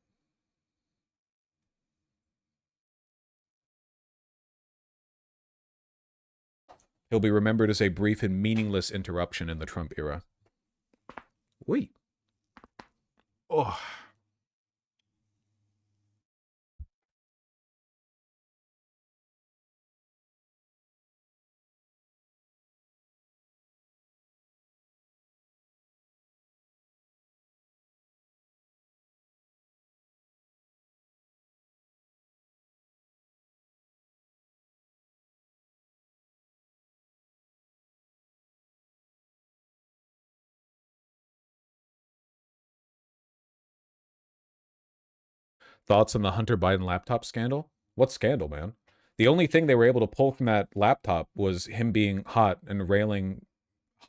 He'll be remembered as a brief and meaningless interruption in the Trump era. Wait. Oh. Thoughts on the Hunter Biden laptop scandal? What scandal, man? The only thing they were able to pull from that laptop was him being hot and railing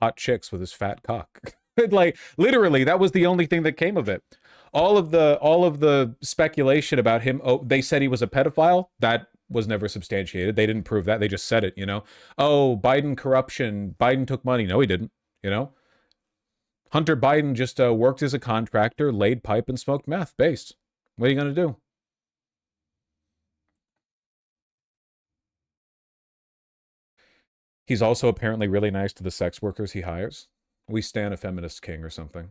hot chicks with his fat cock. Like, literally, that was the only thing that came of it. All of the speculation about him, oh, they said he was a pedophile, that was never substantiated. They didn't prove that. They just said it, you know? Oh, Biden corruption. Biden took money. No, he didn't, you know? Hunter Biden just worked as a contractor, laid pipe, and smoked meth. Based. What are you going to do? He's also apparently really nice to the sex workers he hires. We stan a feminist king or something.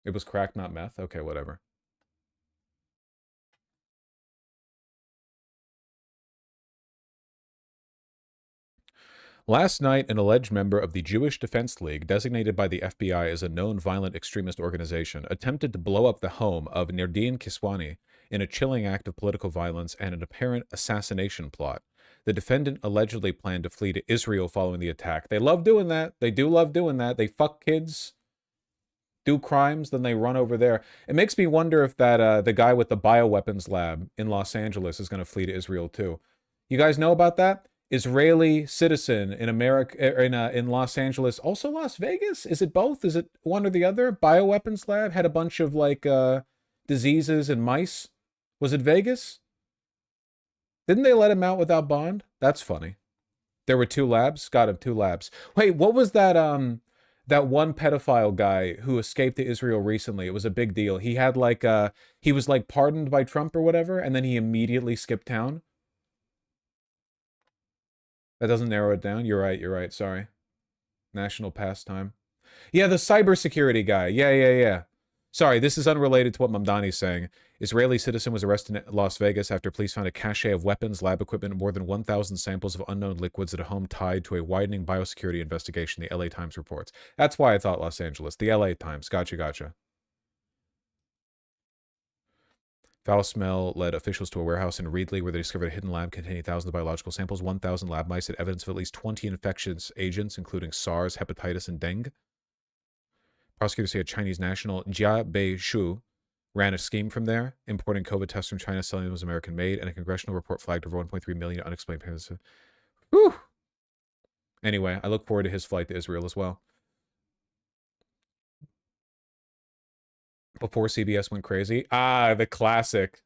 It was crack, not meth? Okay, whatever. Last night, an alleged member of the Jewish Defense League, designated by the FBI as a known violent extremist organization, attempted to blow up the home of Nerdine Kiswani in a chilling act of political violence and an apparent assassination plot. The defendant allegedly planned to flee to Israel following the attack. They love doing that. They do love doing that. They fuck kids, do crimes, then they run over there. It makes me wonder if that the guy with the bioweapons lab in Los Angeles is going to flee to Israel too. You guys know about that? Israeli citizen in America, in Los Angeles, also Las Vegas? Is it both? Is it one or the other? Bioweapons lab had a bunch of like diseases in mice. Was it Vegas? Didn't they let him out without bond? That's funny. There were 2 labs? Got him, 2 labs. Wait, what was that that one pedophile guy who escaped to Israel recently? It was a big deal. He had like he was like pardoned by Trump or whatever, and then he immediately skipped town. That doesn't narrow it down. You're right, sorry. National pastime. Yeah, the cybersecurity guy. Yeah. Sorry, this is unrelated to what Mamdani's saying. Israeli citizen was arrested in Las Vegas after police found a cache of weapons, lab equipment, and more than 1,000 samples of unknown liquids at a home tied to a widening biosecurity investigation, the LA Times reports. That's why I thought Los Angeles. The LA Times. Gotcha. Foul smell led officials to a warehouse in Reedley where they discovered a hidden lab containing thousands of biological samples. 1,000 lab mice had evidence of at least 20 infectious agents, including SARS, hepatitis, and dengue. Prosecutors say a Chinese national, Jia Bei-shu, ran a scheme from there, importing COVID tests from China, selling them as American-made, and a congressional report flagged over 1.3 million unexplained payments. Whew! Anyway, I look forward to his flight to Israel as well. Before CBS went crazy. Ah, the classic.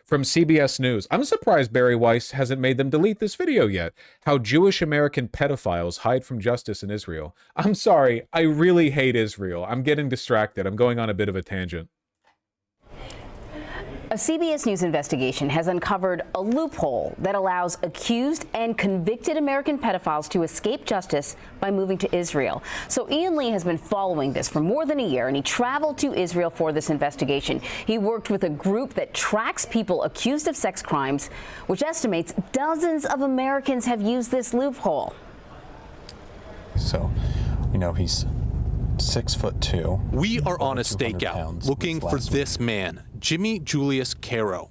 From CBS News. I'm surprised Barry Weiss hasn't made them delete this video yet. How Jewish American pedophiles hide from justice in Israel. I'm sorry, I really hate Israel. I'm getting distracted. I'm going on a bit of a tangent. A CBS News investigation has uncovered a loophole that allows accused and convicted American pedophiles to escape justice by moving to Israel. So Ian Lee has been following this for more than a year, and he traveled to Israel for this investigation. He worked with a group that tracks people accused of sex crimes, which estimates dozens of Americans have used this loophole. So, you know, he's 6'2". We are on a stakeout looking for this man, Jimmy Julius Caro,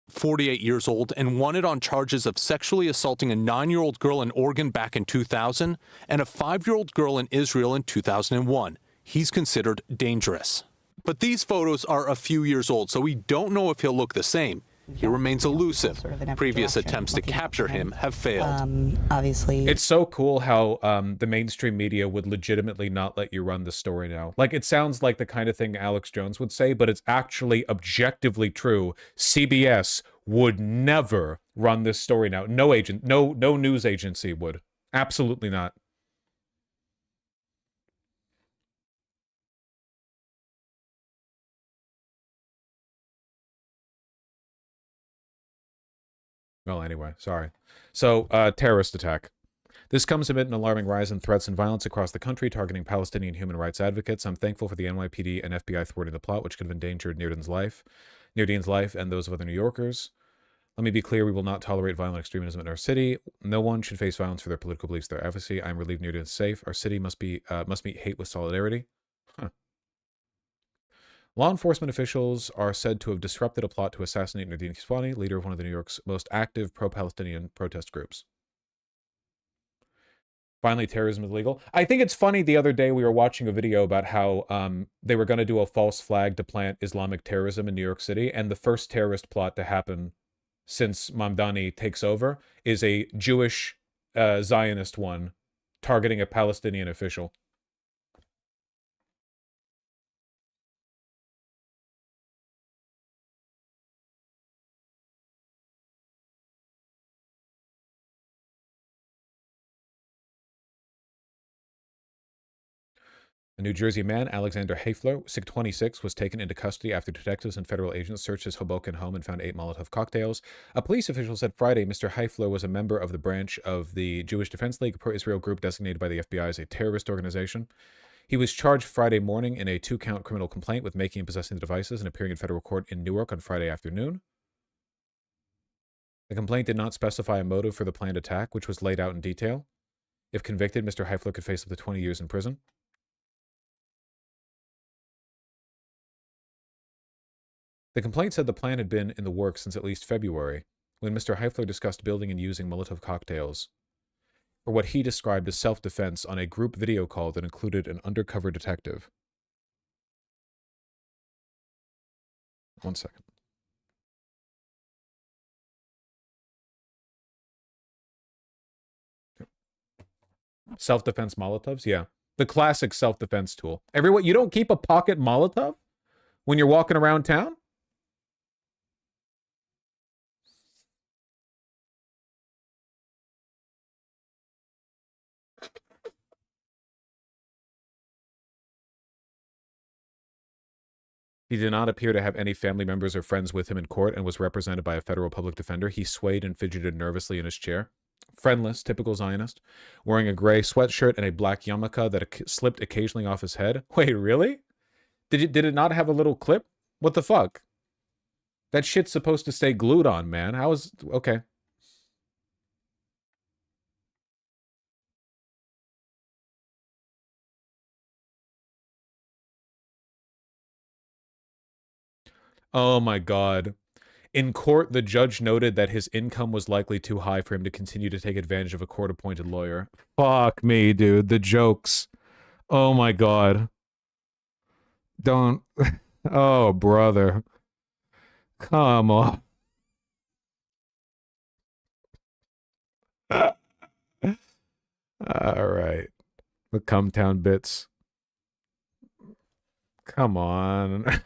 48 years old and wanted on charges of sexually assaulting a 9-year-old girl in Oregon back in 2000 and a 5-year-old girl in Israel in 2001. He's considered dangerous. But these photos are a few years old, so we don't know if he'll look the same. He remains elusive. Previous attempts to capture him have failed. Obviously, it's so cool how the mainstream media would legitimately not let you run the story now. Like, it sounds like the kind of thing Alex Jones would say, but it's actually objectively true. CBS would never run this story now. No news agency would. Absolutely not. Well, anyway, sorry. So, terrorist attack. This comes amid an alarming rise in threats and violence across the country targeting Palestinian human rights advocates. I'm thankful for the NYPD and FBI thwarting the plot, which could have endangered Nirdine's life, and those of other New Yorkers. Let me be clear, we will not tolerate violent extremism in our city. No one should face violence for their political beliefs, their advocacy. I'm relieved Nerdine is safe. Our city must meet hate with solidarity. Huh. Law enforcement officials are said to have disrupted a plot to assassinate Nerdine Kiswani, leader of one of the New York's most active pro-Palestinian protest groups. Finally, terrorism is legal. I think it's funny, the other day we were watching a video about how they were going to do a false flag to plant Islamic terrorism in New York City, and the first terrorist plot to happen since Mamdani takes over is a Jewish Zionist one targeting a Palestinian official. A New Jersey man, Alexander Hafler, 26, was taken into custody after detectives and federal agents searched his Hoboken home and found 8 Molotov cocktails. A police official said Friday Mr. Hafler was a member of the branch of the Jewish Defense League, a pro-Israel group designated by the FBI as a terrorist organization. He was charged Friday morning in a 2-count criminal complaint with making and possessing the devices and appearing in federal court in Newark on Friday afternoon. The complaint did not specify a motive for the planned attack, which was laid out in detail. If convicted, Mr. Hafler could face up to 20 years in prison. The complaint said the plan had been in the works since at least February, when Mr. Hafler discussed building and using Molotov cocktails for what he described as self-defense on a group video call that included an undercover detective. One second. Self-defense Molotovs? Yeah. The classic self-defense tool. Everyone, you don't keep a pocket Molotov when you're walking around town? He did not appear to have any family members or friends with him in court and was represented by a federal public defender. He swayed and fidgeted nervously in his chair. Friendless, typical Zionist, wearing a gray sweatshirt and a black yarmulke that slipped occasionally off his head. Wait, really? Did it not have a little clip? What the fuck? That shit's supposed to stay glued on, man. How is... Okay. Oh my god. In court, the judge noted that his income was likely too high for him to continue to take advantage of a court-appointed lawyer. Fuck me, dude. The jokes. Oh my god. Don't... Oh, brother. Come on. All right. The Cumtown bits. Come on.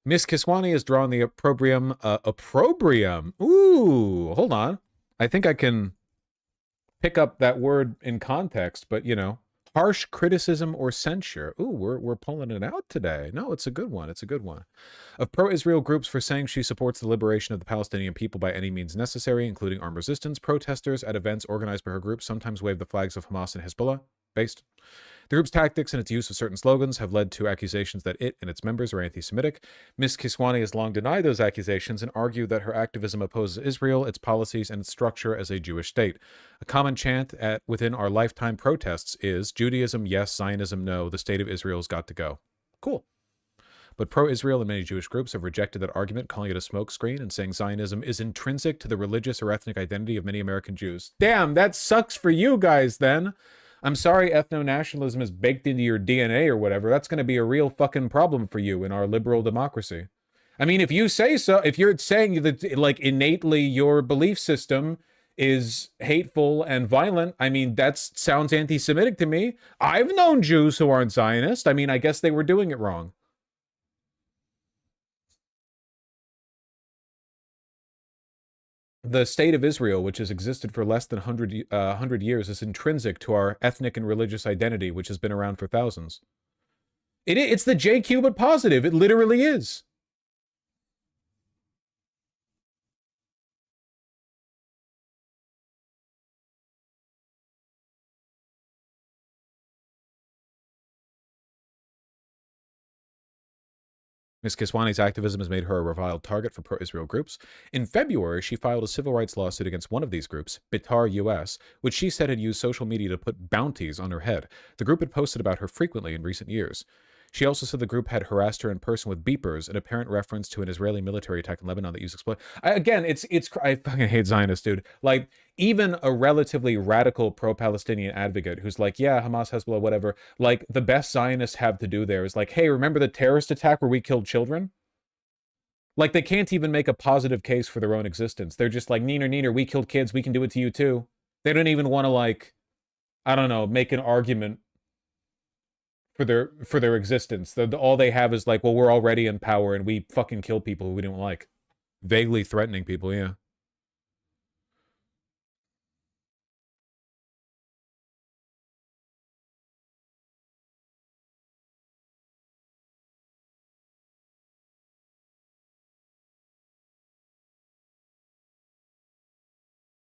Miss Kiswani has drawn the opprobrium. Opprobrium? Ooh, hold on. I think I can pick up that word in context, but, you know, harsh criticism or censure. Ooh, we're pulling it out today. No, it's a good one. It's a good one. Of pro-Israel groups for saying she supports the liberation of the Palestinian people by any means necessary, including armed resistance, protesters at events organized by her group sometimes wave the flags of Hamas and Hezbollah. Based. The group's tactics and its use of certain slogans have led to accusations that it and its members are anti-Semitic. Ms. Kiswani has long denied those accusations and argued that her activism opposes Israel, its policies, and its structure as a Jewish state. A common chant within our lifetime protests is, Judaism, yes, Zionism, no, the state of Israel's got to go. Cool. But pro-Israel and many Jewish groups have rejected that argument, calling it a smokescreen and saying Zionism is intrinsic to the religious or ethnic identity of many American Jews. Damn, that sucks for you guys then. I'm sorry ethno-nationalism is baked into your DNA or whatever. That's going to be a real fucking problem for you in our liberal democracy. I mean, if you say so, if you're saying that, like, innately your belief system is hateful and violent, I mean, that sounds anti-Semitic to me. I've known Jews who aren't Zionist. I mean, I guess they were doing it wrong. The state of Israel, which has existed for less than 100 years, is intrinsic to our ethnic and religious identity, which has been around for thousands. It's the JQ, but positive. It literally is. Ms. Kiswani's activism has made her a reviled target for pro-Israel groups. In February, she filed a civil rights lawsuit against one of these groups, Bitar US, which she said had used social media to put bounties on her head. The group had posted about her frequently in recent years. She also said the group had harassed her in person with beepers, an apparent reference to an Israeli military attack in Lebanon that used explosives. Again, I fucking hate Zionists, dude. Like, even a relatively radical pro-Palestinian advocate who's like, yeah, Hamas, Hezbollah, whatever, like, the best Zionists have to do there is like, hey, remember the terrorist attack where we killed children? Like, they can't even make a positive case for their own existence. They're just like, neener, we killed kids, we can do it to you too. They don't even want to, like, I don't know, make an argument for their existence. All they have is like, well, we're already in power and we fucking kill people who we don't like. Vaguely threatening people, yeah.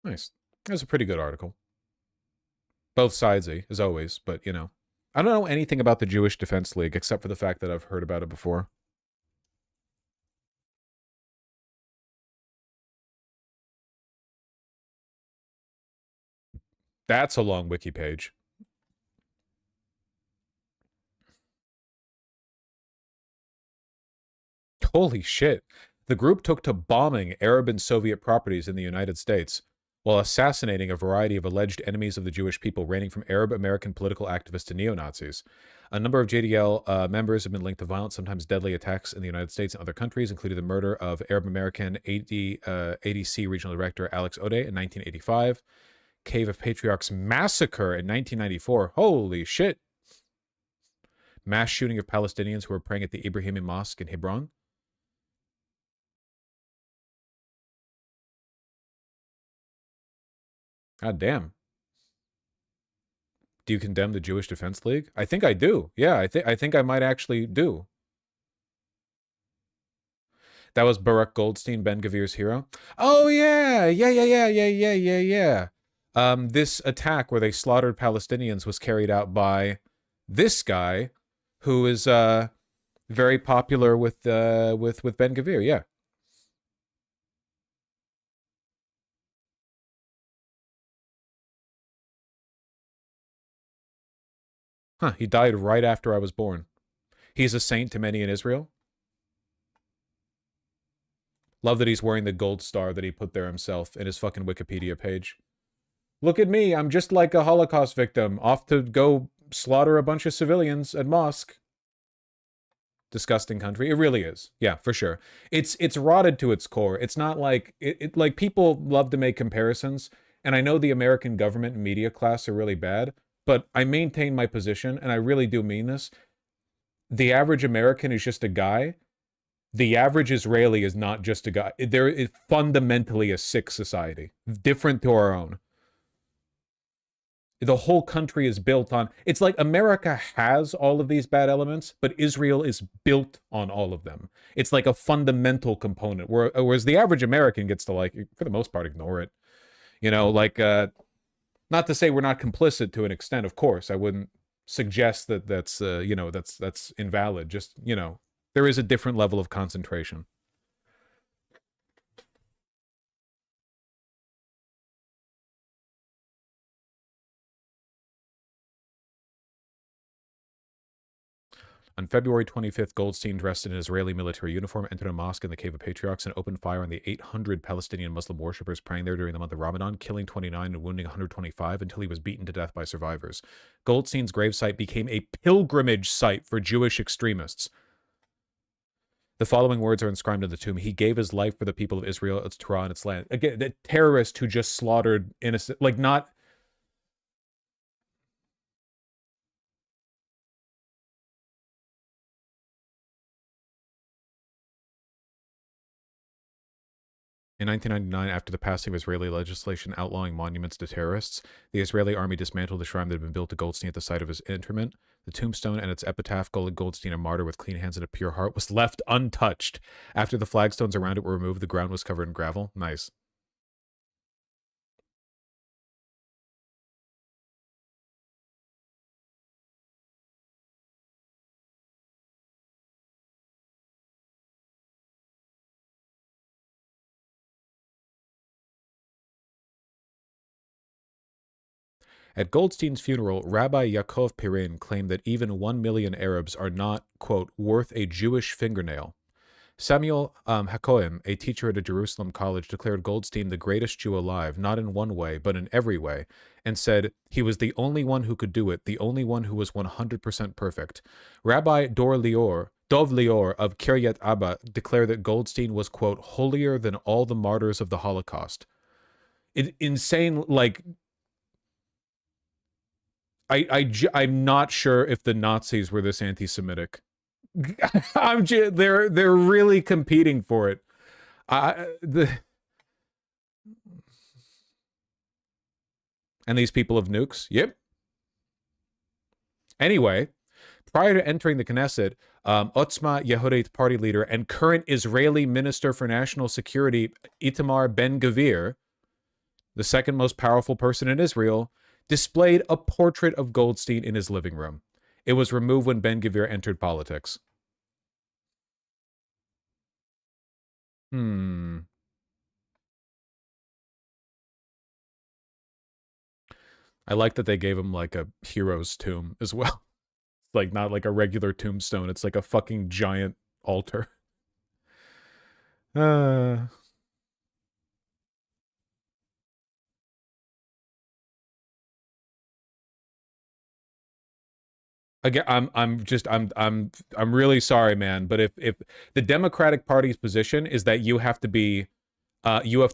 Nice. That's a pretty good article. Both sidesy, as always, but, you know. I don't know anything about the Jewish Defense League, except for the fact that I've heard about it before. That's a long wiki page. Holy shit. The group took to bombing Arab and Soviet properties in the United States, while assassinating a variety of alleged enemies of the Jewish people, ranging from Arab American political activists to neo-Nazis. A number of JDL members have been linked to violent, sometimes deadly attacks in the United States and other countries, including the murder of Arab American ADC Regional Director Alex Ode in 1985, Cave of Patriarchs Massacre in 1994. Holy shit. Mass shooting of Palestinians who were praying at the Ibrahimi Mosque in Hebron. God damn. Do you condemn the Jewish Defense League? I think I do. Yeah, I think I might actually do. That was Baruch Goldstein, Ben Gavir's hero. Oh yeah. This attack where they slaughtered Palestinians was carried out by this guy, who is very popular with Ben Gavir. Yeah. Huh, he died right after I was born. He's a saint to many in Israel. Love that he's wearing the gold star that he put there himself in his fucking Wikipedia page. Look at me, I'm just like a Holocaust victim, off to go slaughter a bunch of civilians at mosque. Disgusting country. It really is. Yeah, for sure. It's rotted to its core. It's not like like people love to make comparisons, and I know the American government and media class are really bad, but I maintain my position, and I really do mean this. The average American is just a guy. The average Israeli is not just a guy. There is fundamentally a sick society, different to our own. The whole country is built on... It's like America has all of these bad elements, but Israel is built on all of them. It's like a fundamental component, whereas the average American gets to, like, for the most part, ignore it. You know, like, not to say we're not complicit to an extent, of course. I wouldn't suggest that that's, you know, that's invalid. Just, you know, there is a different level of concentration. On February 25th, Goldstein, dressed in an Israeli military uniform, entered a mosque in the Cave of Patriarchs and opened fire on the 800 Palestinian Muslim worshippers praying there during the month of Ramadan, killing 29 and wounding 125 until he was beaten to death by survivors. Goldstein's gravesite became a pilgrimage site for Jewish extremists. The following words are inscribed on the tomb. He gave his life for the people of Israel, its Torah, and its land. Again, the terrorist who just slaughtered innocent... Like, not... In 1999, after the passing of Israeli legislation outlawing monuments to terrorists, the Israeli army dismantled the shrine that had been built to Goldstein at the site of his interment. The tombstone and its epitaph, Goldstein, a martyr with clean hands and a pure heart, was left untouched. After the flagstones around it were removed, the ground was covered in gravel. Nice. At Goldstein's funeral, Rabbi Yaakov Pirin claimed that even 1 million Arabs are not, quote, worth a Jewish fingernail. Samuel Hakoim, a teacher at a Jerusalem college, declared Goldstein the greatest Jew alive, not in one way, but in every way, and said he was the only one who could do it, the only one who was 100% perfect. Rabbi Dov Lior of Kiryat Abba declared that Goldstein was, quote, holier than all the martyrs of the Holocaust. Insane, like... I'm not sure if the Nazis were this anti-Semitic. They're really competing for it. And these people have nukes. Yep. Anyway, prior to entering the Knesset, Otzma Yehudit party leader and current Israeli Minister for National Security Itamar Ben-Gvir, the second most powerful person in Israel, displayed a portrait of Goldstein in his living room. It was removed when Ben-Gvir entered politics. I like that they gave him like a hero's tomb as well. Like not like a regular tombstone. It's like a fucking giant altar. Again, I'm really sorry, man. But if the Democratic Party's position is that you have to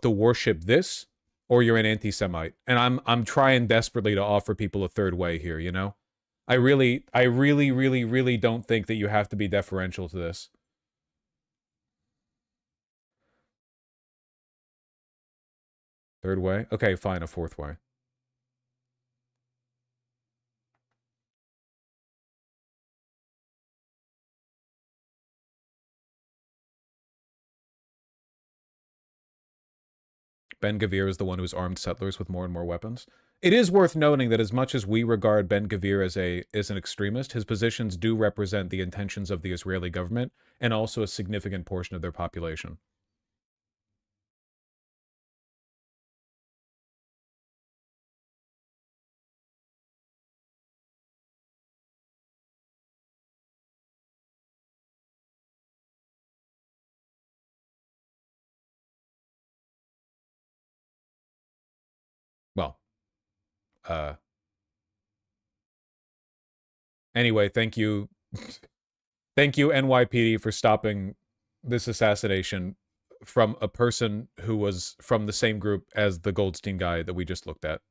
worship this, or you're an anti-Semite, and I'm trying desperately to offer people a third way here. You know, I really don't think that you have to be deferential to this. Third way? Okay, fine, a fourth way. Ben-Gvir is the one who's armed settlers with more and more weapons. It is worth noting that as much as we regard Ben-Gvir as an extremist, his positions do represent the intentions of the Israeli government and also a significant portion of their population. Well, anyway, thank you. Thank you, NYPD, for stopping this assassination from a person who was from the same group as the Goldstein guy that we just looked at.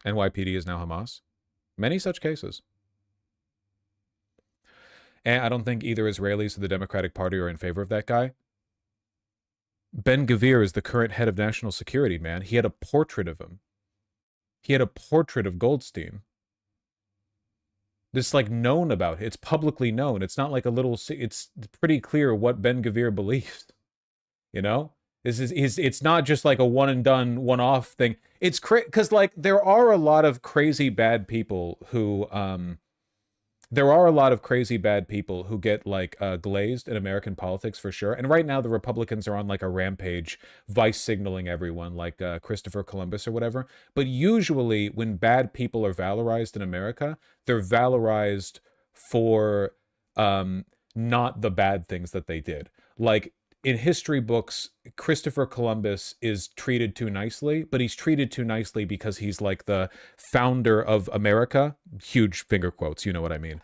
NYPD is now Hamas. Many such cases. And I don't think either Israelis or the Democratic Party are in favor of that guy. Ben-Gvir is the current head of national security, man. He had a portrait of him. He had a portrait of Goldstein. This is like known about. It's publicly known. It's not like a little... It's pretty clear what Ben-Gvir believes. You know? It's not just like a one and done, one-off thing. It's because like there are a lot of crazy bad people who get like glazed in American politics for sure. And right now the Republicans are on like a rampage, vice signaling everyone, like Christopher Columbus or whatever. But usually when bad people are valorized in America, they're valorized for not the bad things that they did. Like in history books, Christopher Columbus is treated too nicely, but he's treated too nicely because he's like the founder of America. Huge finger quotes, you know what I mean.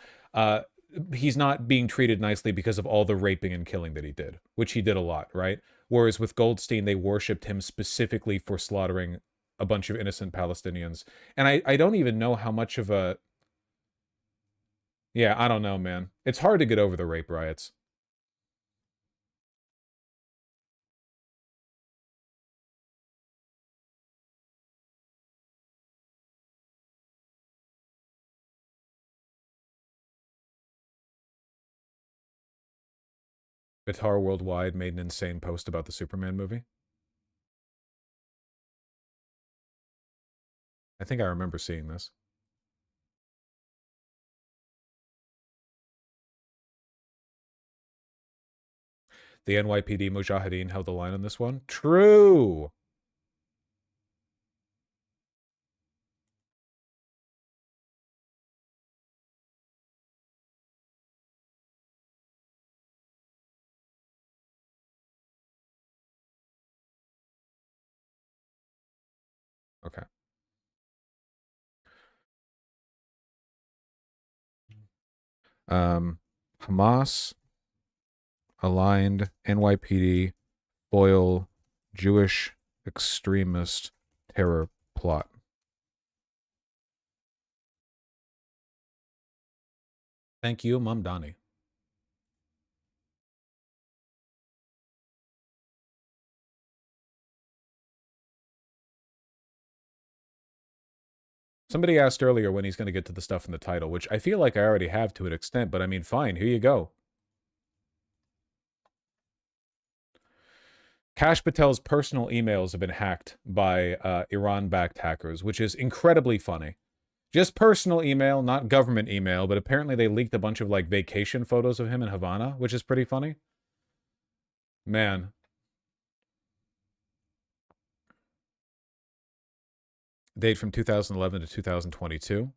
He's not being treated nicely because of all the raping and killing that he did, which he did a lot, right? Whereas with Goldstein, they worshipped him specifically for slaughtering a bunch of innocent Palestinians. And I don't even know how much of a... Yeah, I don't know, man. It's hard to get over the rape riots. Qatar Worldwide made an insane post about the Superman movie. I think I remember seeing this. The NYPD Mujahideen held the line on this one. True. Okay. Hamas aligned NYPD foil Jewish extremist terror plot. Thank you, Mamdani. Somebody asked earlier when he's going to get to the stuff in the title, which I feel like I already have to an extent, but I mean, fine, here you go. Kash Patel's personal emails have been hacked by Iran-backed hackers, which is incredibly funny. Just personal email, not government email, but apparently they leaked a bunch of, like, vacation photos of him in Havana, which is pretty funny. Man. Date from 2011 to 2022.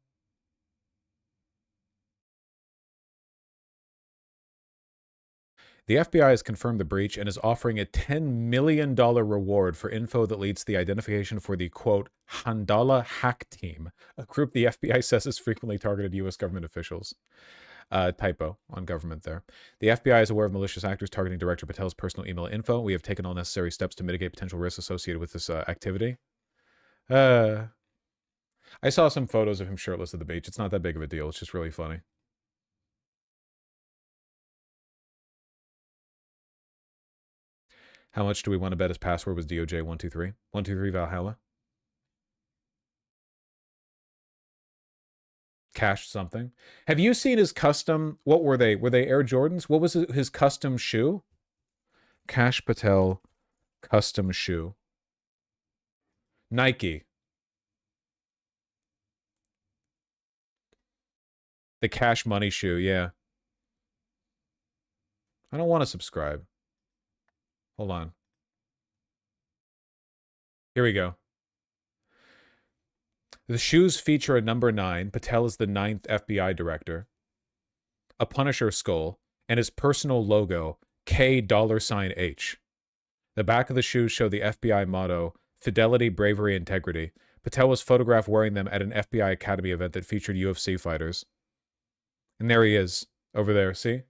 The FBI has confirmed the breach and is offering a $10 million reward for info that leads to the identification for the, quote, Handala hack team, a group the FBI says has frequently targeted U.S. government officials. Typo on government there. The FBI is aware of malicious actors targeting Director Patel's personal email info. We have taken all necessary steps to mitigate potential risks associated with this activity. I saw some photos of him shirtless at the beach. It's not that big of a deal. It's just really funny. How much do we want to bet his password was DOJ 123? 123 Valhalla? Cash something. Have you seen his custom? What were they? Were they Air Jordans? What was his custom shoe? Kash Patel custom shoe. Nike. The Cash Money shoe, yeah. I don't want to subscribe. Hold on. Here we go. The shoes feature a number 9. Patel is the 9th FBI director. A Punisher skull. And his personal logo, $H. The back of the shoes show the FBI motto, Fidelity, Bravery, Integrity. Patel was photographed wearing them at an FBI Academy event that featured UFC fighters. And there he is, over there, see?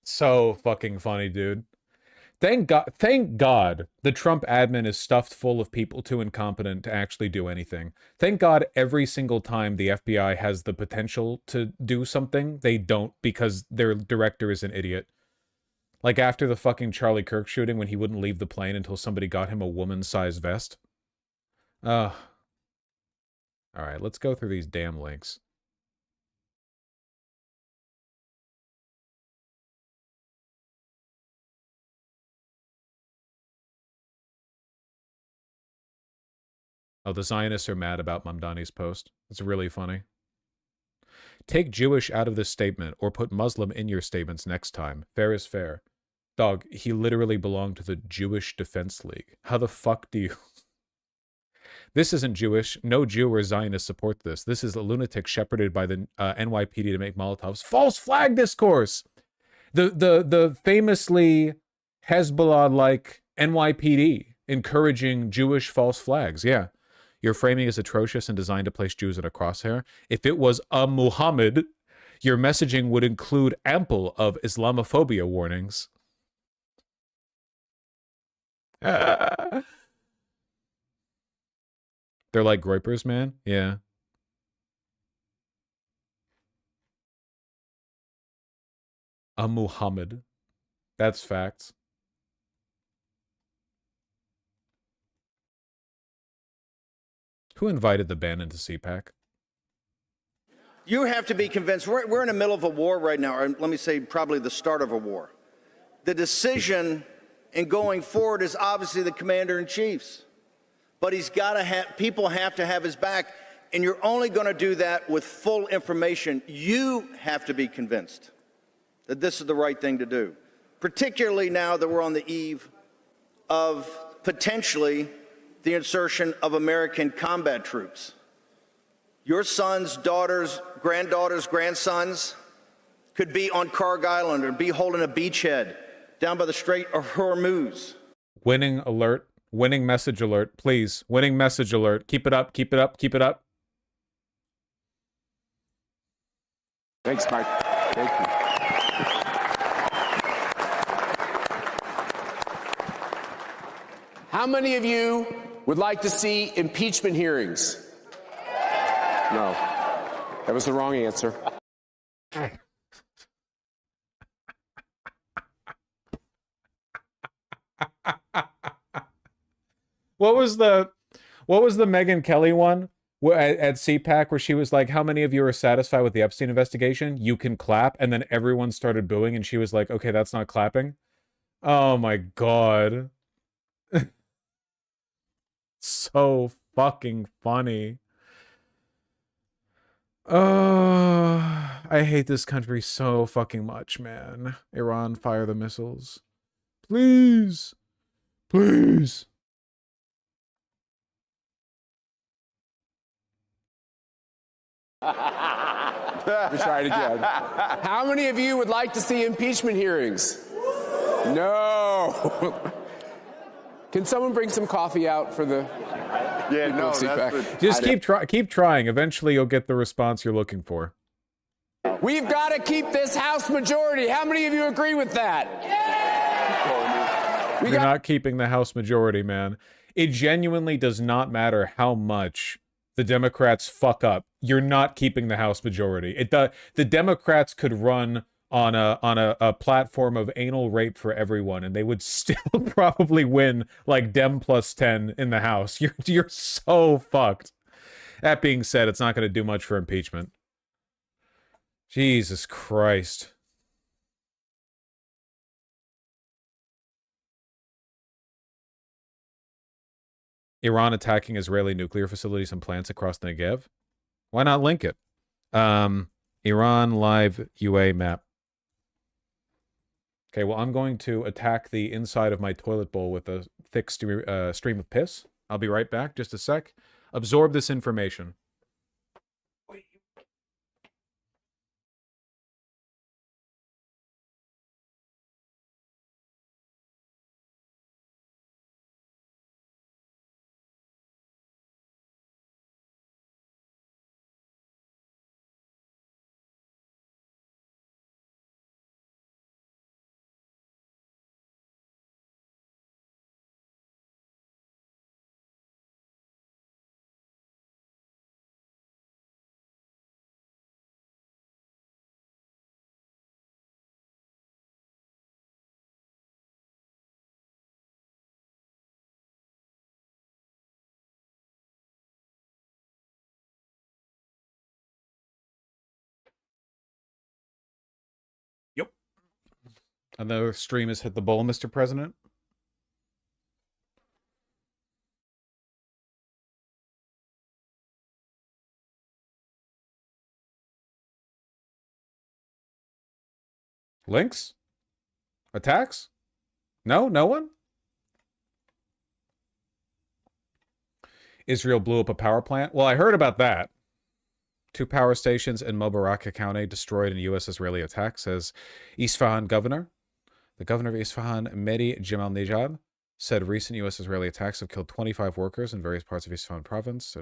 So fucking funny, dude. Thank God the Trump admin is stuffed full of people too incompetent to actually do anything. Thank God every single time the FBI has the potential to do something, they don't because their director is an idiot. Like after the fucking Charlie Kirk shooting when he wouldn't leave the plane until somebody got him a woman-sized vest. Alright, let's go through these damn links. Oh, the Zionists are mad about Mamdani's post. It's really funny. Take Jewish out of this statement or put Muslim in your statements next time. Fair is fair. Dog, he literally belonged to the Jewish Defense League. How the fuck do you... This isn't Jewish. No Jew or Zionist support this. This is a lunatic shepherded by the NYPD to make Molotovs. False flag discourse! The famously Hezbollah-like NYPD encouraging Jewish false flags. Yeah. Your framing is atrocious and designed to place Jews at a crosshair. If it was a Muhammad, your messaging would include ample of Islamophobia warnings. They're like groypers, man. Yeah. A Muhammad. That's facts. Who invited the ban into CPAC? You have to be convinced. We're in the middle of a war right now, or let me say probably the start of a war. The decision in going forward is obviously the commander-in-chief's. But he's got to have, people have to have his back, and you're only going to do that with full information. You have to be convinced. that this is the right thing to do, particularly now that we're on the eve of potentially the insertion of American combat troops. Your sons, daughters, granddaughters, grandsons could be on Karg Island or be holding a beachhead down by the Strait of Hormuz. Winning alert. Winning message alert. Please. Winning message alert. Keep it up. Keep it up. Keep it up. Thanks, Mike. Thank you. How many of you would like to see impeachment hearings? No. That was the wrong answer. What was the Megyn Kelly one at CPAC where she was like, how many of you are satisfied with the Epstein investigation? You can clap. And then everyone started booing and she was like, okay, that's not clapping. Oh my God. So fucking funny. I hate this country so fucking much, man. Iran, fire the missiles. Please. Please. Let me try it again. How many of you would like to see impeachment hearings? No. Can someone bring some coffee out for the... Yeah, no, just keep trying. Eventually you'll get the response you're looking for. We've got to keep this House majority. How many of you agree with that? You're not keeping the House majority, man. It genuinely does not matter how much the Democrats fuck up. You're not keeping the House majority. The Democrats could run on a platform of anal rape for everyone, and they would still probably win like Dem plus 10 in the House. You're so fucked. That being said, it's not going to do much for impeachment. Jesus Christ. Iran attacking Israeli nuclear facilities and plants across the Negev. Why not link it? Iran live UA map. Okay, well, I'm going to attack the inside of my toilet bowl with a thick stream of piss. I'll be right back. Just a sec. Absorb this information. Yep. Another stream has hit the bowl, Mr. President. Links? Attacks? No? No one? Israel blew up a power plant? Well, I heard about that. 2 power stations in Mubarak County destroyed in U.S.-Israeli attack, says Isfahan governor. The governor of Isfahan, Mehdi Jamal-Nejad, said recent U.S.-Israeli attacks have killed 25 workers in various parts of Isfahan province.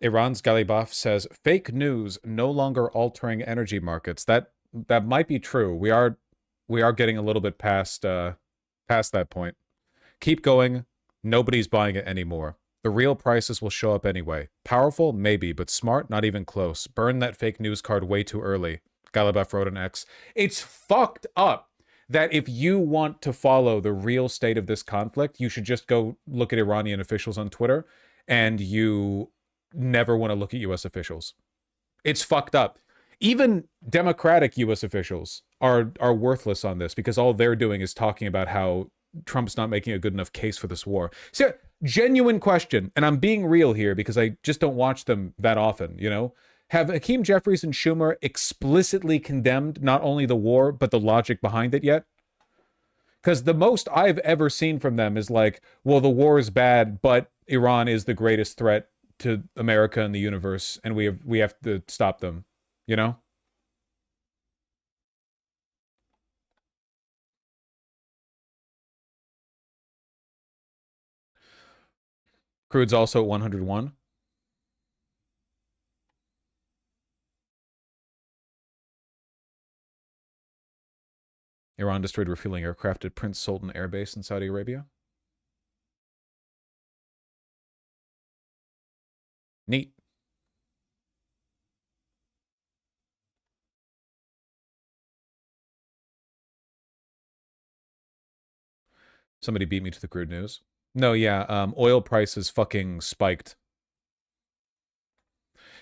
Iran's Galibaf says fake news no longer altering energy markets. That might be true. We are getting a little bit past that point. Keep going. Nobody's buying it anymore. The real prices will show up anyway. Powerful, maybe, but smart, not even close. Burn that fake news card way too early. Galibaf wrote on X. It's fucked up that if you want to follow the real state of this conflict, you should just go look at Iranian officials on Twitter, and you never want to look at U.S. officials. It's fucked up. Even Democratic U.S. officials are worthless on this because all they're doing is talking about how Trump's not making a good enough case for this war. So Genuine question, and I'm being real here because I just don't watch them that often, you know? Have Hakeem Jeffries and Schumer explicitly condemned not only the war, but the logic behind it yet? Because the most I've ever seen from them is like, well, the war is bad, but Iran is the greatest threat to America and the universe, and we have to stop them, you know? Crude's also at 101. Iran destroyed refueling aircraft at Prince Sultan Air Base in Saudi Arabia. Neat. Somebody beat me to the crude news. No, yeah, oil prices fucking spiked.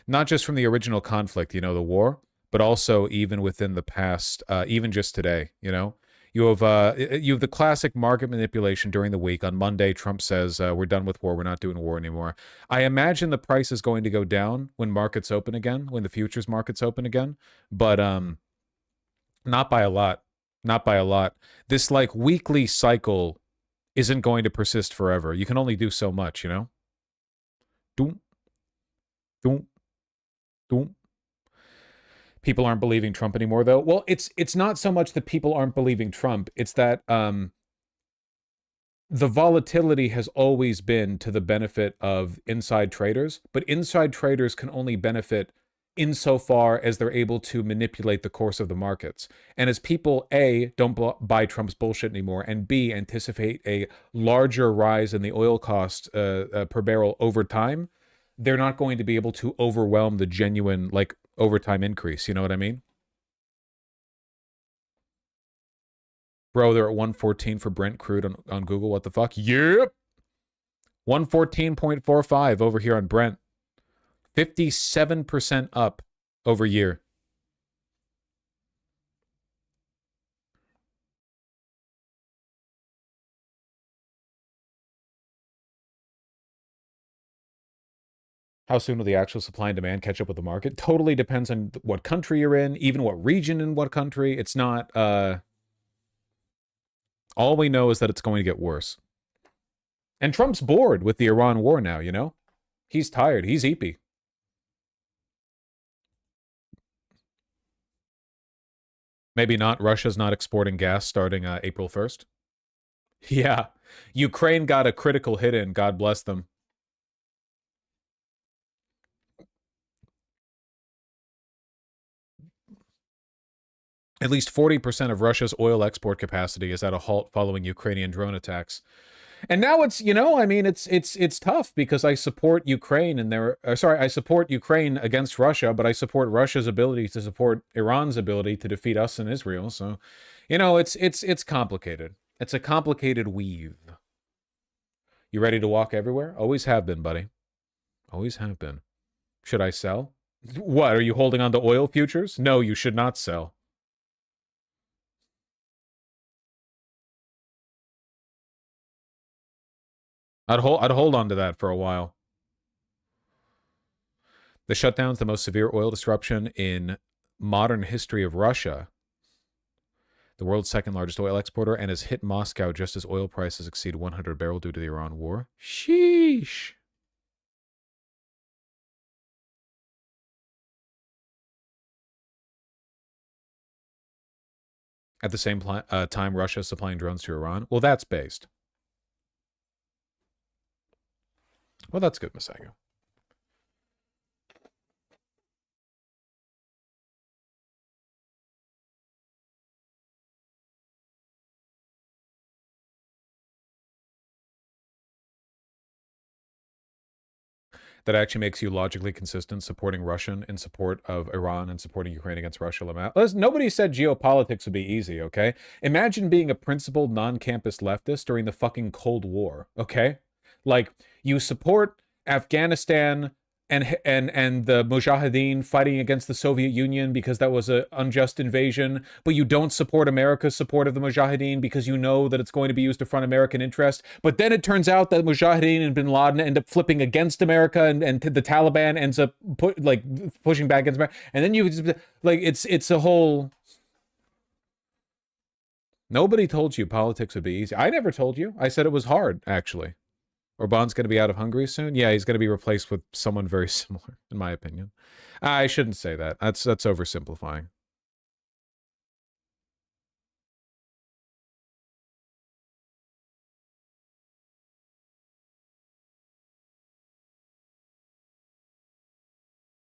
Not just from the original conflict, you know, the war, but also even within the past, even just today, you know? You have the classic market manipulation during the week. On Monday, Trump says, we're done with war. We're not doing war anymore. I imagine the price is going to go down when markets open again, when the futures markets open again. But not by a lot. Not by a lot. This, like, weekly cycle isn't going to persist forever. You can only do so much, you know? Doom. Doom. Doom. People aren't believing Trump anymore, though. Well, it's not so much that people aren't believing Trump. It's that the volatility has always been to the benefit of inside traders, but inside traders can only benefit insofar as they're able to manipulate the course of the markets. And as people, A, don't buy Trump's bullshit anymore, and B, anticipate a larger rise in the oil cost per barrel over time, they're not going to be able to overwhelm the genuine, like, overtime increase. You know what I mean? Bro, they're at 114 for Brent crude on Google. What the fuck? Yep. 114.45 over here on Brent. 57% up over year. How soon will the actual supply and demand catch up with the market? Totally depends on what country you're in, even what region in what country. It's not, all we know is that it's going to get worse. And Trump's bored with the Iran war now, you know? He's tired. He's eepy. Maybe not. Russia's not exporting gas starting April 1st. Yeah. Ukraine got a critical hit in. God bless them. At least 40% of Russia's oil export capacity is at a halt following Ukrainian drone attacks. And now it's, you know, I mean, it's tough because I support Ukraine and I support Ukraine against Russia, but I support Russia's ability to support Iran's ability to defeat us in Israel. So, you know, it's complicated. It's a complicated weave. You ready to walk everywhere? Always have been, buddy. Always have been. Should I sell? What, are you holding on to oil futures? No, you should not sell. I'd hold on to that for a while. The shutdown's the most severe oil disruption in modern history of Russia, the world's second largest oil exporter, and has hit Moscow just as oil prices exceed 100 a barrel due to the Iran war. Sheesh. At the same time, Russia is supplying drones to Iran. Well, that's based. Well, that's good, Masago. That actually makes you logically consistent, supporting Russian in support of Iran and supporting Ukraine against Russia. Listen, nobody said geopolitics would be easy, okay? Imagine being a principled non-campus leftist during the fucking Cold War, okay? Like, you support Afghanistan and the Mujahideen fighting against the Soviet Union because that was an unjust invasion, but you don't support America's support of the Mujahideen because you know that it's going to be used to front American interest. But then it turns out that Mujahideen and bin Laden end up flipping against America, and the Taliban ends up pushing back against America. And then you like it's a whole. Nobody told you politics would be easy. I never told you. I said it was hard, actually. Orban's going to be out of Hungary soon? Yeah, he's going to be replaced with someone very similar, in my opinion. I shouldn't say that. That's oversimplifying.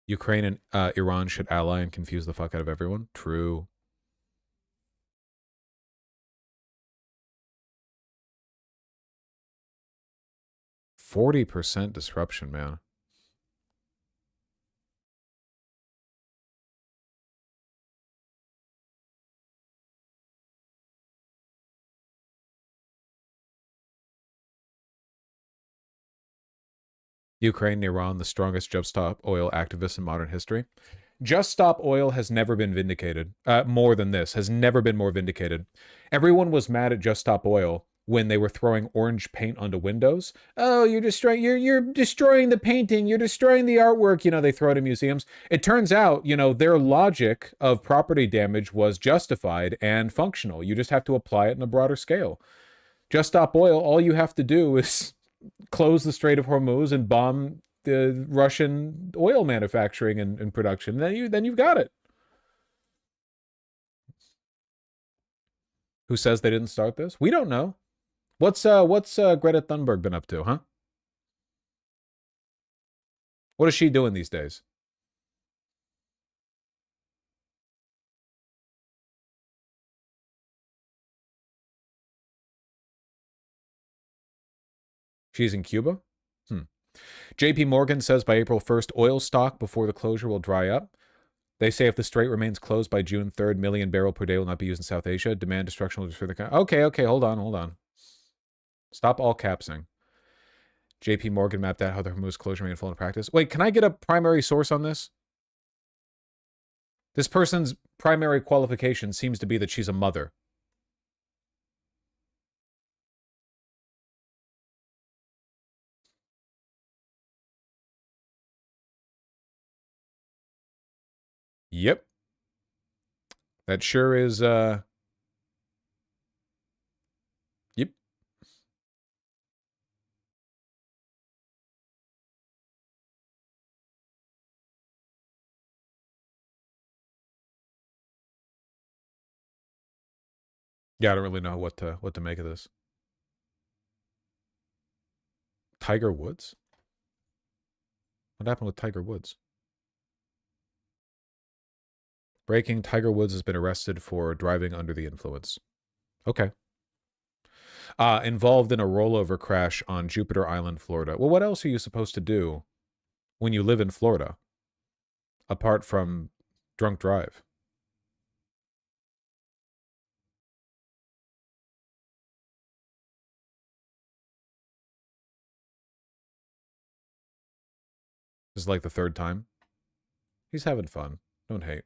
Ukraine and Iran should ally and confuse the fuck out of everyone. True. %40 disruption, man. Ukraine and Iran, the strongest Just Stop Oil activists in modern history. Just Stop Oil has never been vindicated. More than this, has never been more vindicated. Everyone was mad at Just Stop Oil when they were throwing orange paint onto windows. Oh, you're destroying the painting, you're destroying the artwork. You know, they throw it in museums. It turns out, you know, their logic of property damage was justified and functional. You just have to apply it on a broader scale. Just Stop Oil, all you have to do is close the Strait of Hormuz and bomb the Russian oil manufacturing and production. Then you've got it. Who says they didn't start this? We don't know. What's Greta Thunberg been up to, huh? What is she doing these days? She's in Cuba? JP Morgan says by April 1st, oil stock before the closure will dry up. They say if the strait remains closed by June 3rd, million barrel per day will not be used in South Asia. Demand destruction will destroy the country. Okay, hold on. Stop all capsing. JP Morgan mapped out how the Hormuz closure remained full in practice. Wait, can I get a primary source on this? This person's primary qualification seems to be that she's a mother. Yep. That sure is, yep. Yeah, I don't really know what to make of this. Tiger Woods? What happened with Tiger Woods? Breaking, Tiger Woods has been arrested for driving under the influence. Okay. Involved in a rollover crash on Jupiter Island, Florida. Well, what else are you supposed to do when you live in Florida, apart from drunk drive? This is like the third time. He's having fun. Don't hate.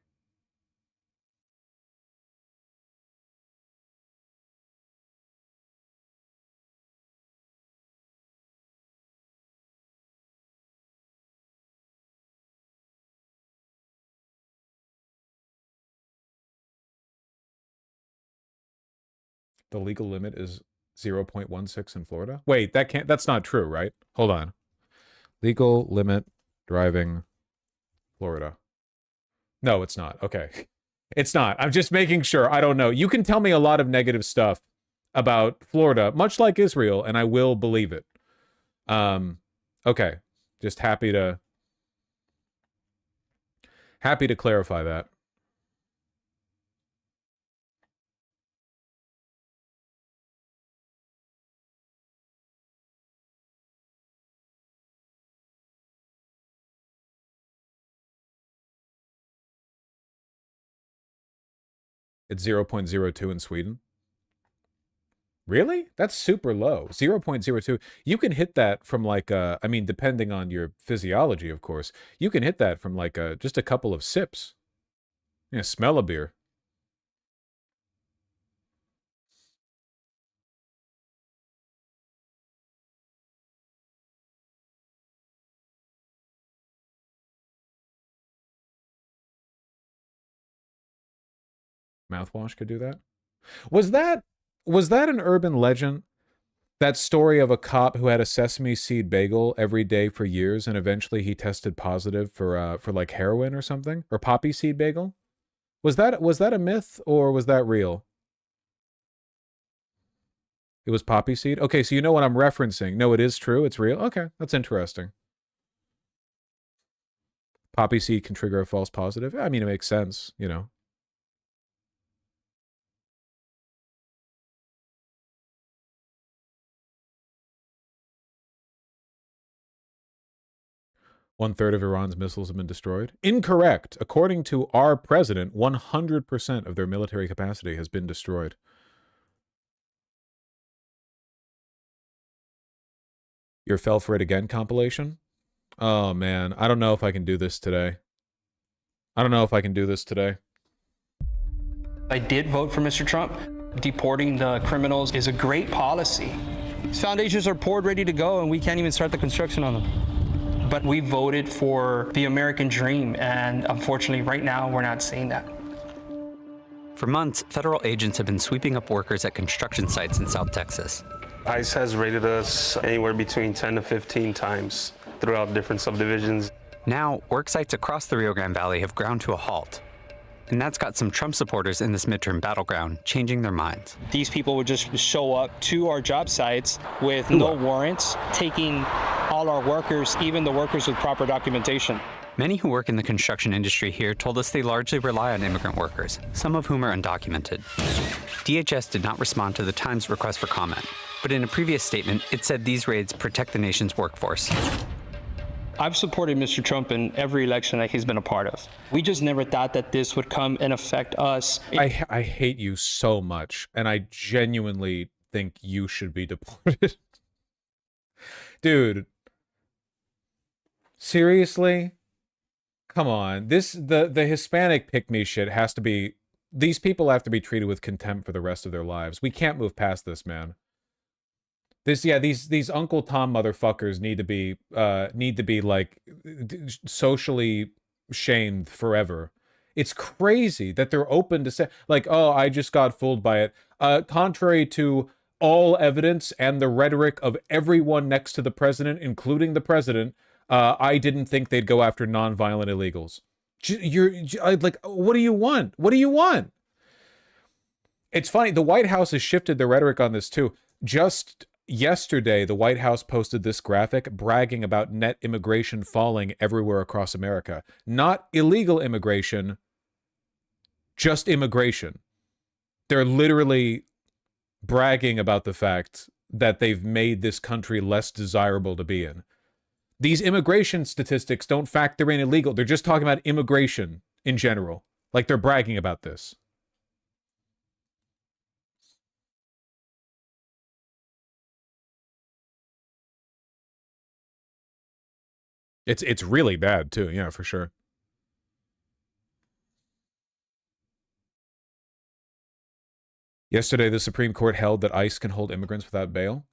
The legal limit is 0.16 in Florida. Wait, that's not true, right? Hold on. Legal limit driving Florida. No, it's not. Okay. It's not. I'm just making sure. I don't know. You can tell me a lot of negative stuff about Florida, much like Israel, and I will believe it. Okay. Just happy to clarify that. It's 0.02 in Sweden. Really? That's super low. 0.02. You can hit that from like I mean, depending on your physiology, of course, you can hit that from like just a couple of sips. Yeah, smell a beer. Mouthwash could do that. Was that an urban legend? That story of a cop who had a sesame seed bagel every day for years, and eventually he tested positive for like heroin or something, or poppy seed bagel. Was that a myth or was that real? It was poppy seed. Okay, so you know what I'm referencing. No, it is true. It's real. Okay, that's interesting. Poppy seed can trigger a false positive. I mean, it makes sense, you know. One-third of Iran's missiles have been destroyed. Incorrect. According to our president, 100% of their military capacity has been destroyed. Your Fell for It Again compilation? Oh, man. I don't know if I can do this today. I did vote for Mr. Trump. Deporting the criminals is a great policy. These foundations are poured, ready to go, and we can't even start the construction on them. But we voted for the American dream, and unfortunately, right now, we're not seeing that. For months, federal agents have been sweeping up workers at construction sites in South Texas. ICE has raided us anywhere between 10 to 15 times throughout different subdivisions. Now, work sites across the Rio Grande Valley have ground to a halt. And that's got some Trump supporters in this midterm battleground changing their minds. These people would just show up to our job sites with no warrants, taking all our workers, even the workers with proper documentation. Many who work in the construction industry here told us they largely rely on immigrant workers, some of whom are undocumented. DHS did not respond to the Times' request for comment, but in a previous statement, it said these raids protect the nation's workforce. I've supported Mr. Trump in every election that he's been a part of. We just never thought that this would come and affect us. I hate you so much, and I genuinely think you should be deported. Dude. Seriously? Come on. The Hispanic pick-me shit has to be... These people have to be treated with contempt for the rest of their lives. We can't move past this, man. These Uncle Tom motherfuckers need to be like socially shamed forever. It's crazy that they're open to say like, oh, I just got fooled by it. Contrary to all evidence and the rhetoric of everyone next to the president, including the president, I didn't think they'd go after nonviolent illegals. You're like, what do you want? What do you want? It's funny. The White House has shifted the rhetoric on this too. Just yesterday, the White House posted this graphic bragging about net immigration falling everywhere across America. Not illegal immigration, just immigration. They're literally bragging about the fact that they've made this country less desirable to be in. These immigration statistics don't factor in illegal. They're just talking about immigration in general. Like they're bragging about this. It's really bad too, yeah, for sure. Yesterday, the Supreme Court held that ICE can hold immigrants without bail.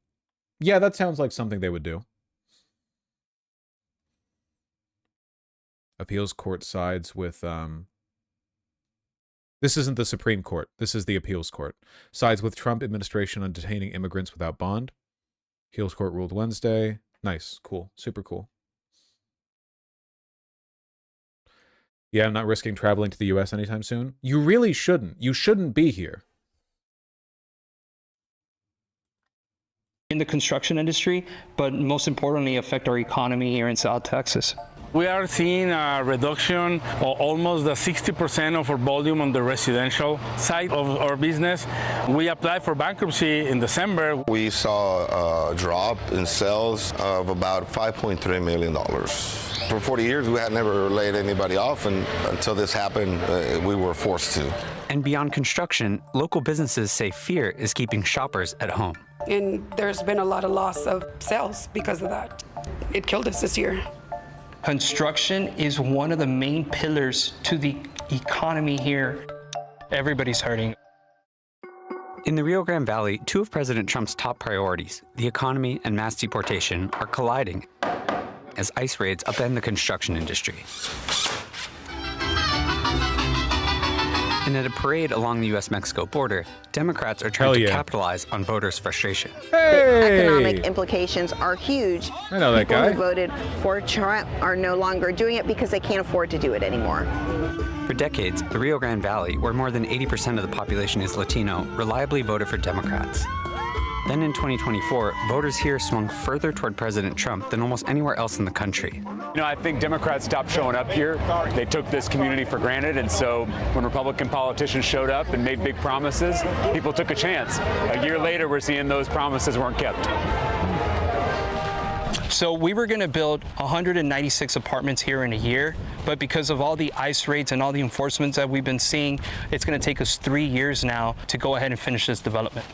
Yeah, that sounds like something they would do. Appeals court sides with this isn't the Supreme Court. This is the appeals court. Sides with Trump administration on detaining immigrants without bond. Appeals court ruled Wednesday. Nice, cool, super cool. Yeah, I'm not risking traveling to the US anytime soon. You really shouldn't. You shouldn't be here. In the construction industry, but most importantly, affect our economy here in South Texas. We are seeing a reduction of almost 60% of our volume on the residential side of our business. We applied for bankruptcy in December. We saw a drop in sales of about $5.3 million. For 40 years, we had never laid anybody off, and until this happened, we were forced to. And beyond construction, local businesses say fear is keeping shoppers at home. And there's been a lot of loss of sales because of that. It killed us this year. Construction is one of the main pillars to the economy here. Everybody's hurting. In the Rio Grande Valley, two of President Trump's top priorities, the economy and mass deportation, are colliding as ICE raids upend the construction industry. And at a parade along the U.S.-Mexico border, Democrats are trying to capitalize on voters' frustration. The economic implications are huge. I know that People guy. who voted for Trump are no longer doing it because they can't afford to do it anymore. For decades, the Rio Grande Valley, where more than 80% of the population is Latino, reliably voted for Democrats. Then in 2024, voters here swung further toward President Trump than almost anywhere else in the country. You know, I think Democrats stopped showing up here. They took this community for granted, and so when Republican politicians showed up and made big promises, people took a chance. A year later, we're seeing those promises weren't kept. So we were going to build 196 apartments here in a year, but because of all the ICE raids and all the enforcements that we've been seeing, it's going to take us 3 years now to go ahead and finish this development.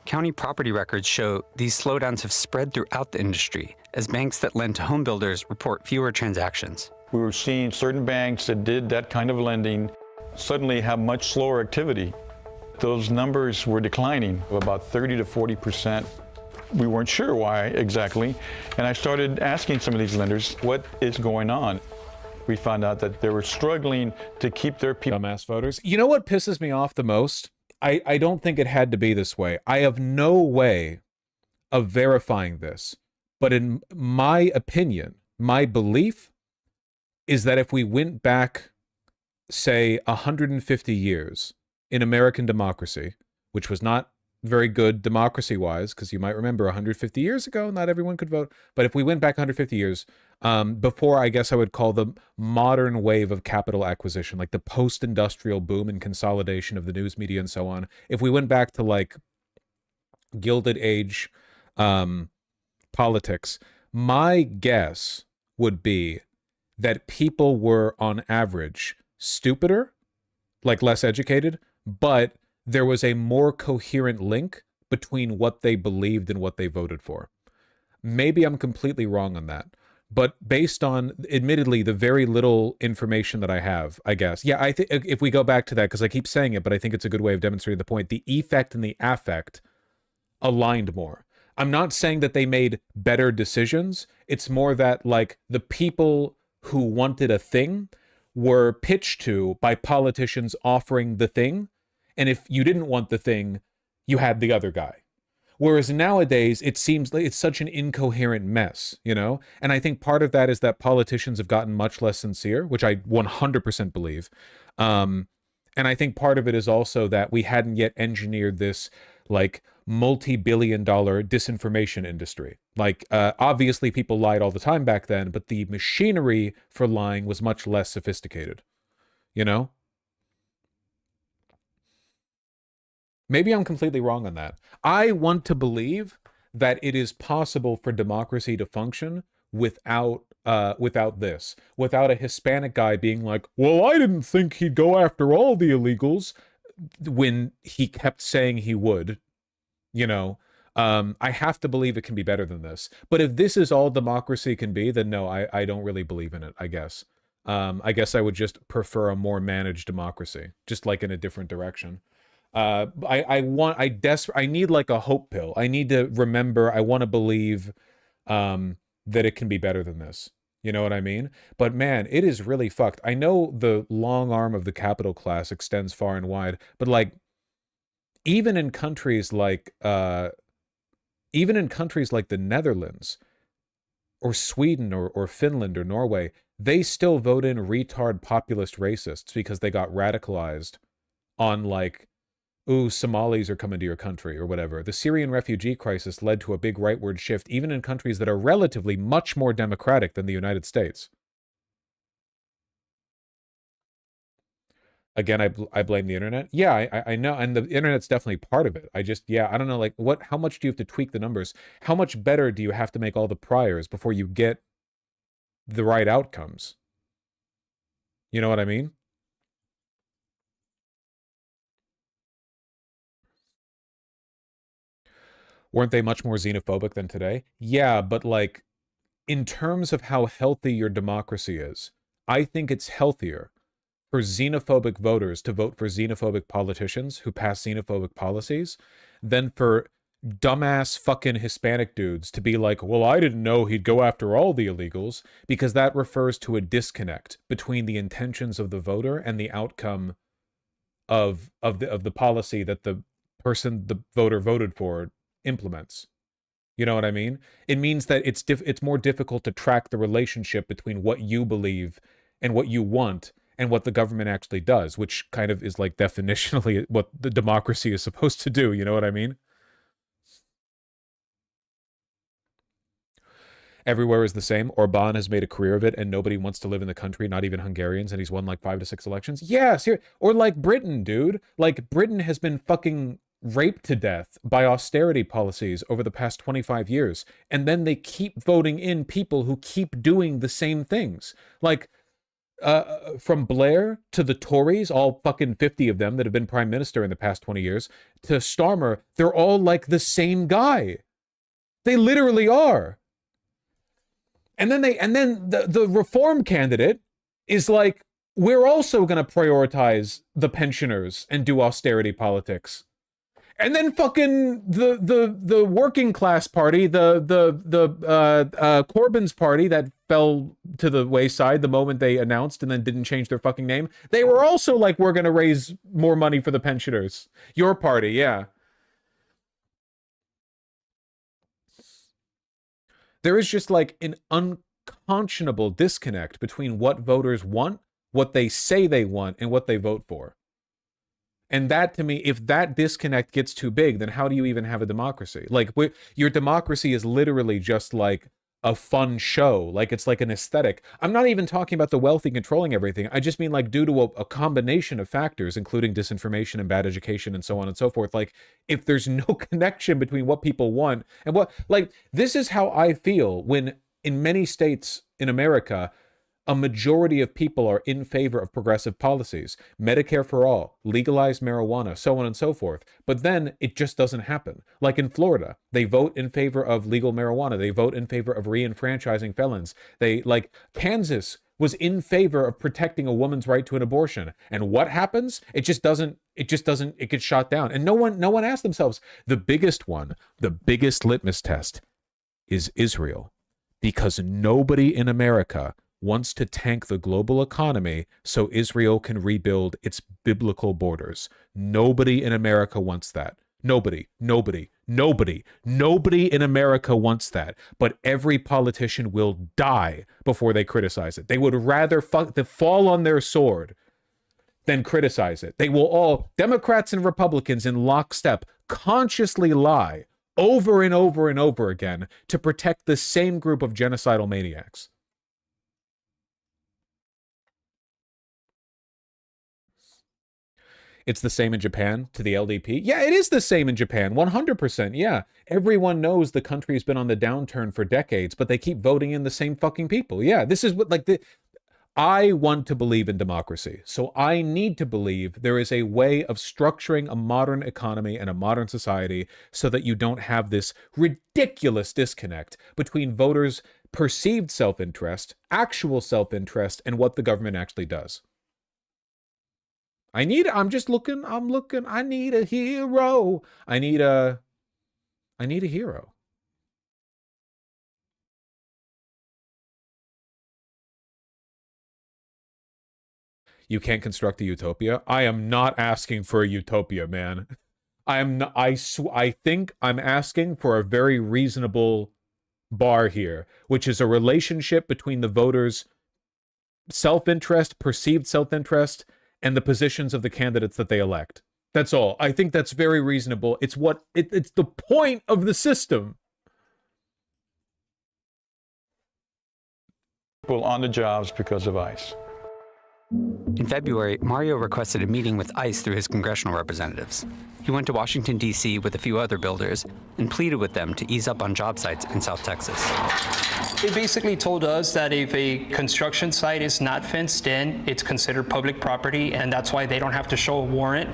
County property records show these slowdowns have spread throughout the industry as banks that lend to home builders report fewer transactions. We were seeing certain banks that did that kind of lending suddenly have much slower activity. Those numbers were declining about 30 to 40%. We weren't sure why exactly, and I started asking some of these lenders, what is going on? We found out that they were struggling to keep their people. Dumbass voters. You know what pisses me off the most? I don't think it had to be this way. I have no way of verifying this, but in my opinion, my belief is that if we went back, say, 150 years in American democracy, which was not very good democracy-wise, because you might remember 150 years ago, not everyone could vote, but if we went back 150 years, before I guess I would call the modern wave of capital acquisition, like the post-industrial boom and consolidation of the news media and so on, if we went back to like Gilded Age politics, my guess would be that people were on average stupider, like less educated, but there was a more coherent link between what they believed and what they voted for. Maybe I'm completely wrong on that. But based on, admittedly, the very little information that I have, I guess. Yeah, I think if we go back to that, because I keep saying it, but I think it's a good way of demonstrating the point, the effect and the affect aligned more. I'm not saying that they made better decisions. It's more that, like, the people who wanted a thing were pitched to by politicians offering the thing. And if you didn't want the thing, you had the other guy. Whereas nowadays, it seems like it's such an incoherent mess, you know? And I think part of that is that politicians have gotten much less sincere, which I 100% believe. And I think part of it is also that we hadn't yet engineered this, like, multi-billion-dollar disinformation industry. Like, obviously people lied all the time back then, but the machinery for lying was much less sophisticated, you know? Maybe I'm completely wrong on that. I want to believe that it is possible for democracy to function without this, without a Hispanic guy being like, well, I didn't think he'd go after all the illegals when he kept saying he would, you know. I have to believe it can be better than this. But if this is all democracy can be, then no, I don't really believe in it, I guess. I guess I would just prefer a more managed democracy, just like in a different direction. I need like a hope pill. I need to remember, I want to believe that it can be better than this. You know what I mean? But man, it is really fucked. I know the long arm of the capital class extends far and wide, but like even in countries like the Netherlands or Sweden or Finland or Norway, they still vote in retard populist racists because they got radicalized on like, ooh, Somalis are coming to your country or whatever. The Syrian refugee crisis led to a big rightward shift, even in countries that are relatively much more democratic than the United States. Again, I blame the internet. Yeah, I know, and the internet's definitely part of it. I don't know, like, how much do you have to tweak the numbers? How much better do you have to make all the priors before you get the right outcomes. You know what I mean? Weren't they much more xenophobic than today? Yeah, but like, in terms of how healthy your democracy is, I think it's healthier for xenophobic voters to vote for xenophobic politicians who pass xenophobic policies than for dumbass fucking Hispanic dudes to be like, well, I didn't know he'd go after all the illegals, because that refers to a disconnect between the intentions of the voter and the outcome of the policy that the voter voted for implements. You know what I mean? It means that it's more difficult to track the relationship between what you believe and what you want and what the government actually does, which kind of is like definitionally what the democracy is supposed to do. You know what I mean? Everywhere is the same. Orban has made a career of it and nobody wants to live in the country, not even Hungarians, and he's won like 5 to 6 elections. Yeah, or like Britain, dude. Like Britain has been fucking raped to death by austerity policies over the past 25 years. And then they keep voting in people who keep doing the same things. Like, from Blair to the Tories, all fucking 50 of them that have been prime minister in the past 20 years, to Starmer, they're all like the same guy. They literally are. And then the reform candidate is like, we're also going to prioritize the pensioners and do austerity politics. And then fucking the working class party, the Corbyn's party that fell to the wayside the moment they announced and then didn't change their fucking name. They were also like, we're going to raise more money for the pensioners. Your party, yeah. There is just like an unconscionable disconnect between what voters want, what they say they want, and what they vote for. And that, to me, if that disconnect gets too big, then how do you even have a democracy? Like, your democracy is literally just like a fun show. Like, it's like an aesthetic. I'm not even talking about the wealthy controlling everything. I just mean like due to a combination of factors, including disinformation and bad education and so on and so forth. Like, if there's no connection between what people want and what, like, this is how I feel when in many states in America, a majority of people are in favor of progressive policies. Medicare for all, legalized marijuana, so on and so forth. But then it just doesn't happen. Like in Florida, they vote in favor of legal marijuana. They vote in favor of re-enfranchising felons. Kansas was in favor of protecting a woman's right to an abortion. And what happens? It gets shot down. And no one asks themselves, the biggest litmus test is Israel. Because nobody in America wants to tank the global economy so Israel can rebuild its biblical borders. Nobody in America wants that. Nobody in America wants that. But every politician will die before they criticize it. They would rather fall on their sword than criticize it. They will all, Democrats and Republicans in lockstep, consciously lie over and over and over again to protect the same group of genocidal maniacs. It's the same in Japan to the LDP. Yeah, it is the same in Japan, 100%. Yeah, everyone knows the country's been on the downturn for decades, but they keep voting in the same fucking people. Yeah, this is what, I want to believe in democracy, so I need to believe there is a way of structuring a modern economy and a modern society so that you don't have this ridiculous disconnect between voters' perceived self-interest, actual self-interest, and what the government actually does. I need a hero. I need a hero. You can't construct a utopia. I am not asking for a utopia, man. I think I'm asking for a very reasonable bar here, which is a relationship between the voters' self-interest, perceived self-interest, and the positions of the candidates that they elect. That's all. I think that's very reasonable. It's the point of the system. People on the jobs because of ICE. In February, Mario requested a meeting with ICE through his congressional representatives. He went to Washington, D.C. with a few other builders and pleaded with them to ease up on job sites in South Texas. It basically told us that if a construction site is not fenced in, it's considered public property, and that's why they don't have to show a warrant.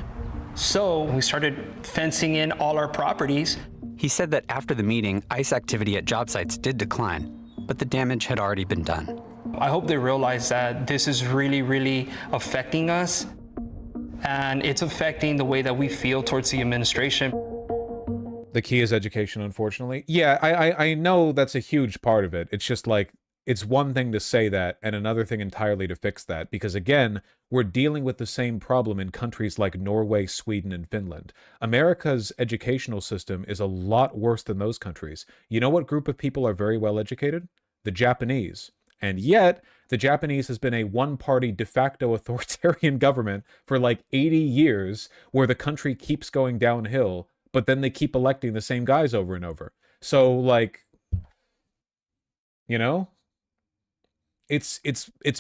So we started fencing in all our properties. He said that after the meeting, ICE activity at job sites did decline, but the damage had already been done. I hope they realize that this is really, really affecting us, and it's affecting the way that we feel towards the administration. The key is education, unfortunately. Yeah, I know that's a huge part of it. It's just like, it's one thing to say that and another thing entirely to fix that. Because again, we're dealing with the same problem in countries like Norway, Sweden, and Finland. America's educational system is a lot worse than those countries. You know what group of people are very well educated? The Japanese. And yet, the Japanese has been a one-party de facto authoritarian government for like 80 years where the country keeps going downhill, but then they keep electing the same guys over and over. So, like, you know, it's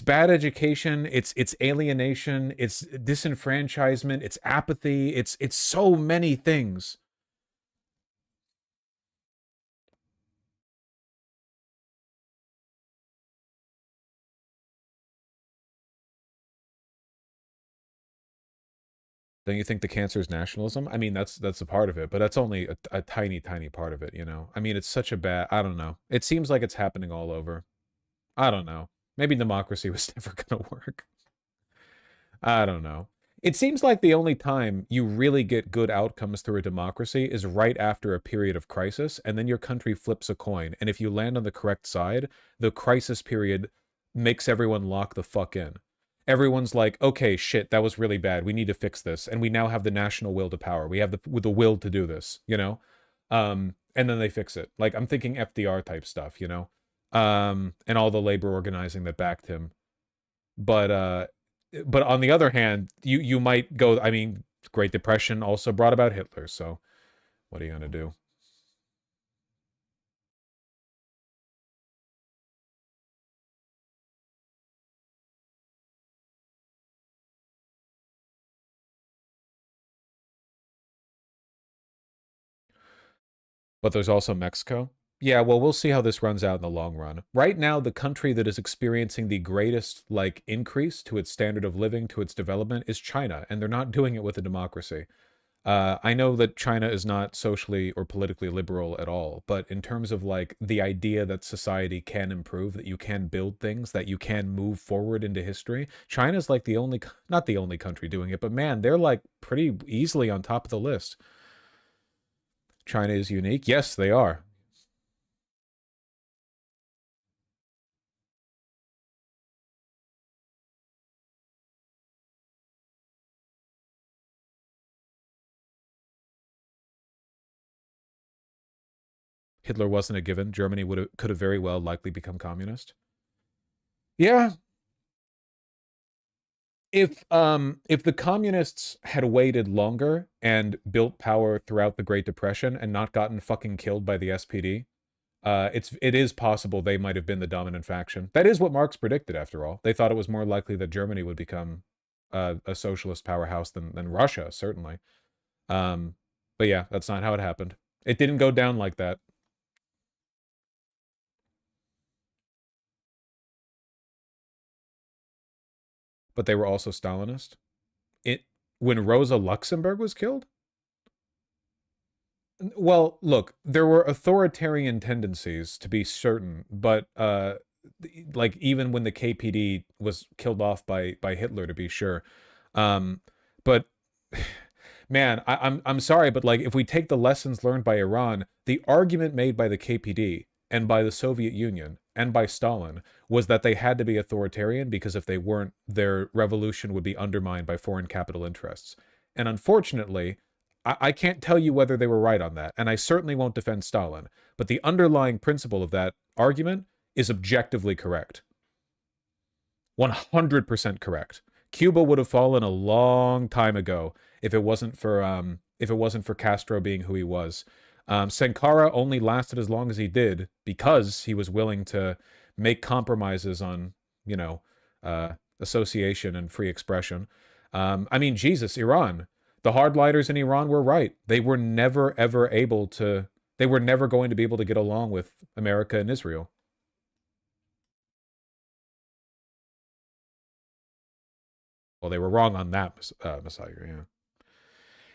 bad education, it's alienation, it's disenfranchisement, it's apathy, it's so many things. Don't you think the cancer is nationalism? I mean, that's a part of it, but that's only a tiny, tiny part of it, you know? I mean, it's such a bad, I don't know. It seems like it's happening all over. I don't know. Maybe democracy was never going to work. I don't know. It seems like the only time you really get good outcomes through a democracy is right after a period of crisis, and then your country flips a coin. And if you land on the correct side, the crisis period makes everyone lock the fuck in. Everyone's like, okay, shit, that was really bad. We need to fix this. And we now have the national will to power. We have the will to do this, you know? And then they fix it. Like, I'm thinking FDR type stuff, you know? And all the labor organizing that backed him. But on the other hand, you might go, I mean, Great Depression also brought about Hitler. So what are you going to do? But there's also Mexico. Yeah, well, we'll see how this runs out in the long run. Right now, the country that is experiencing the greatest, like, increase to its standard of living, to its development, is China, and they're not doing it with a democracy. I know that China is not socially or politically liberal at all, but in terms of, like, the idea that society can improve, that you can build things, that you can move forward into history, China's, like, the only, not the only country doing it, but man, they're, like, pretty easily on top of the list. China is unique? Yes, they are. Hitler wasn't a given. Germany could have very well likely become communist. Yeah. If the communists had waited longer and built power throughout the Great Depression and not gotten fucking killed by the SPD, it is possible they might have been the dominant faction. That is what Marx predicted, after all. They thought it was more likely that Germany would become a socialist powerhouse than Russia, certainly. But yeah, that's not how it happened. It didn't go down like that. But they were also Stalinist. When Rosa Luxemburg was killed? Well, look, there were authoritarian tendencies, to be certain, but like even when the KPD was killed off by Hitler, to be sure. But man, I'm sorry, but like if we take the lessons learned by Iran, the argument made by the KPD and by the Soviet Union and by Stalin was that they had to be authoritarian because if they weren't, their revolution would be undermined by foreign capital interests. And unfortunately, I can't tell you whether they were right on that, and I certainly won't defend Stalin, but the underlying principle of that argument is objectively correct. 100% correct. Cuba would have fallen a long time ago if it wasn't for Castro being who he was. Sankara only lasted as long as he did because he was willing to make compromises on, you know, association and free expression. I mean, Jesus, Iran. The hardliners in Iran were right. They were never, ever able to, they were never going to be able to get along with America and Israel. Well, they were wrong on that, Messiah, yeah.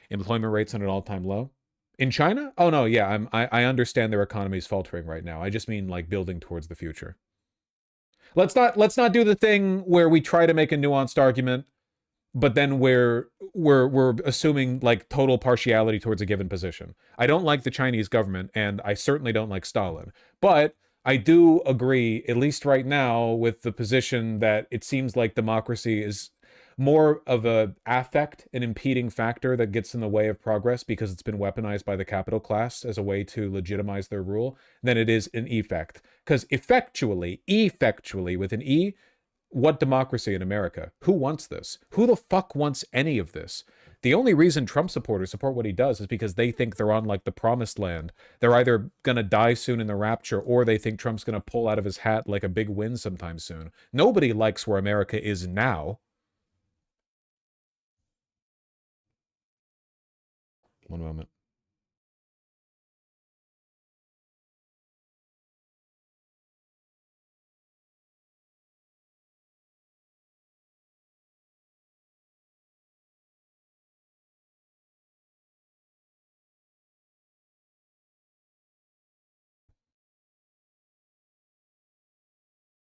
Employment rates on an all-time low. In China? Oh, no, yeah, I understand their economy is faltering right now. I just mean, like, building towards the future. Let's not do the thing where we try to make a nuanced argument, but then we're assuming, like, total partiality towards a given position. I don't like the Chinese government, and I certainly don't like Stalin. But I do agree, at least right now, with the position that it seems like democracy is more of a affect, an impeding factor that gets in the way of progress because it's been weaponized by the capital class as a way to legitimize their rule, than it is an effect. Because effectually, with an E, what democracy in America? Who wants this? Who the fuck wants any of this? The only reason Trump supporters support what he does is because they think they're on, like, the promised land. They're either going to die soon in the rapture, or they think Trump's going to pull out of his hat, like, a big win sometime soon. Nobody likes where America is now. One moment.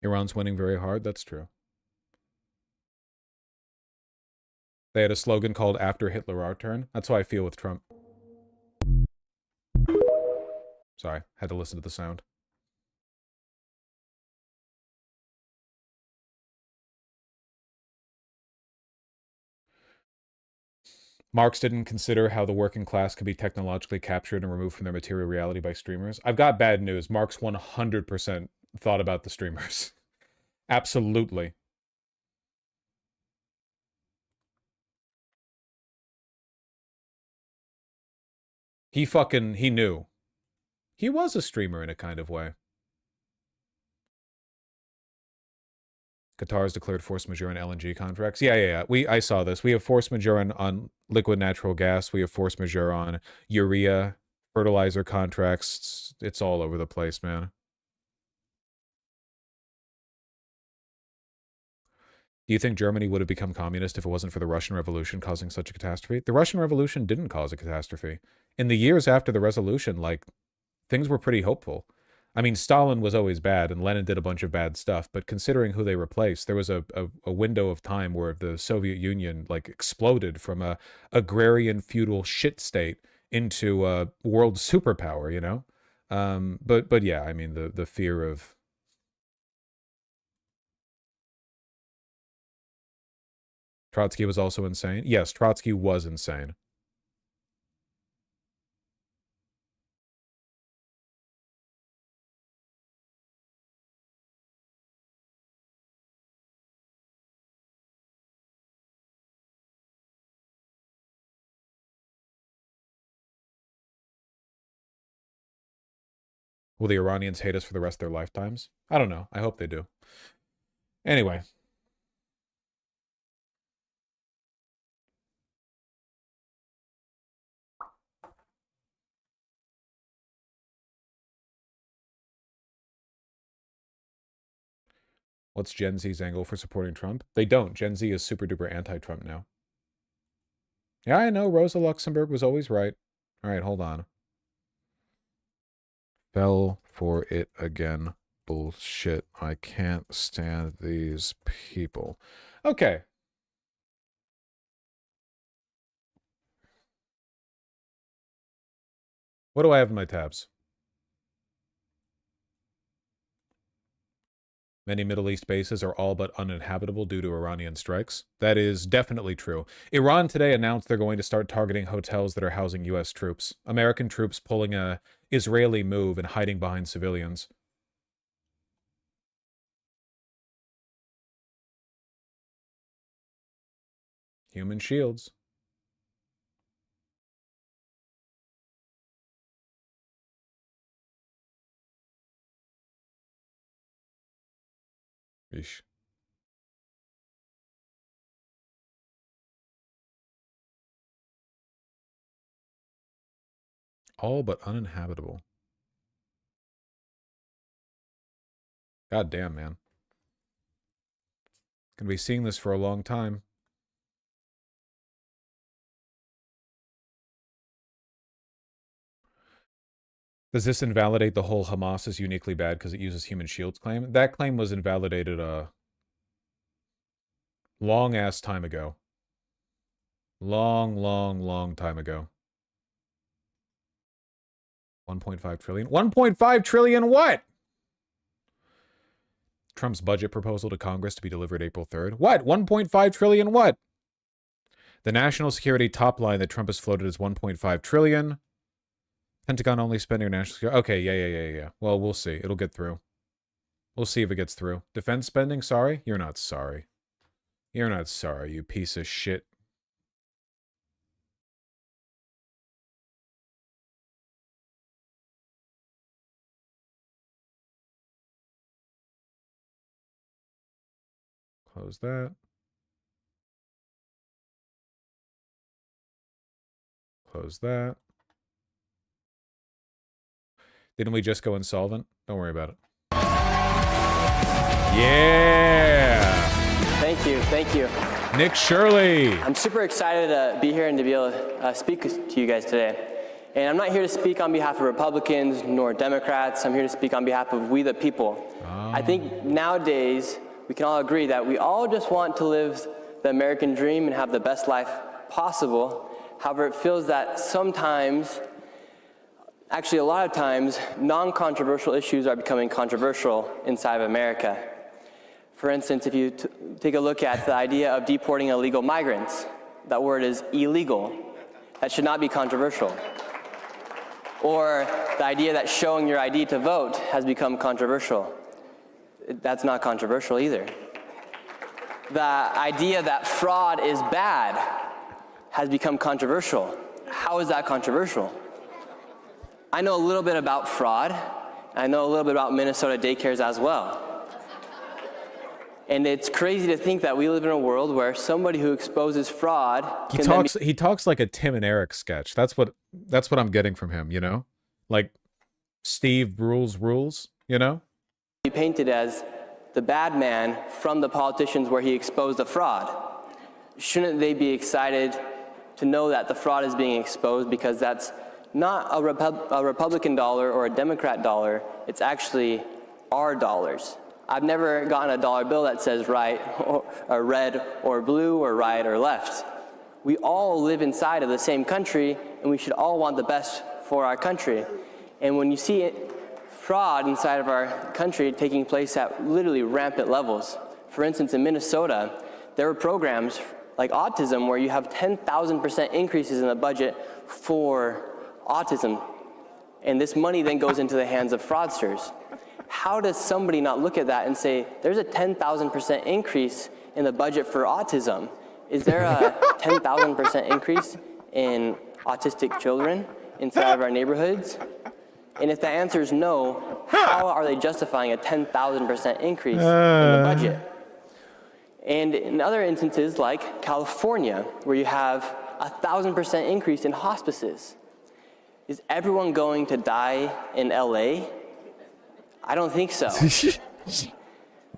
Iran's winning very hard. That's true. They had a slogan called "After Hitler, our turn." That's how I feel with Trump. Sorry, had to listen to the sound. Marx didn't consider how the working class could be technologically captured and removed from their material reality by streamers. I've got bad news. Marx 100% thought about the streamers. Absolutely. He knew. He was a streamer in a kind of way. Qatar has declared force majeure on LNG contracts. Yeah. I saw this. We have force majeure on liquid natural gas. We have force majeure on urea, fertilizer contracts. It's all over the place, man. Do you think Germany would have become communist if it wasn't for the Russian Revolution causing such a catastrophe? The Russian Revolution didn't cause a catastrophe. In the years after the Revolution, like, things were pretty hopeful. I mean, Stalin was always bad, and Lenin did a bunch of bad stuff, but considering who they replaced, there was a window of time where the Soviet Union, like, exploded from a agrarian feudal shit state into a world superpower, you know? But yeah, I mean, the fear of... Trotsky was also insane? Yes, Trotsky was insane. Will the Iranians hate us for the rest of their lifetimes? I don't know. I hope they do. Anyway. What's Gen Z's angle for supporting Trump? They don't. Gen Z is super duper anti-Trump now. Yeah, I know. Rosa Luxemburg was always right. All right, hold on. Fell for it again. Bullshit. I can't stand these people. Okay. What do I have in my tabs? Many Middle East bases are all but uninhabitable due to Iranian strikes. That is definitely true. Iran today announced they're going to start targeting hotels that are housing U.S. troops. American troops pulling a Israeli move and hiding behind civilians. Human shields. Eesh. All but uninhabitable. God damn, man. Gonna be seeing this for a long time. Does this invalidate the whole Hamas is uniquely bad because it uses human shields claim? That claim was invalidated a long-ass time ago. Long time ago. 1.5 trillion? 1.5 trillion what? Trump's budget proposal to Congress to be delivered April 3rd. What? 1.5 trillion what? The national security top line that Trump has floated is 1.5 trillion. Pentagon only spending national security. Okay, yeah. Well, we'll see. It'll get through. We'll see if it gets through. Defense spending? Sorry? You're not sorry. You're not sorry, you piece of shit. Close that. Close that. Didn't we just go insolvent? Don't worry about it. Yeah! Thank you. Nick Shirley! I'm super excited to be here and to be able to speak to you guys today. And I'm not here to speak on behalf of Republicans nor Democrats. I'm here to speak on behalf of we the people. I think nowadays we can all agree that we all just want to live the American dream and have the best life possible. However, it feels that sometimes, actually a lot of times, non-controversial issues are becoming controversial inside of America. For instance, if you take a look at the idea of deporting illegal migrants, that word is illegal. That should not be controversial. Or the idea that showing your ID to vote has become controversial. That's not controversial either. The idea that fraud is bad has become controversial. How is that controversial? I know a little bit about fraud. I know a little bit about Minnesota daycares as well. And it's crazy to think that we live in a world where somebody who exposes fraud he talks like a Tim and Eric sketch. That's what I'm getting from him, you know? Like Steve rules, you know? Be painted as the bad man from the politicians where he exposed the fraud. Shouldn't they be excited to know that the fraud is being exposed, because that's not a Republican dollar or a Democrat dollar, it's actually our dollars. I've never gotten a dollar bill that says right or red or blue or right or left. We all live inside of the same country, and we should all want the best for our country. And when you see fraud inside of our country taking place at literally rampant levels, for instance, in Minnesota, there are programs like autism where you have 10,000% increases in the budget for autism, and this money then goes into the hands of fraudsters. How does somebody not look at that and say, there's a 10,000% increase in the budget for autism? Is there a 10,000% increase in autistic children inside of our neighborhoods? And if the answer is no, how are they justifying a 10,000% increase in the budget? And in other instances like California, where you have 1,000% increase in hospices, is everyone going to die in LA? I don't think so.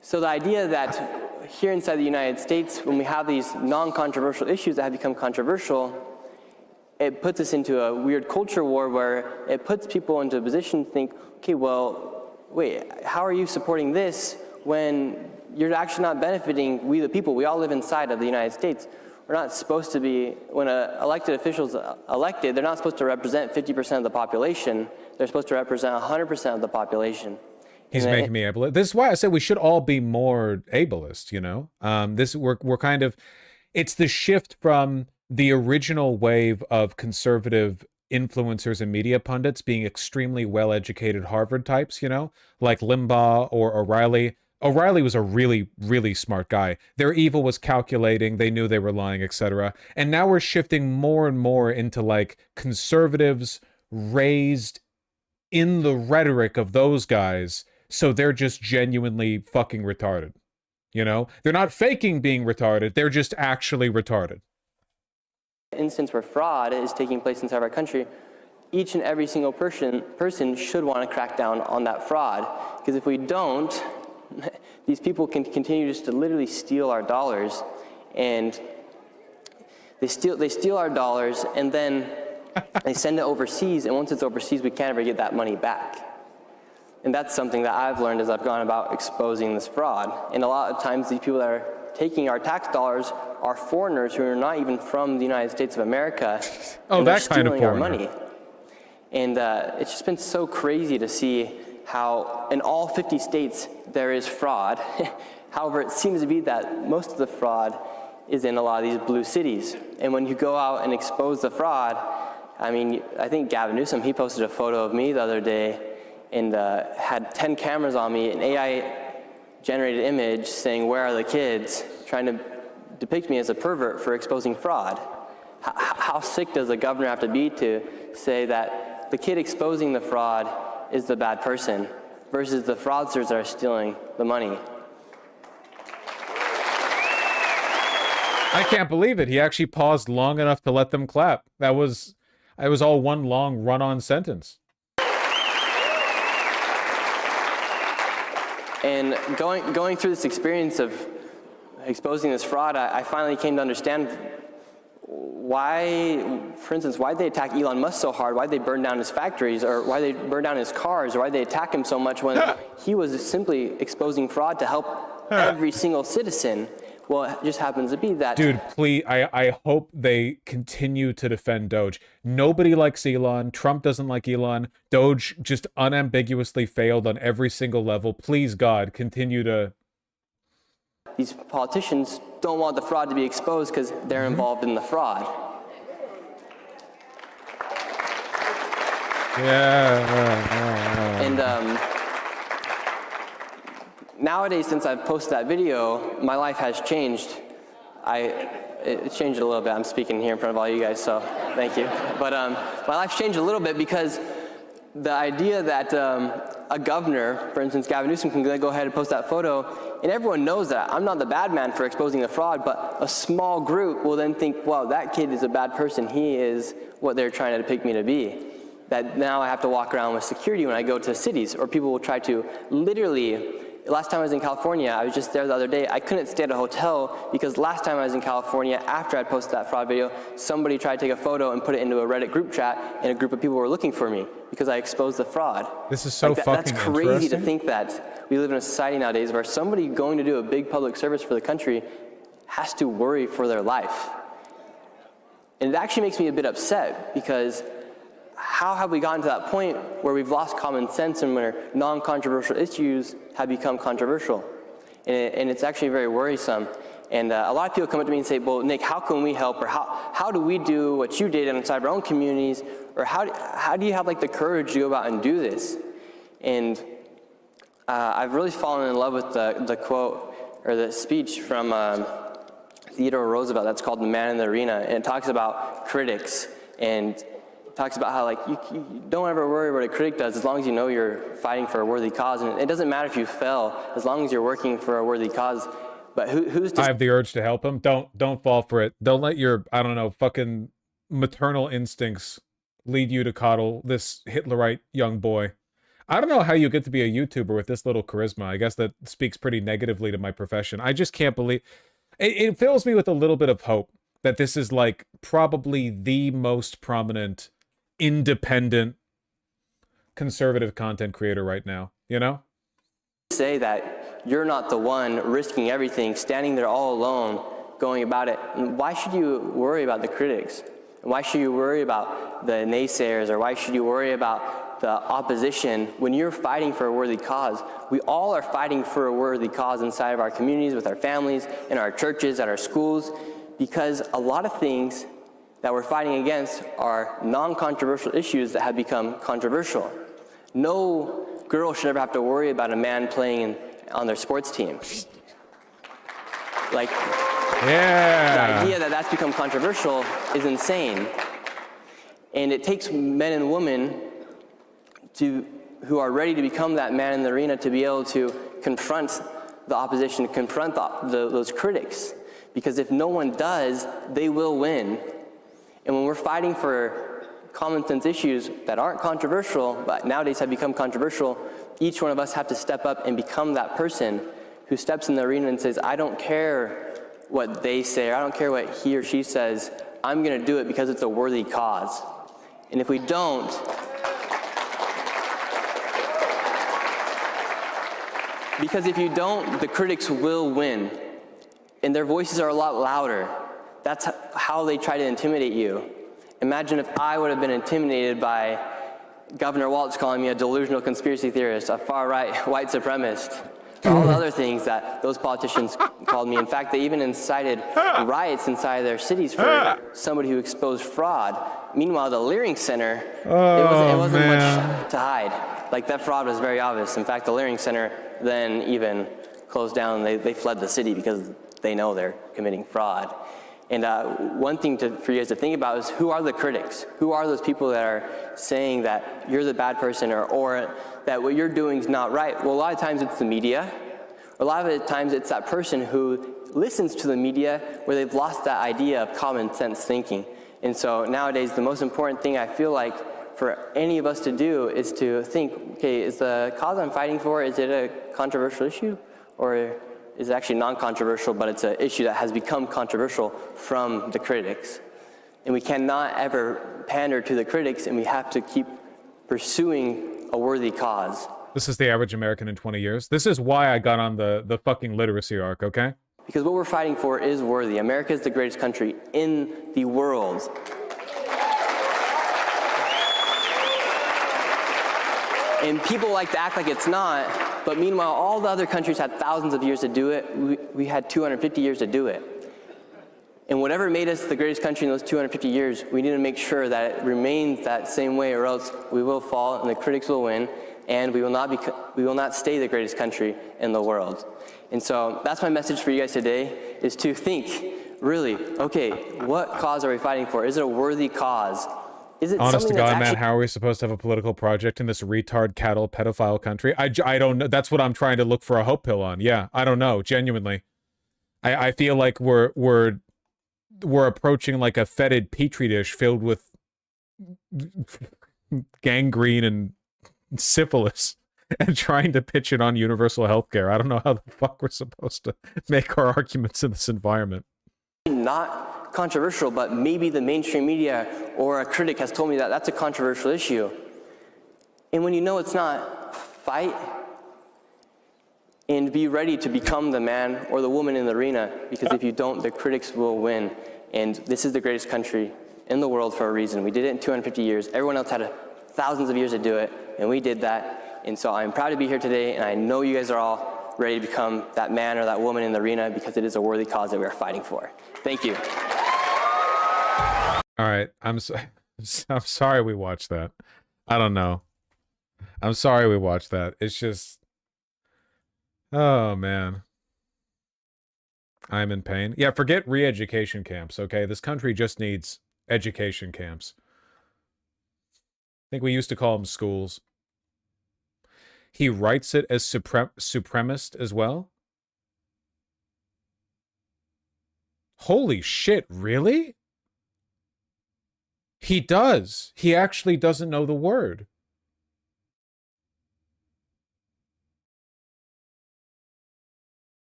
So the idea that here inside the United States, when we have these non-controversial issues that have become controversial, it puts us into a weird culture war where it puts people into a position to think, okay, well, wait, how are you supporting this when you're actually not benefiting we the people? We all live inside of the United States. We're not supposed to be, when elected officials elected, they're not supposed to represent 50% of the population. They're supposed to represent 100% of the population. He's making me ableist. This is why I said we should all be more ableist, you know? We're kind of, it's the shift from the original wave of conservative influencers and media pundits being extremely well-educated Harvard types, you know, like Limbaugh or O'Reilly. O'Reilly was a really, really smart guy. Their evil was calculating. They knew they were lying, etc. And now we're shifting more and more into like conservatives raised in the rhetoric of those guys. So they're just genuinely fucking retarded. You know, they're not faking being retarded. They're just actually retarded. Instance where fraud is taking place inside our country, each and every single person should want to crack down on that fraud. Because if we don't, these people can continue just to literally steal our dollars, and they steal our dollars, and then They send it overseas, and once it's overseas, we can't ever get that money back. And that's something that I've learned as I've gone about exposing this fraud. And a lot of times, these people that are taking our tax dollars are foreigners who are not even from the United States of America. Oh, that kind of stealing our foreigner. money. And it's just been so crazy to see how in all 50 states there is fraud. However, it seems to be that most of the fraud is in a lot of these blue cities. And when you go out and expose the fraud, I mean, I think Gavin Newsom, he posted a photo of me the other day and had 10 cameras on me, an AI-generated image saying, "Where are the kids?" trying to depict me as a pervert for exposing fraud. How sick does a governor have to be to say that the kid exposing the fraud is the bad person versus the fraudsters that are stealing the money? I can't believe it. He actually paused long enough to let them clap. It was all one long run-on sentence. And going through this experience of exposing this fraud, I finally came to understand why, for instance, why they attack Elon Musk so hard, why they burn down his factories, or why they burn down his cars, or why they attack him so much when he was simply exposing fraud to help every single citizen. Well, it just happens to be that. Dude, please, I hope they continue to defend Doge. Nobody likes Elon. Trump doesn't like Elon. Doge just unambiguously failed on every single level. Please, God, continue to... These politicians don't want the fraud to be exposed because they're involved in the fraud. Yeah. And nowadays, since I've posted that video, my life has changed. It changed a little bit. I'm speaking here in front of all you guys, so thank you. But my life's changed a little bit because the idea that a governor, for instance, Gavin Newsom, can go ahead and post that photo, and everyone knows that I'm not the bad man for exposing the fraud, but a small group will then think, wow, that kid is a bad person. He is what they're trying to depict me to be. That now I have to walk around with security when I go to cities, or people will try to literally... Last time I was in California, I was just there the other day. I couldn't stay at a hotel because last time I was in California, after I posted that fraud video, somebody tried to take a photo and put it into a Reddit group chat, and a group of people were looking for me because I exposed the fraud. This is so fucking That's crazy to interesting. think that we live in a society nowadays where somebody going to do a big public service for the country has to worry for their life. And it actually makes me a bit upset because how have we gotten to that point where we've lost common sense and where non-controversial issues have become controversial? And it's actually very worrisome. And a lot of people come up to me and say, well, Nick, how can we help? Or how do we do what you did inside our own communities? Or how do you have like the courage to go about and do this? And I've really fallen in love with the quote or the speech from Theodore Roosevelt that's called The Man in the Arena. And it talks about critics and talks about how like you don't ever worry what a critic does as long as you know you're fighting for a worthy cause, and it doesn't matter if you fail as long as you're working for a worthy cause. But who's to... I have the urge to help him. Don't fall for it. Don't let your, I don't know, fucking maternal instincts lead you to coddle this Hitlerite young boy. I don't know how you get to be a YouTuber with this little charisma. I guess that speaks pretty negatively to my profession. I just can't believe it fills me with a little bit of hope that this is like probably the most prominent independent conservative content creator right now, you know? Say that you're not the one risking everything, standing there all alone, going about it. And why should you worry about the critics? And why should you worry about the naysayers? Or why should you worry about the opposition when you're fighting for a worthy cause? We all are fighting for a worthy cause inside of our communities, with our families, in our churches, at our schools, because a lot of things that we're fighting against are non-controversial issues that have become controversial. No girl should ever have to worry about a man playing on their sports team. Like, yeah. The idea that that's become controversial is insane. And it takes men and women who are ready to become that man in the arena to be able to confront the opposition, confront those critics. Because if no one does, they will win. And when we're fighting for common sense issues that aren't controversial, but nowadays have become controversial, each one of us have to step up and become that person who steps in the arena and says, I don't care what they say, or I don't care what he or she says, I'm gonna do it because it's a worthy cause. And if we don't, because if you don't, the critics will win. And their voices are a lot louder. That's how they try to intimidate you. Imagine if I would have been intimidated by Governor Walz calling me a delusional conspiracy theorist, a far-right white supremacist, all the other things that those politicians called me. In fact, they even incited riots inside their cities for somebody who exposed fraud. Meanwhile, the Leering Center, it wasn't much to hide. Like, that fraud was very obvious. In fact, the Leering Center then even closed down. They fled the city because they know they're committing fraud. And one thing for you guys to think about is, who are the critics? Who are those people that are saying that you're the bad person, or that what you're doing is not right? Well, a lot of times it's the media. A lot of the times it's that person who listens to the media where they've lost that idea of common sense thinking. And so nowadays, the most important thing I feel like for any of us to do is to think, okay, is the cause I'm fighting for, is it a controversial issue? Or is actually non-controversial, but it's an issue that has become controversial from the critics. And we cannot ever pander to the critics, and we have to keep pursuing a worthy cause. This is the average American in 20 years. This is why I got on the fucking literacy arc, okay? Because what we're fighting for is worthy. America is the greatest country in the world. And people like to act like it's not, but meanwhile, all the other countries had thousands of years to do it. We had 250 years to do it. And whatever made us the greatest country in those 250 years, we need to make sure that it remains that same way, or else we will fall and the critics will win, and we will not stay the greatest country in the world. And so that's my message for you guys today, is to think, really, okay, what cause are we fighting for? Is it a worthy cause? Is it honest to something God, that's man, actually... how are we supposed to have a political project in this retard cattle pedophile country? I don't know. That's what I'm trying to look for a hope pill on. Yeah, I don't know. Genuinely, I feel like we're approaching like a fetid petri dish filled with gangrene and syphilis, and trying to pitch it on universal health care. I don't know how the fuck we're supposed to make our arguments in this environment. Not controversial, but maybe the mainstream media or a critic has told me that that's a controversial issue. And when you know it's not, fight and be ready to become the man or the woman in the arena, because if you don't, the critics will win. And this is the greatest country in the world for a reason. We did it in 250 years. Everyone else had thousands of years to do it, and we did that. And so I'm proud to be here today, and I know you guys are all ready to become that man or that woman in the arena, because it is a worthy cause that we are fighting for. Thank you. All right, I'm sorry we watched that. I don't know. I'm sorry we watched that. It's just, oh man, I'm in pain. Yeah, forget re-education camps. Okay, this country just needs education camps. I think we used to call them schools. He writes it as supremacist as well. Holy shit, really? He does. He actually doesn't know the word.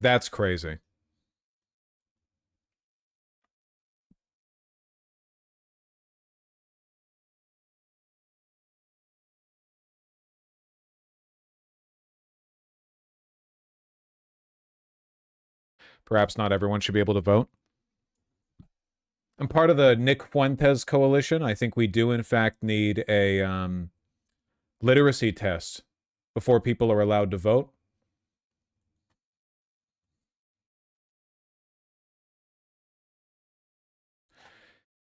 That's crazy. Perhaps not everyone should be able to vote. I'm part of the Nick Fuentes coalition. I think we do, in fact, need a literacy test before people are allowed to vote.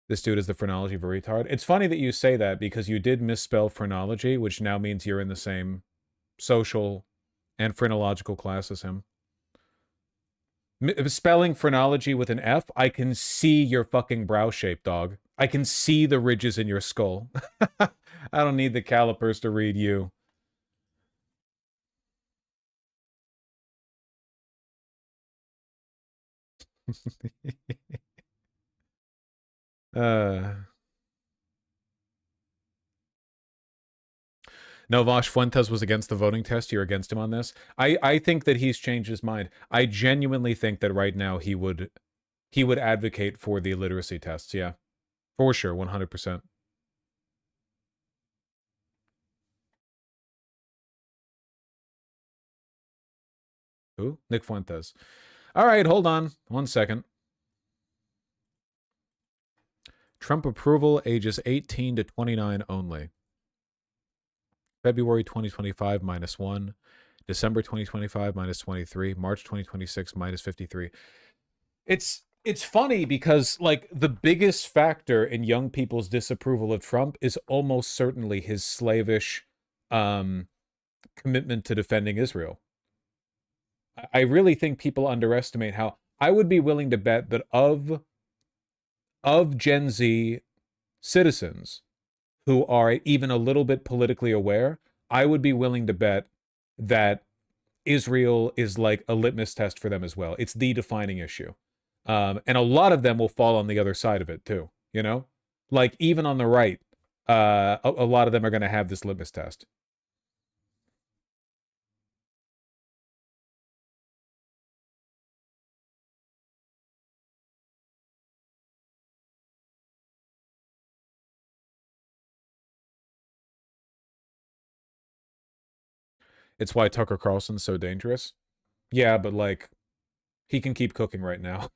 This dude is the phrenology of a retard. It's funny that you say that, because you did misspell phrenology, which now means you're in the same social and phrenological class as him. Spelling phrenology with an F, I can see your fucking brow shape, dog. I can see the ridges in your skull. I don't need the calipers to read you. No, Vosh Fuentes was against the voting test. You're against him on this. I think that he's changed his mind. I genuinely think that right now he would advocate for the literacy tests. Yeah, For sure, 100%. Who? Nick Fuentes. All right, hold on 1 second. Trump approval, ages 18 to 29 only. February 2025, -1. December 2025, -23. March 2026, -53. It's funny because, like, the biggest factor in young people's disapproval of Trump is almost certainly his slavish commitment to defending Israel. I really think people underestimate how... I would be willing to bet that of Gen Z citizens who are even a little bit politically aware, I would be willing to bet that Israel is like a litmus test for them as well. It's the defining issue. And a lot of them will fall on the other side of it too, you know? Like, even on the right, a lot of them are going to have this litmus test. It's why Tucker Carlson's so dangerous. Yeah, but, like, he can keep cooking right now.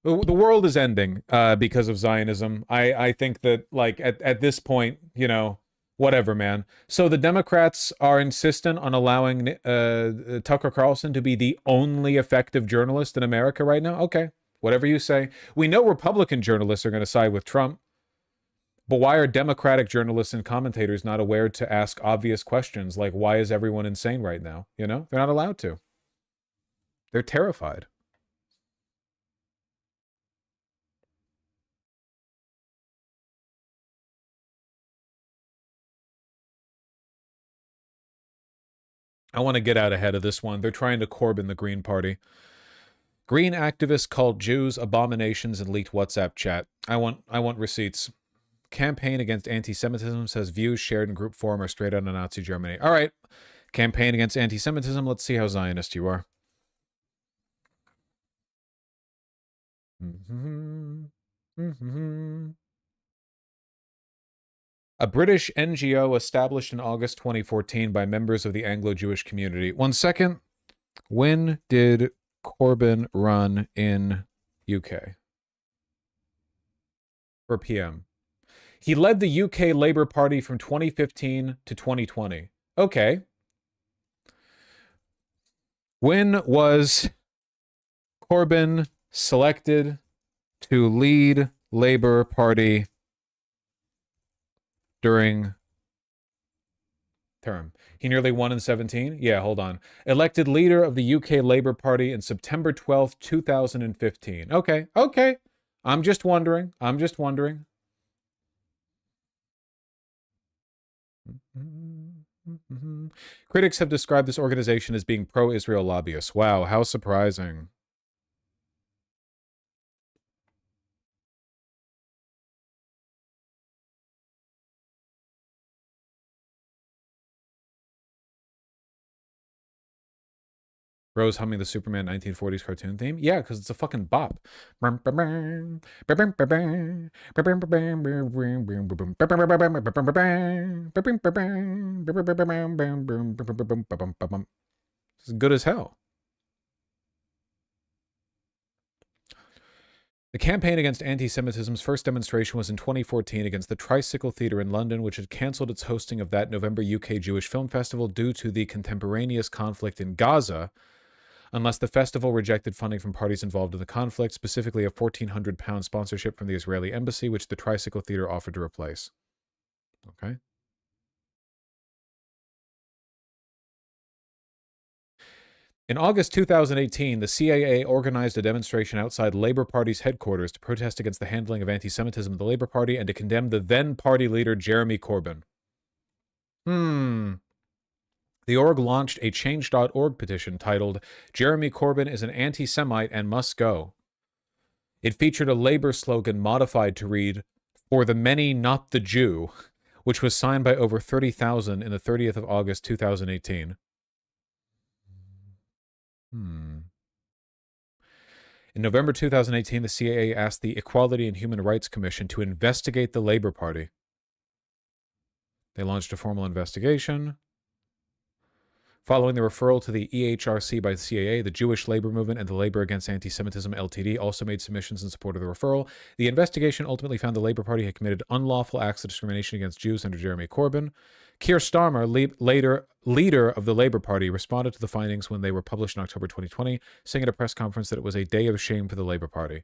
The world is ending because of Zionism. I think that, like, at this point, you know, whatever, man. So the Democrats are insistent on allowing Tucker Carlson to be the only effective journalist in America right now? Okay, whatever you say. We know Republican journalists are going to side with Trump. But why are Democratic journalists and commentators not aware to ask obvious questions like, why is everyone insane right now? You know, they're not allowed to. They're terrified. I want to get out ahead of this one. They're trying to Corbyn the Green Party. Green activists called Jews abominations and leaked WhatsApp chat. I want receipts. Campaign against anti-Semitism says views shared in group forum are straight out of Nazi Germany. All right. Campaign against anti-Semitism. Let's see how Zionist you are. A British NGO established in August 2014 by members of the Anglo-Jewish community. 1 second. When did Corbyn run in UK? For PM. He led the UK Labour Party from 2015 to 2020. Okay. When was Corbyn selected to lead Labour Party during term? He nearly won in 17? Yeah, hold on. Elected leader of the UK Labour Party in September 12th, 2015. Okay, okay. I'm just wondering. Critics have described this organization as being pro-Israel lobbyists. Wow, how surprising. Rose humming the Superman 1940s cartoon theme? Yeah, because it's a fucking bop. It's good as hell. The campaign against anti-Semitism's first demonstration was in 2014 against the Tricycle Theatre in London, which had cancelled its hosting of that November UK Jewish Film Festival due to the contemporaneous conflict in Gaza, unless the festival rejected funding from parties involved in the conflict, specifically a £1,400 sponsorship from the Israeli embassy, which the Tricycle Theatre offered to replace. Okay. In August 2018, the CAA organized a demonstration outside Labour Party's headquarters to protest against the handling of anti-Semitism of the Labour Party and to condemn the then party leader Jeremy Corbyn. The org launched a Change.org petition titled, "Jeremy Corbyn is an anti-Semite and must go." It featured a Labour slogan modified to read, "For the many, not the Jew," which was signed by over 30,000 in the 30th of August 2018. In November 2018, the CIA asked the Equality and Human Rights Commission to investigate the Labor Party. They launched a formal investigation. Following the referral to the EHRC by the CIA, the Jewish Labor Movement and the Labor Against Anti-Semitism Ltd. also made submissions in support of the referral. The investigation ultimately found the Labor Party had committed unlawful acts of discrimination against Jews under Jeremy Corbyn. Keir Starmer, leader of the Labor Party, responded to the findings when they were published in October 2020, saying at a press conference that it was a day of shame for the Labor Party.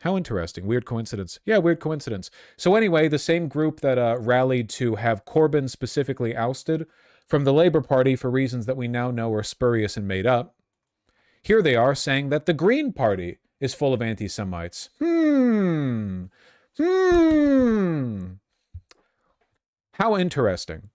How interesting. Weird coincidence. Yeah, weird coincidence. So anyway, the same group that rallied to have Corbyn specifically ousted from the Labor Party for reasons that we now know are spurious and made up, here they are saying that the Green Party is full of anti-Semites. How interesting.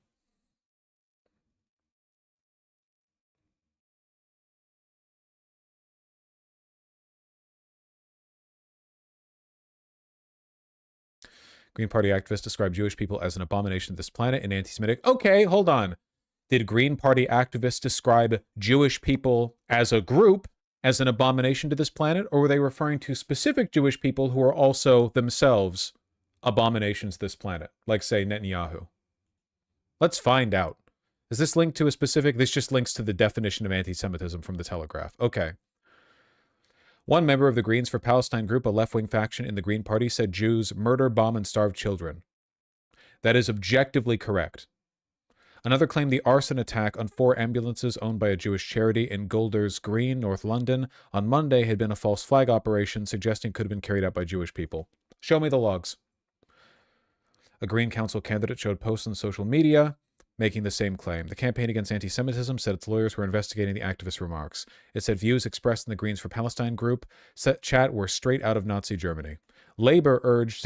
Green Party activists describe Jewish people as an abomination to this planet and anti-Semitic. Okay, hold on. Did Green Party activists describe Jewish people as a group as an abomination to this planet, or were they referring to specific Jewish people who are also themselves abominations to this planet, like, say, Netanyahu? Let's find out. Is this linked to a specific... This just links to the definition of anti-Semitism from the Telegraph. Okay. One member of the Greens for Palestine group, a left-wing faction in the Green Party, said Jews murder, bomb, and starve children. That is objectively correct. Another claimed the arson attack on 4 ambulances owned by a Jewish charity in Golders Green, North London, on Monday had been a false flag operation, suggesting it could have been carried out by Jewish people. Show me the logs. A Green Council candidate showed posts on social media making the same claim. The Campaign Against Anti-Semitism said its lawyers were investigating the activist remarks. It said views expressed in the Greens for Palestine group chat were straight out of Nazi Germany. Labor urged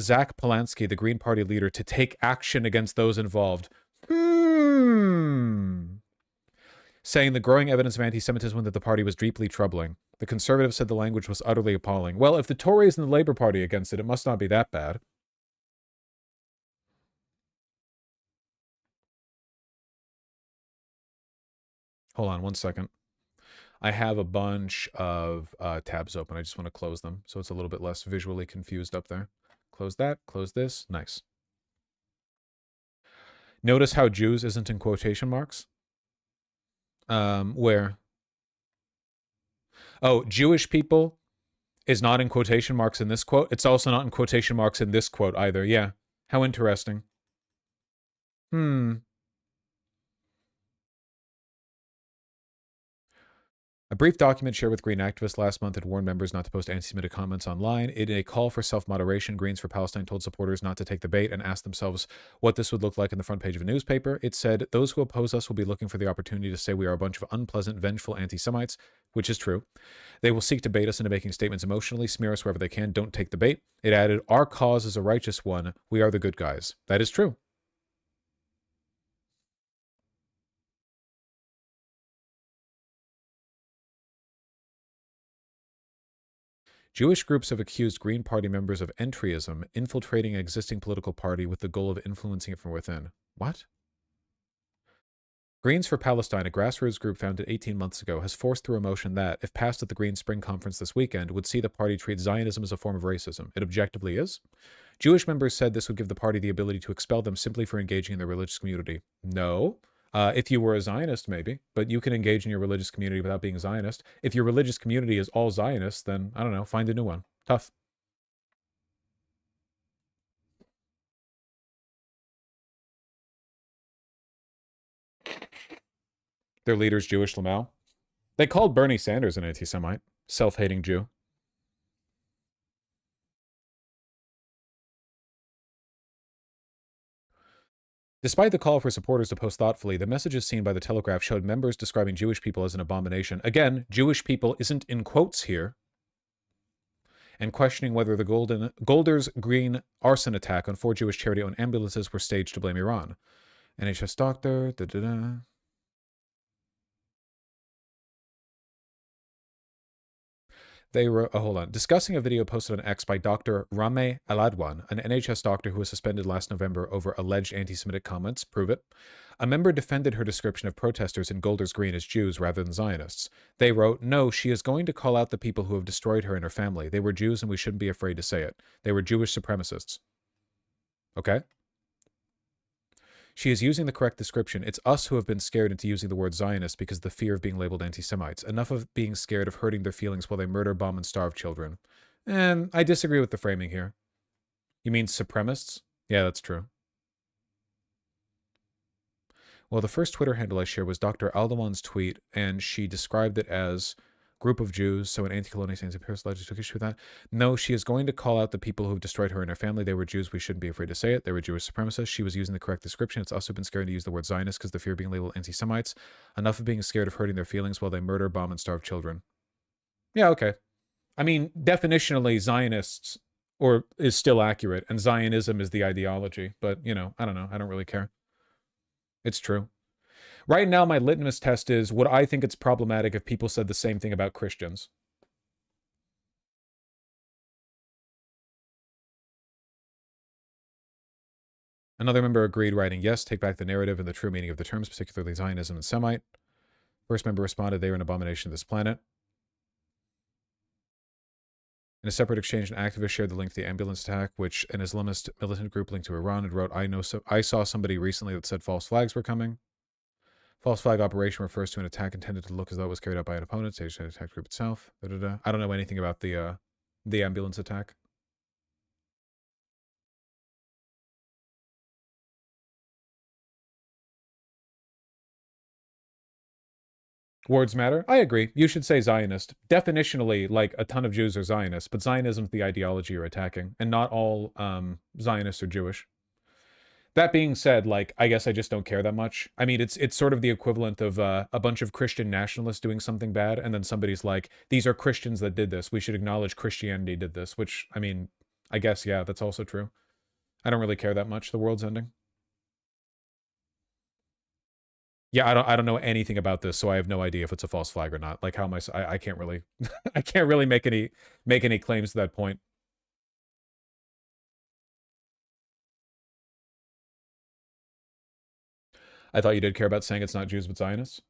Zach Polanski, the Green Party leader, to take action against those involved. Saying the growing evidence of anti-Semitism that the party was deeply troubling. The Conservatives said the language was utterly appalling. Well, if the Tories and the Labour Party are against it, it must not be that bad. Hold on one second. I have a bunch of tabs open. I just want to close them so it's a little bit less visually confused up there. Close that, close this. Nice. Notice how Jews isn't in quotation marks? Where? Oh, Jewish people is not in quotation marks in this quote. It's also not in quotation marks in this quote either. Yeah. How interesting. A brief document shared with Green activists last month had warned members not to post anti-Semitic comments online. In a call for self-moderation, Greens for Palestine told supporters not to take the bait and asked themselves what this would look like in the front page of a newspaper. It said, those who oppose us will be looking for the opportunity to say we are a bunch of unpleasant, vengeful anti-Semites, which is true. They will seek to bait us into making statements emotionally, smear us wherever they can. Don't take the bait. It added, our cause is a righteous one. We are the good guys. That is true. Jewish groups have accused Green Party members of entryism, infiltrating an existing political party with the goal of influencing it from within. What? Greens for Palestine, a grassroots group founded 18 months ago, has forced through a motion that, if passed at the Green Spring Conference this weekend, would see the party treat Zionism as a form of racism. It objectively is. Jewish members said this would give the party the ability to expel them simply for engaging in their religious community. No. If you were a Zionist, maybe, but you can engage in your religious community without being a Zionist. If your religious community is all Zionists, then, I don't know, find a new one. Tough. Their leader's Jewish, Lamau. They called Bernie Sanders an anti-Semite. Self-hating Jew. Despite the call for supporters to post thoughtfully, the messages seen by the Telegraph showed members describing Jewish people as an abomination. Again, Jewish people isn't in quotes here. And questioning whether the Golders Green arson attack on 4 Jewish charity-owned ambulances were staged to blame Iran. NHS doctor, They wrote, oh, hold on. Discussing a video posted on X by Dr. Rame Aladwan, an NHS doctor who was suspended last November over alleged anti-Semitic comments. Prove it. A member defended her description of protesters in Golders Green as Jews rather than Zionists. They wrote, no, she is going to call out the people who have destroyed her and her family. They were Jews and we shouldn't be afraid to say it. They were Jewish supremacists. Okay? She is using the correct description. It's us who have been scared into using the word Zionist because of the fear of being labeled anti-Semites. Enough of being scared of hurting their feelings while they murder, bomb, and starve children. And I disagree with the framing here. You mean supremacists? Yeah, that's true. Well, the first Twitter handle I shared was Dr. Aldawan's tweet, and she described it as group of Jews, so an anti-colonialist, anti-imperialist legend took issue with that. No, she is going to call out the people who have destroyed her and her family. They were Jews. We shouldn't be afraid to say it. They were Jewish supremacists. She was using the correct description. It's also been scared to use the word Zionist because the fear of being labeled anti-Semites. Enough of being scared of hurting their feelings while they murder, bomb, and starve children. Yeah, okay. I mean, definitionally, Zionists is still accurate, and Zionism is the ideology. But, you know, I don't know. I don't really care. It's true. Right now, my litmus test is, would I think it's problematic if people said the same thing about Christians? Another member agreed, writing, yes, take back the narrative and the true meaning of the terms, particularly Zionism and Semite. First member responded, they are an abomination of this planet. In a separate exchange, an activist shared the link to the ambulance attack, which an Islamist militant group linked to Iran, and wrote, I saw somebody recently that said false flags were coming. False flag operation refers to an attack intended to look as though it was carried out by an opponent, say the attack group itself. I don't know anything about the ambulance attack. Words matter? I agree. You should say Zionist. Definitionally, like, a ton of Jews are Zionists, but Zionism's the ideology you're attacking, and not all Zionists are Jewish. That being said, like, I guess I just don't care that much. I mean, it's sort of the equivalent of a bunch of Christian nationalists doing something bad, and then somebody's like, these are Christians that did this. We should acknowledge Christianity did this, which, I mean, I guess, yeah, that's also true. I don't really care that much. The world's ending. Yeah, I don't know anything about this, so I have no idea if it's a false flag or not. Like, how am I can't really I can't really make any claims to that point. I thought you did care about saying it's not Jews but Zionists.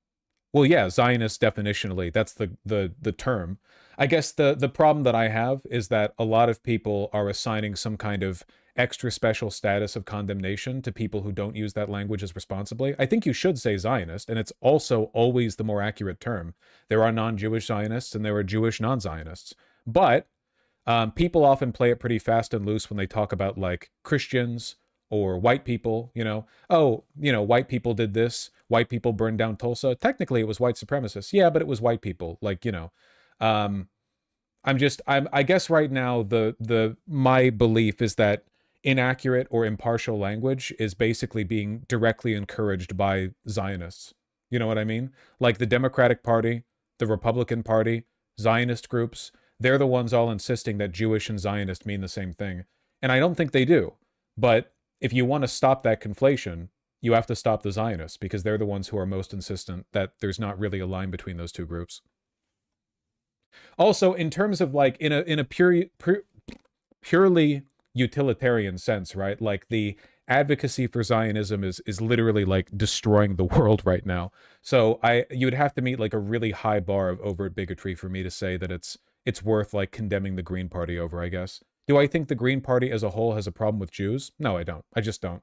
Well, yeah, Zionist definitionally, that's the term. I guess the problem that I have is that a lot of people are assigning some kind of extra special status of condemnation to people who don't use that language as responsibly. I think you should say Zionist, and it's also always the more accurate term. There are non-Jewish Zionists and there are Jewish non-Zionists. But people often play it pretty fast and loose when they talk about, like, Christians or white people, you know. Oh, you know, white people did this. White people burned down Tulsa. Technically, it was white supremacists. Yeah, but it was white people. Like, you know. I guess right now my belief is that inaccurate or impartial language is basically being directly encouraged by Zionists. You know what I mean? Like the Democratic Party, the Republican Party, Zionist groups, they're the ones all insisting that Jewish and Zionist mean the same thing. And I don't think they do. But if you want to stop that conflation, you have to stop the Zionists because they're the ones who are most insistent that there's not really a line between those two groups. Also, in terms of, like, in a purely utilitarian sense, right? Like, the advocacy for Zionism is literally, like, destroying the world right now. So you would have to meet, like, a really high bar of overt bigotry for me to say that it's worth, like, condemning the Green Party over, I guess. Do I think the Green Party as a whole has a problem with Jews? No, I don't. I just don't.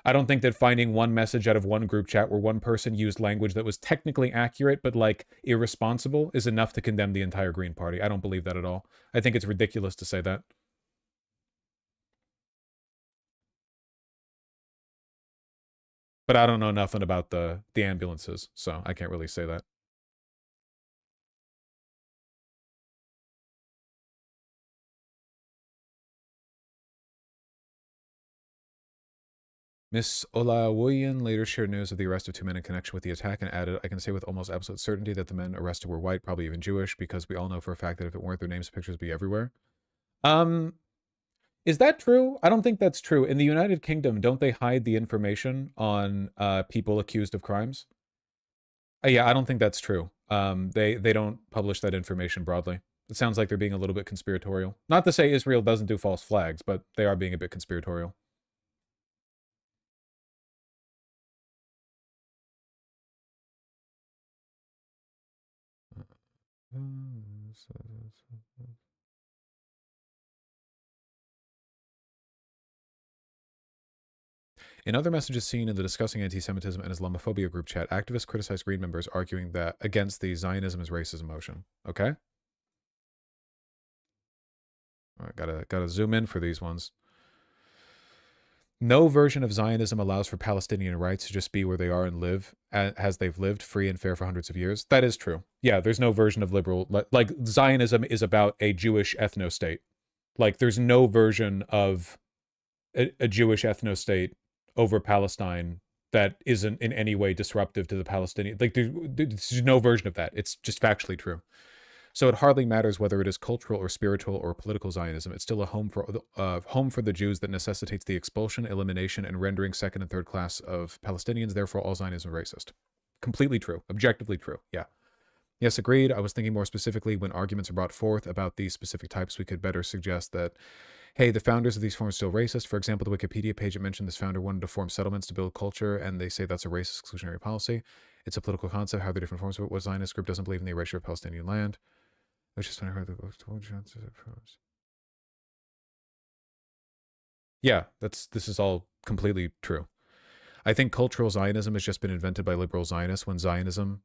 I don't think that finding one message out of one group chat where one person used language that was technically accurate but, like, irresponsible is enough to condemn the entire Green Party. I don't believe that at all. I think it's ridiculous to say that. But I don't know nothing about the ambulances, so I can't really say that. Miss Olawoyan later shared news of the arrest of 2 men in connection with the attack and added, I can say with almost absolute certainty that the men arrested were white, probably even Jewish, because we all know for a fact that if it weren't, their names and pictures would be everywhere. Is that true? I don't think that's true. In the United Kingdom, don't they hide the information on people accused of crimes? Yeah, I don't think that's true. They don't publish that information broadly. It sounds like they're being a little bit conspiratorial. Not to say Israel doesn't do false flags, but they are being a bit conspiratorial. In other messages seen in the Discussing Anti-Semitism and Islamophobia group chat, activists criticize Green members arguing that against the Zionism is racism motion. Okay? All right, gotta zoom in for these ones. No version of Zionism allows for Palestinian rights to just be where they are and live as they've lived, free and fair for hundreds of years. That is true. Yeah, there's no version of liberal... Like, Zionism is about a Jewish ethno-state. Like, there's no version of a Jewish ethno-state over Palestine that isn't in any way disruptive to the Palestinian... Like, there's no version of that. It's just factually true. So it hardly matters whether it is cultural or spiritual or political Zionism. It's still a home for the Jews that necessitates the expulsion, elimination, and rendering second and third class of Palestinians. Therefore, all Zionism is racist. Completely true. Objectively true. Yeah. Yes, agreed. I was thinking more specifically when arguments are brought forth about these specific types, we could better suggest that, hey, the founders of these forms are still racist. For example, the Wikipedia page, it mentioned this founder wanted to form settlements to build culture, and they say that's a racist exclusionary policy. It's a political concept. How are the different forms of it? What Zionist group doesn't believe in the erasure of Palestinian land? Yeah, this is all completely true. I think cultural Zionism has just been invented by liberal Zionists when Zionism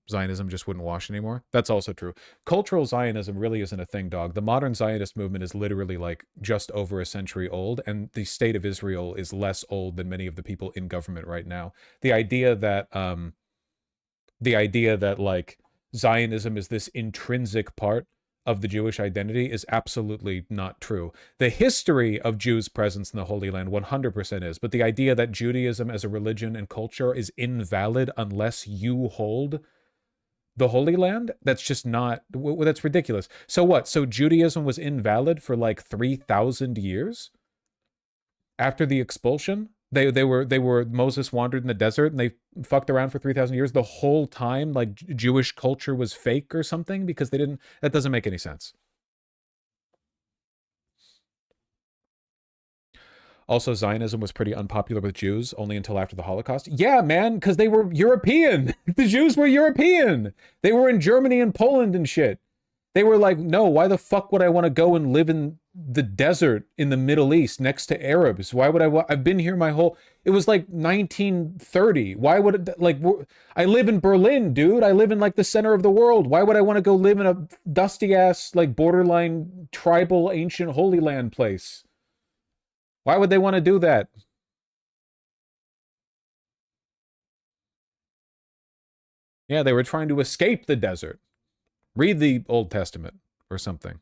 just wouldn't wash anymore. That's also true. Cultural Zionism really isn't a thing, dog. The modern Zionist movement is literally like just over a century old, and the state of Israel is less old than many of the people in government right now. The idea that like Zionism is this intrinsic part of the Jewish identity is absolutely not true. The history of Jews' presence in the Holy Land 100% is, but the idea that Judaism as a religion and culture is invalid unless you hold the Holy Land, that's just not, that's ridiculous. So what? So Judaism was invalid for like 3,000 years after the expulsion? They were Moses wandered in the desert and they fucked around for 3,000 years the whole time, like Jewish culture was fake or something, because they didn't... That doesn't make any sense. Also, Zionism was pretty unpopular with Jews only until after the Holocaust. Yeah, man, because they were European. The Jews were European. They were in Germany and Poland and shit. They were like, no, why the fuck would I want to go and live in the desert in the Middle East next to Arabs? Why would I've been here my whole... It was like 1930. Why would it... Like, I live in Berlin, dude. I live in like the center of the world. Why would I want to go live in a dusty ass, like borderline tribal ancient Holy Land place? Why would they want to do that? Yeah, they were trying to escape the desert. Read the Old Testament or something.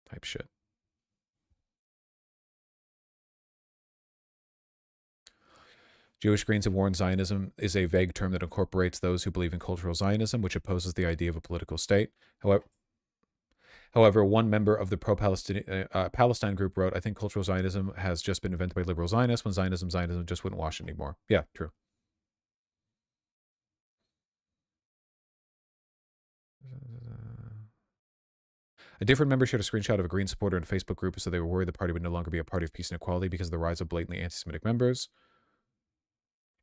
Type shit. Jewish Greens have warned Zionism is a vague term that incorporates those who believe in cultural Zionism, which opposes the idea of a political state. However, one member of the pro-Palestine group wrote, I think cultural Zionism has just been invented by liberal Zionists. When Zionism just wouldn't wash anymore. Yeah, true. A different member shared a screenshot of a Green supporter in a Facebook group, so they were worried the party would no longer be a party of peace and equality because of the rise of blatantly anti-Semitic members.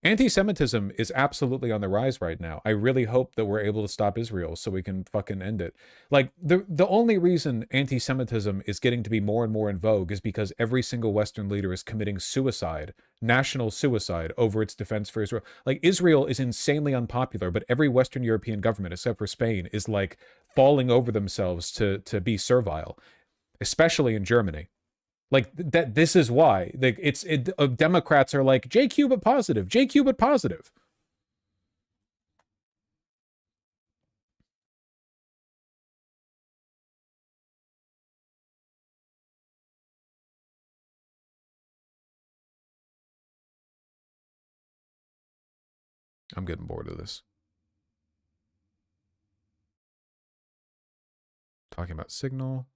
Anti-Semitism is absolutely on the rise right now. I really hope that we're able to stop Israel so we can fucking end it. Like, the only reason anti-Semitism is getting to be more and more in vogue is because every single Western leader is committing suicide, national suicide, over its defense for Israel. Like, Israel is insanely unpopular, but every Western European government, except for Spain, is like falling over themselves to be servile, especially in Germany. Like, that. This is why. Like, Democrats are like, JQ but positive, JQ but positive. I'm getting bored of this. Talking about Signal.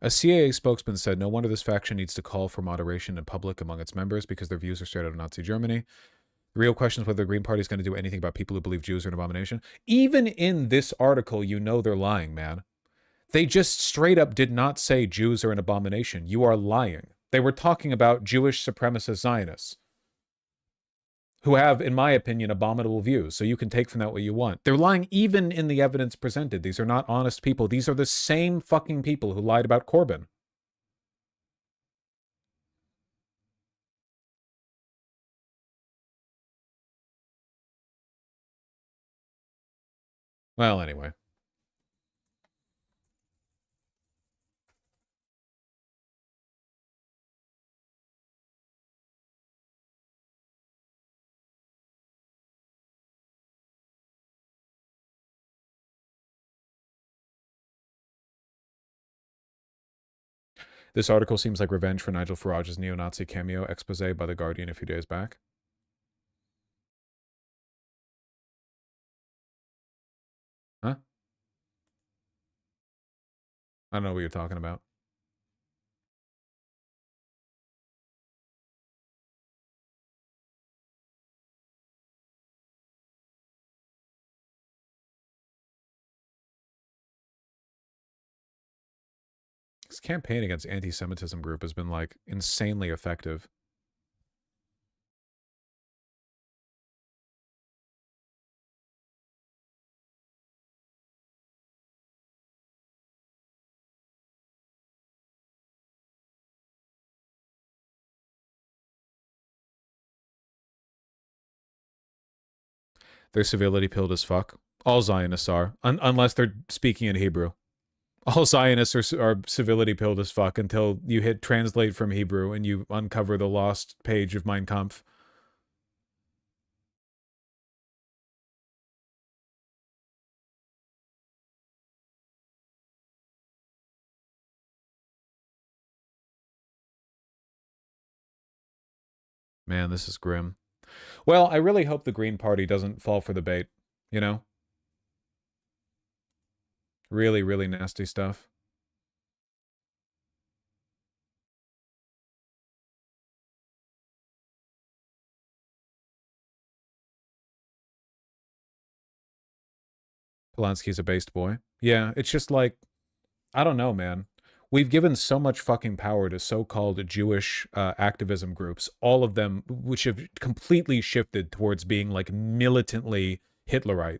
A CIA spokesman said, no wonder this faction needs to call for moderation in public among its members because their views are straight out of Nazi Germany. The real question is whether the Green Party is going to do anything about people who believe Jews are an abomination. Even in this article, you know they're lying, man. They just straight up did not say Jews are an abomination. You are lying. They were talking about Jewish supremacist Zionists who have, in my opinion, abominable views. So you can take from that what you want. They're lying even in the evidence presented. These are not honest people. These are the same fucking people who lied about Corbyn. Well, anyway. This article seems like revenge for Nigel Farage's neo-Nazi cameo expose by The Guardian a few days back. Huh? I don't know what you're talking about. This campaign against anti-Semitism group has been, like, insanely effective. They're civility pilled as fuck. All Zionists are, unless they're speaking in Hebrew. All Zionists are civility pilled as fuck until you hit translate from Hebrew and you uncover the lost page of Mein Kampf. Man, this is grim. Well, I really hope the Green Party doesn't fall for the bait, you know? Really, really nasty stuff. Polanski's a based boy. Yeah, it's just like, I don't know, man. We've given so much fucking power to so-called Jewish activism groups, all of them which have completely shifted towards being like militantly Hitlerite.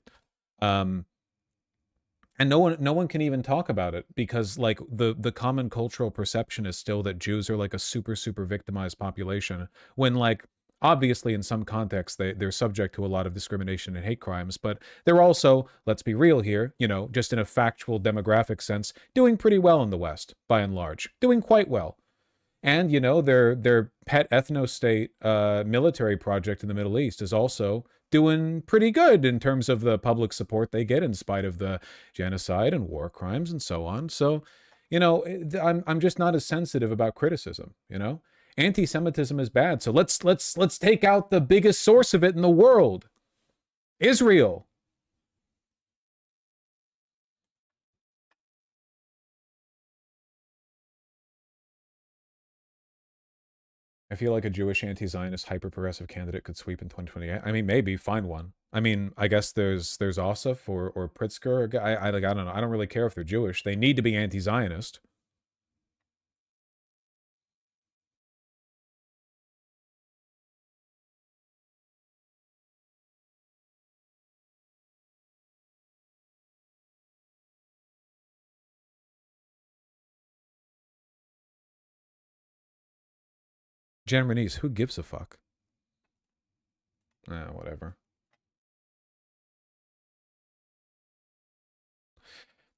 And no one can even talk about it because like the common cultural perception is still that Jews are like a super victimized population when like obviously in some contexts they're subject to a lot of discrimination and hate crimes, but they're also, let's be real here, you know, just in a factual demographic sense, doing pretty well in the West by and large, doing quite well. And you know, their pet ethno-state military project in the Middle East is also doing pretty good in terms of the public support they get in spite of the genocide and war crimes and so on. So, you know, I'm just not as sensitive about criticism, you know? Anti-Semitism is bad. So let's take out the biggest source of it in the world. Israel. I feel like a Jewish anti-Zionist hyper-progressive candidate could sweep in 2028. I mean, maybe find one. I mean, I guess there's Ossoff or Pritzker. I don't know. I don't really care if they're Jewish. They need to be anti-Zionist. Jen Renice, who gives a fuck? Whatever.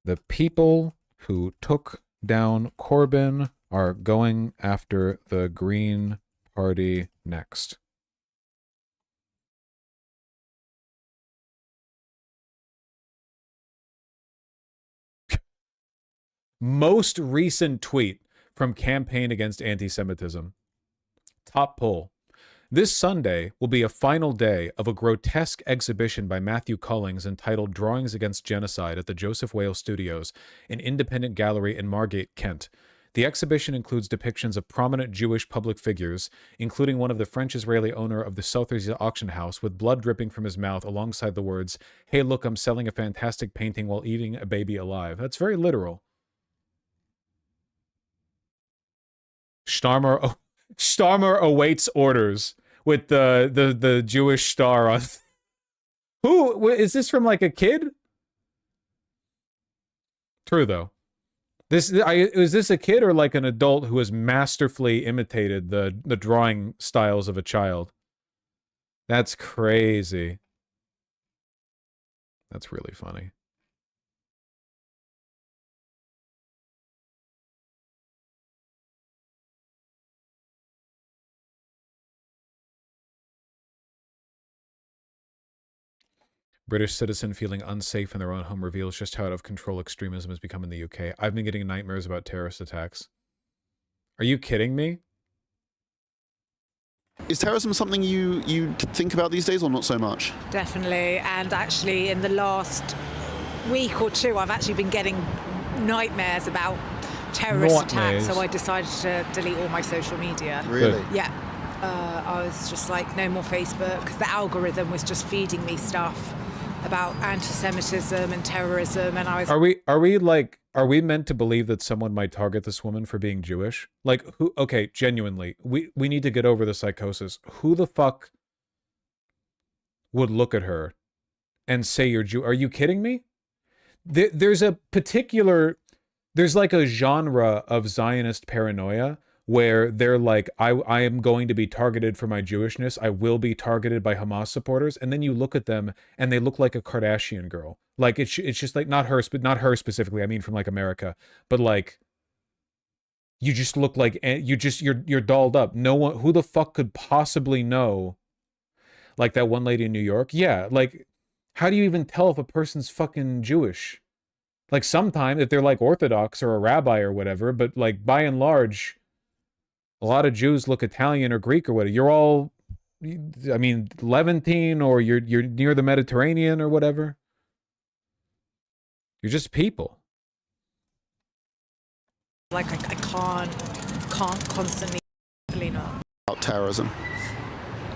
The people who took down Corbyn are going after the Green Party next. Most recent tweet from Campaign Against Anti-Semitism. Top poll. This Sunday will be a final day of a grotesque exhibition by Matthew Cullings entitled Drawings Against Genocide at the Joseph Wales Studios, an independent gallery in Margate, Kent. The exhibition includes depictions of prominent Jewish public figures, including one of the French-Israeli owner of the Sotheby's auction house with blood dripping from his mouth alongside the words, "Hey, look, I'm selling a fantastic painting while eating a baby alive." That's very literal. Starmer awaits orders with the Jewish star on. Who is this from, like a kid? True though. Is this a kid or like an adult who has masterfully imitated the drawing styles of a child? That's crazy. That's really funny. British citizen feeling unsafe in their own home reveals just how out of control extremism has become in the UK. I've been getting nightmares about terrorist attacks. Are you kidding me? Is terrorism something you think about these days or not so much? Definitely, and actually in the last week or two I've actually been getting nightmares about terrorist attacks, so I decided to delete all my social media. Really? Yeah. I was just like, no more Facebook, because the algorithm was just feeding me stuff about anti-Semitism and terrorism, and I was... Are we meant to believe that someone might target this woman for being Jewish? Like, who? Okay, genuinely, we need to get over the psychosis. Who the fuck would look at her and say you're Jew? Are you kidding me? There's a particular... There's like a genre of Zionist paranoia where they're like, I am going to be targeted for my Jewishness. I will be targeted by Hamas supporters. And then you look at them and they look like a Kardashian girl. Like, it's just like, not her specifically. I mean, from like America, but like, you just look like, you're dolled up. No one, who the fuck could possibly know? Like that one lady in New York. Yeah. Like, how do you even tell if a person's fucking Jewish? Like sometimes if they're like Orthodox or a rabbi or whatever, but like by and large, a lot of Jews look Italian or Greek or whatever. You're all, I mean, Levantine, or you're near the Mediterranean or whatever. You're just people. Like I can't constantly not. About terrorism.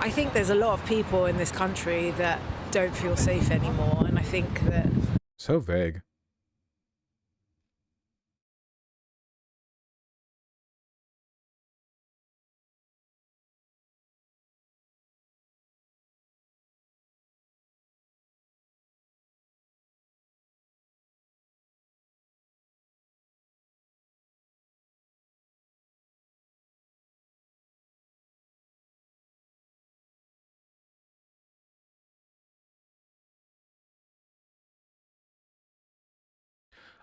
I think there's a lot of people in this country that don't feel safe anymore, and I think that... So vague.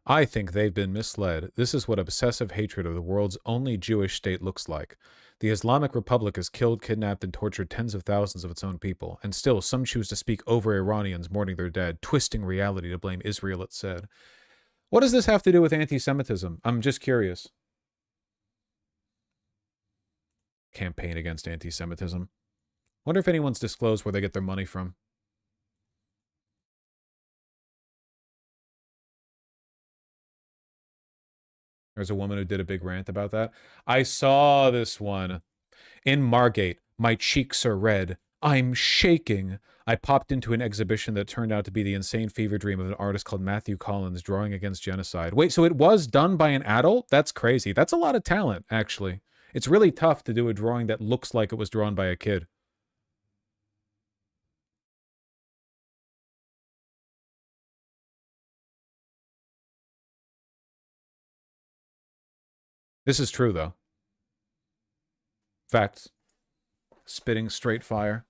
I think they've been misled. This is what obsessive hatred of the world's only Jewish state looks like. The Islamic Republic has killed, kidnapped, and tortured tens of thousands of its own people, and still some choose to speak over Iranians mourning their dead, twisting reality to blame Israel, it said. What does this have to do with anti-Semitism? I'm just curious. Campaign against anti-Semitism. Wonder if anyone's disclosed where they get their money from. There's a woman who did a big rant about that. I saw this one. In Margate, my cheeks are red. I'm shaking. I popped into an exhibition that turned out to be the insane fever dream of an artist called Matthew Collins drawing against genocide. Wait, so it was done by an adult? That's crazy. That's a lot of talent, actually. It's really tough to do a drawing that looks like it was drawn by a kid. This is true, though. Facts. Spitting straight fire.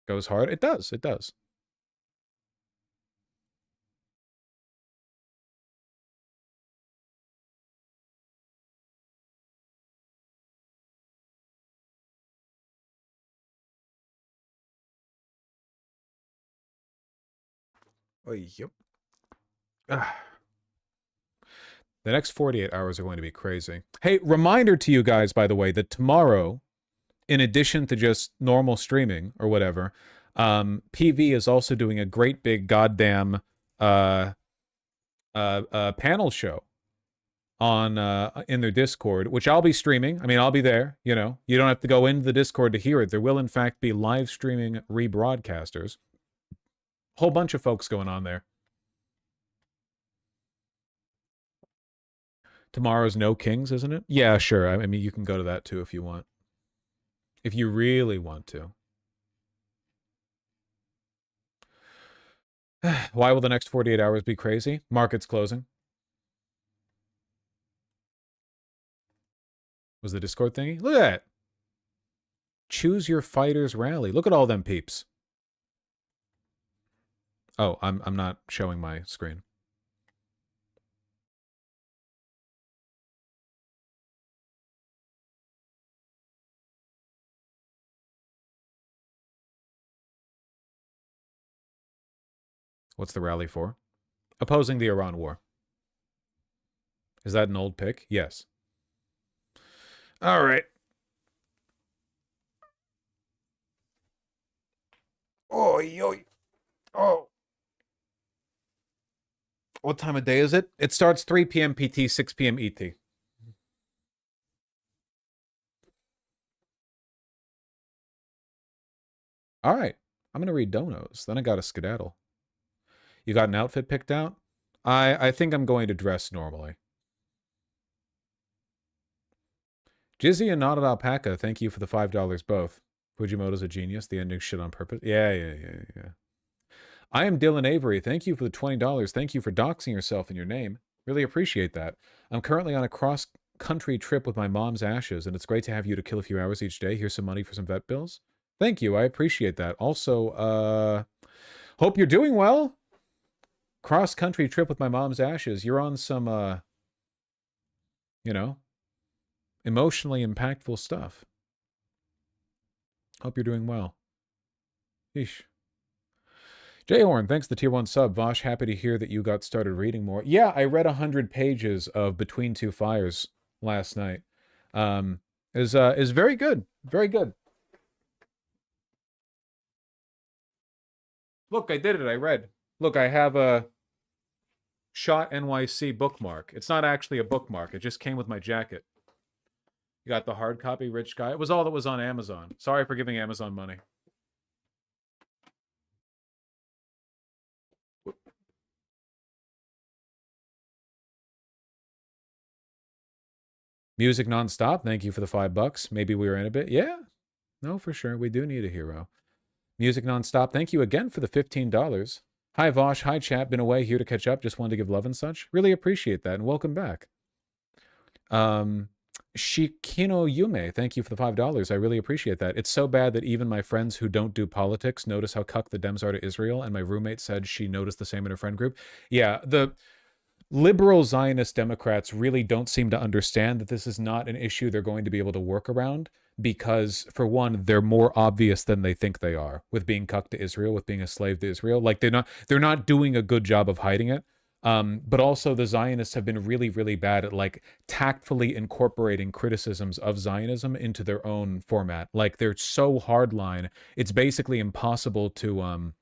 Goes hard? It does. It does. Oh, yep. The next 48 hours are going to be crazy. Hey, reminder to you guys, by the way, that tomorrow in addition to just normal streaming or whatever, PV is also doing a great big goddamn panel show on in their Discord, which I'll be streaming. I mean, I'll be there. You know, you don't have to go into the Discord to hear it. There will in fact be live streaming rebroadcasters. Whole bunch of folks going on there. Tomorrow's No Kings, isn't it? Yeah, sure. I mean, you can go to that too if you want. If you really want to. Why will the next 48 hours be crazy? Market's closing. Was the Discord thingy? Look at that. Choose your fighters rally. Look at all them peeps. Oh, I'm not showing my screen. What's the rally for? Opposing the Iran war. Is that an old pick? Yes. All right. Oh. What time of day is it? It starts 3 p.m. PT, 6 p.m. ET. All right. I'm going to read donos. Then I got a skedaddle. You got an outfit picked out? I think I'm going to dress normally. Jizzy and Knotted Alpaca, thank you for the $5 both. Fujimoto's a genius. The ending shit on purpose. Yeah. I am Dylan Avery. Thank you for the $20. Thank you for doxing yourself and your name. Really appreciate that. I'm currently on a cross-country trip with my mom's ashes, and it's great to have you to kill a few hours each day. Here's some money for some vet bills. Thank you. I appreciate that. Also, hope you're doing well. Cross-country trip with my mom's ashes. You're on some, you know, emotionally impactful stuff. Hope you're doing well. Yeesh. Jay Horn, thanks for the tier 1 sub. Vosh, happy to hear that you got started reading more. Yeah, I read 100 pages of Between Two Fires last night. Is very good. Very good. Look, I did it. I read. Look, I have a Shot NYC bookmark. It's not actually a bookmark. It just came with my jacket. You got the hard copy, Rich Guy. It was all that was on Amazon. Sorry for giving Amazon money. Music nonstop. Thank you for the $5. Maybe we were in a bit. Yeah. No, for sure. We do need a hero. Music nonstop. Thank you again for the $15. Hi, Vosh. Hi, chat. Been away here to catch up. Just wanted to give love and such. Really appreciate that, and welcome back. Shikino Yume, thank you for the $5. I really appreciate that. It's so bad that even my friends who don't do politics notice how cucked the Dems are to Israel, and my roommate said she noticed the same in her friend group. Yeah, the liberal Zionist Democrats really don't seem to understand that this is not an issue they're going to be able to work around. Because, for one, they're more obvious than they think they are with being cucked to Israel, with being a slave to Israel. Like, they're not doing a good job of hiding it. But also the Zionists have been really, really bad at, like, tactfully incorporating criticisms of Zionism into their own format. Like, they're so hardline, it's basically impossible to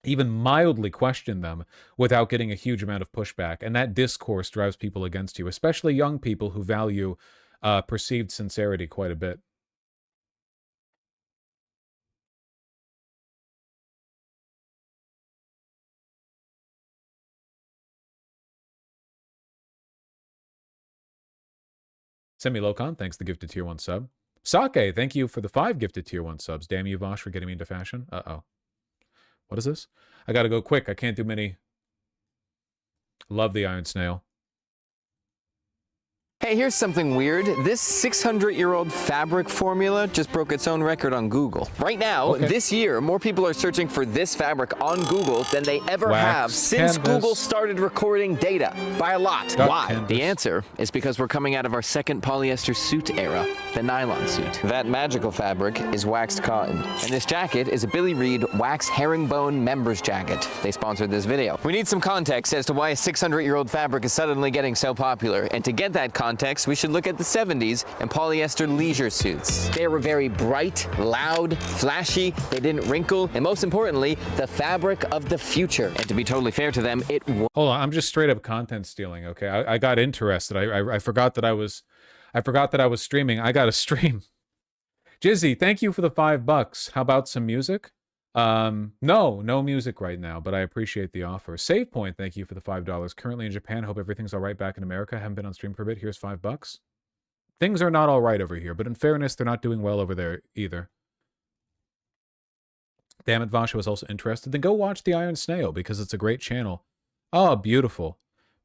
even mildly question them without getting a huge amount of pushback. And that discourse drives people against you, especially young people who value perceived sincerity quite a bit. Semi-Locon, thanks for the gifted tier 1 sub. Sake, thank you for the 5 gifted tier 1 subs. Damn you, Vosh, for getting me into fashion. Uh-oh. What is this? I gotta go quick. I can't do many. Love the Iron Snail. Hey, here's something weird. This 600-year-old fabric formula just broke its own record on Google. Right now, this year, more people are searching for this fabric on Google than they ever have since Google started recording data. By a lot. Why? The answer is because we're coming out of our second polyester suit era, the nylon suit. That magical fabric is waxed cotton. And this jacket is a Billy Reed wax herringbone members jacket. They sponsored this video. We need some context as to why a 600-year-old fabric is suddenly getting so popular. And to get that context, context, we should look at the 70s and polyester leisure suits. They were very bright, loud, flashy, they didn't wrinkle, and most importantly, the fabric of the future. And to be totally fair to them, it was. Hold on, I'm just straight up content stealing, okay? I got interested. I forgot that I was streaming. I got to stream. Jizzy, thank you for the $5. How about some music? No music right now, but I appreciate the offer. Save Point, thank you for the $5. Currently in Japan, hope everything's all right back in America. Haven't been on stream for a bit. Here's $5. Things are not all right over here, but in fairness, they're not doing well over there either. Damn it, Vasha was also interested. Then go watch The Iron Snail because it's a great channel. Oh, beautiful.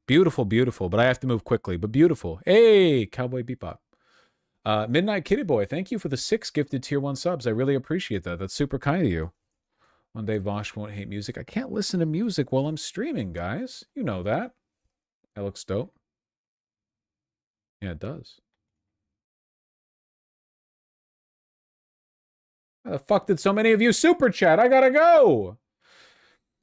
Beautiful, beautiful. But I have to move quickly, but beautiful. Hey, Cowboy Bebop. Midnight Kitty Boy, thank you for the 6 gifted tier 1 subs. I really appreciate that. That's super kind of you. One day Vosh won't hate music. I can't listen to music while I'm streaming, guys. You know that. That looks dope. Yeah, it does. How the fuck did so many of you super chat? I gotta go!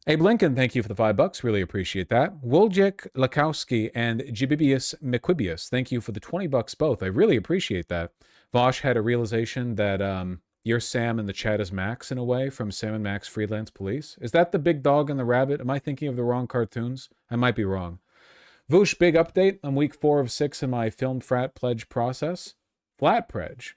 Abe Lincoln, thank you for the $5. Really appreciate that. Woljik Lakowski and Jibibius Mequibius, thank you for the $20 both. I really appreciate that. Vosh had a realization that you're Sam and the chat is Max in a way from Sam and Max Freelance Police. Is that the big dog and the rabbit? Am I thinking of the wrong cartoons? I might be wrong. Voosh, big update. I'm week 4 of 6 in my filmed frat pledge process. Flat pledge.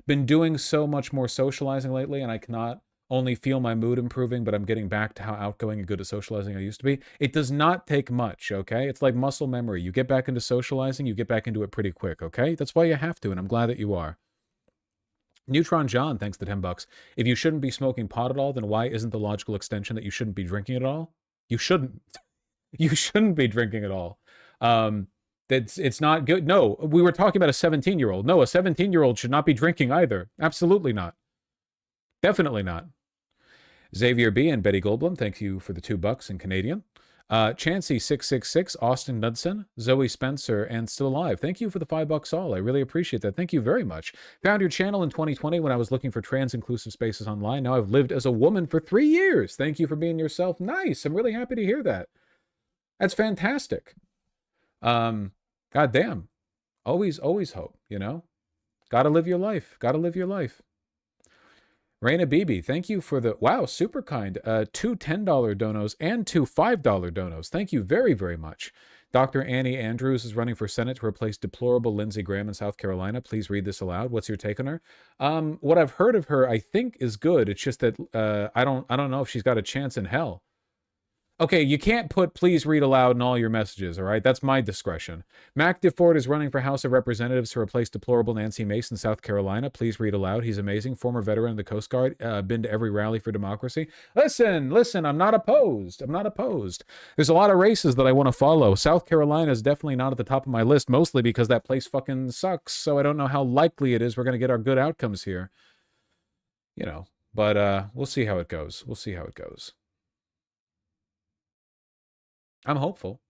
Been doing so much more socializing lately, and I cannot only feel my mood improving, but I'm getting back to how outgoing and good at socializing I used to be. It does not take much, okay? It's like muscle memory. You get back into socializing, you get back into it pretty quick, okay? That's why you have to, and I'm glad that you are. Neutron John, thanks to $10. If you shouldn't be smoking pot at all, then why isn't the logical extension that you shouldn't be drinking at all? You shouldn't. You shouldn't be drinking at all. It's not good. No, we were talking about a 17-year-old. No, a 17-year-old should not be drinking either. Absolutely not. Definitely not. Xavier B. and Betty Goldblum, thank you for the $2 in Canadian. Chansey666, Austin Knudsen, Zoe Spencer, and Still Alive. Thank you for the $5 all. I really appreciate that. Thank you very much. Found your channel in 2020 when I was looking for trans-inclusive spaces online. Now I've lived as a woman for 3 years. Thank you for being yourself. Nice. I'm really happy to hear that. That's fantastic. God damn. Always hope, you know? Gotta live your life. Gotta live your life. Raina Bibi, thank you for the, wow, super kind, 2 $10 donos and 2 $5 donos. Thank you very, very much. Dr. Annie Andrews is running for Senate to replace deplorable Lindsey Graham in South Carolina. Please read this aloud. What's your take on her? What I've heard of her, I think is good. It's just that I don't know if she's got a chance in hell. Okay, you can't put please read aloud in all your messages, all right? That's my discretion. Mac DeFord is running for House of Representatives to replace deplorable Nancy Mace in South Carolina. Please read aloud. He's amazing. Former veteran of the Coast Guard. Been to every rally for democracy. Listen, I'm not opposed. I'm not opposed. There's a lot of races that I want to follow. South Carolina is definitely not at the top of my list, mostly because that place fucking sucks, so I don't know how likely it is we're going to get our good outcomes here. You know, but we'll see how it goes. We'll see how it goes. I'm hopeful.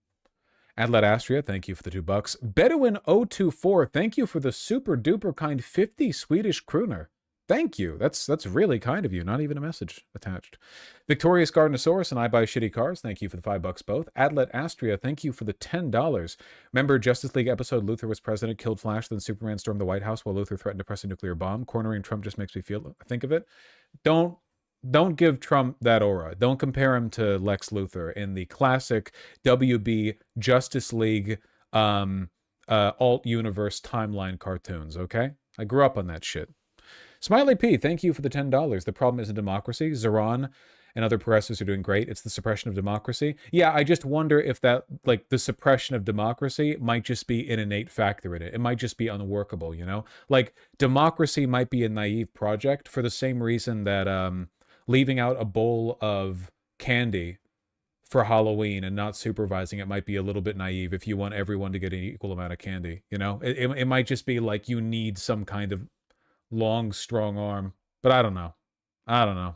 Adlet Astria, thank you for the $2. Bedouin024, thank you for the super duper kind 50 Swedish kroner. Thank you. That's really kind of you. Not even a message attached. Victorious Gardenosaurus and I Buy Shitty Cars, thank you for the $5 both. Adlet Astria, thank you for the $10. Remember Justice League episode Luthor was president, killed Flash, then Superman stormed the White House while Luthor threatened to press a nuclear bomb. Cornering Trump just makes me think of it. Don't give Trump that aura. Don't compare him to Lex Luthor in the classic WB Justice League alt-universe timeline cartoons, okay? I grew up on that shit. Smiley P, thank you for the $10. The problem isn't democracy. Zeron and other progressives are doing great. It's the suppression of democracy. Yeah, I just wonder if that, like, the suppression of democracy might just be an innate factor in it. It might just be unworkable, you know? Like, democracy might be a naive project for the same reason that, leaving out a bowl of candy for Halloween and not supervising it might be a little bit naive if you want everyone to get an equal amount of candy, you know? It might just be like you need some kind of long, strong arm. But I don't know. I don't know.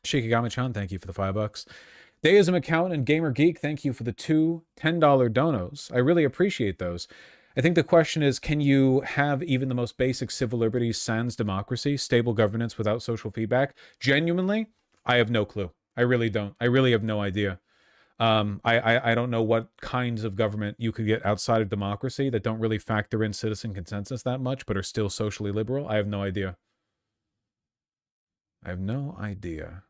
Shikigami-chan, thank you for the $5. Deism Account and Gamer Geek, thank you for the 2 $10 donos. I really appreciate those. I think the question is, can you have even the most basic civil liberties sans democracy, stable governance without social feedback? Genuinely, I have no clue. I really don't. I really have no idea. I don't know what kinds of government you could get outside of democracy that don't really factor in citizen consensus that much, but are still socially liberal. I have no idea. I have no idea.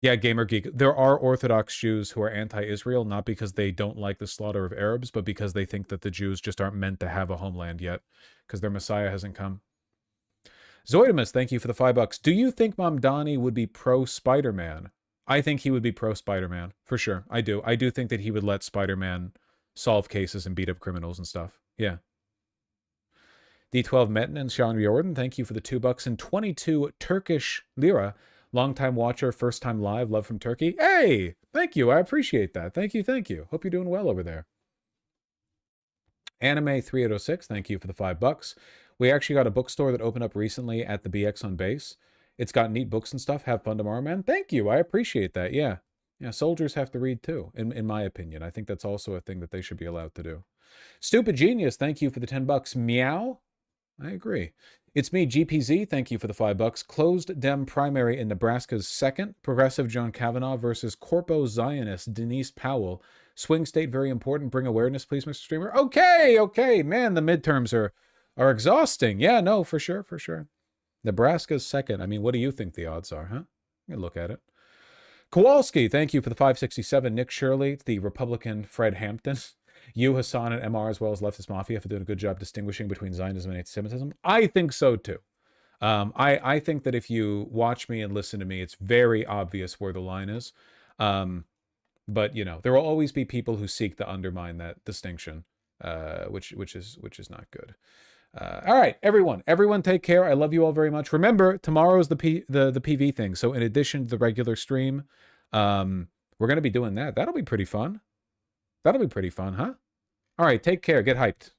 Yeah, Gamer Geek. There are Orthodox Jews who are anti-Israel, not because they don't like the slaughter of Arabs, but because they think that the Jews just aren't meant to have a homeland yet, because their Messiah hasn't come. Zoidamus, thank you for the $5. Do you think Mamdani would be pro-Spider-Man? I think he would be pro-Spider-Man, for sure. I do. I do think that he would let Spider-Man solve cases and beat up criminals and stuff. Yeah. D12 Metin and Sean Riordan, thank you for the $2 and 22 Turkish lira. Long-time watcher, first-time live, love from Turkey. Hey! Thank you. I appreciate that. Thank you, thank you. Hope you're doing well over there. Anime 3806, thank you for the $5. We actually got a bookstore that opened up recently at the BX on base. It's got neat books and stuff. Have fun tomorrow, man. Thank you. I appreciate that. Yeah. Yeah, soldiers have to read too, in my opinion. I think that's also a thing that they should be allowed to do. Stupid Genius, thank you for the $10. Meow. I agree. It's me, GPZ. Thank you for the $5. Closed Dem primary in Nebraska's 2nd. Progressive John Kavanaugh versus Corpo Zionist Denise Powell. Swing state, very important. Bring awareness, please, Mr. Streamer. Okay. Man, the midterms are exhausting. Yeah, no, for sure. Nebraska's 2nd. I mean, what do you think the odds are, huh? You can look at it. Kowalski, thank you for the 567. Nick Shirley, the Republican Fred Hampton. You, Hassan, and MR, as well as Leftist Mafia, for doing a good job distinguishing between Zionism and anti-Semitism. I think so, too. I think that if you watch me and listen to me, it's very obvious where the line is. But, you know, there will always be people who seek to undermine that distinction, which is not good. All right, everyone take care. I love you all very much. Remember, tomorrow's the PV thing. So in addition to the regular stream, we're going to be doing that. That'll be pretty fun. Huh? All right, take care. Get hyped.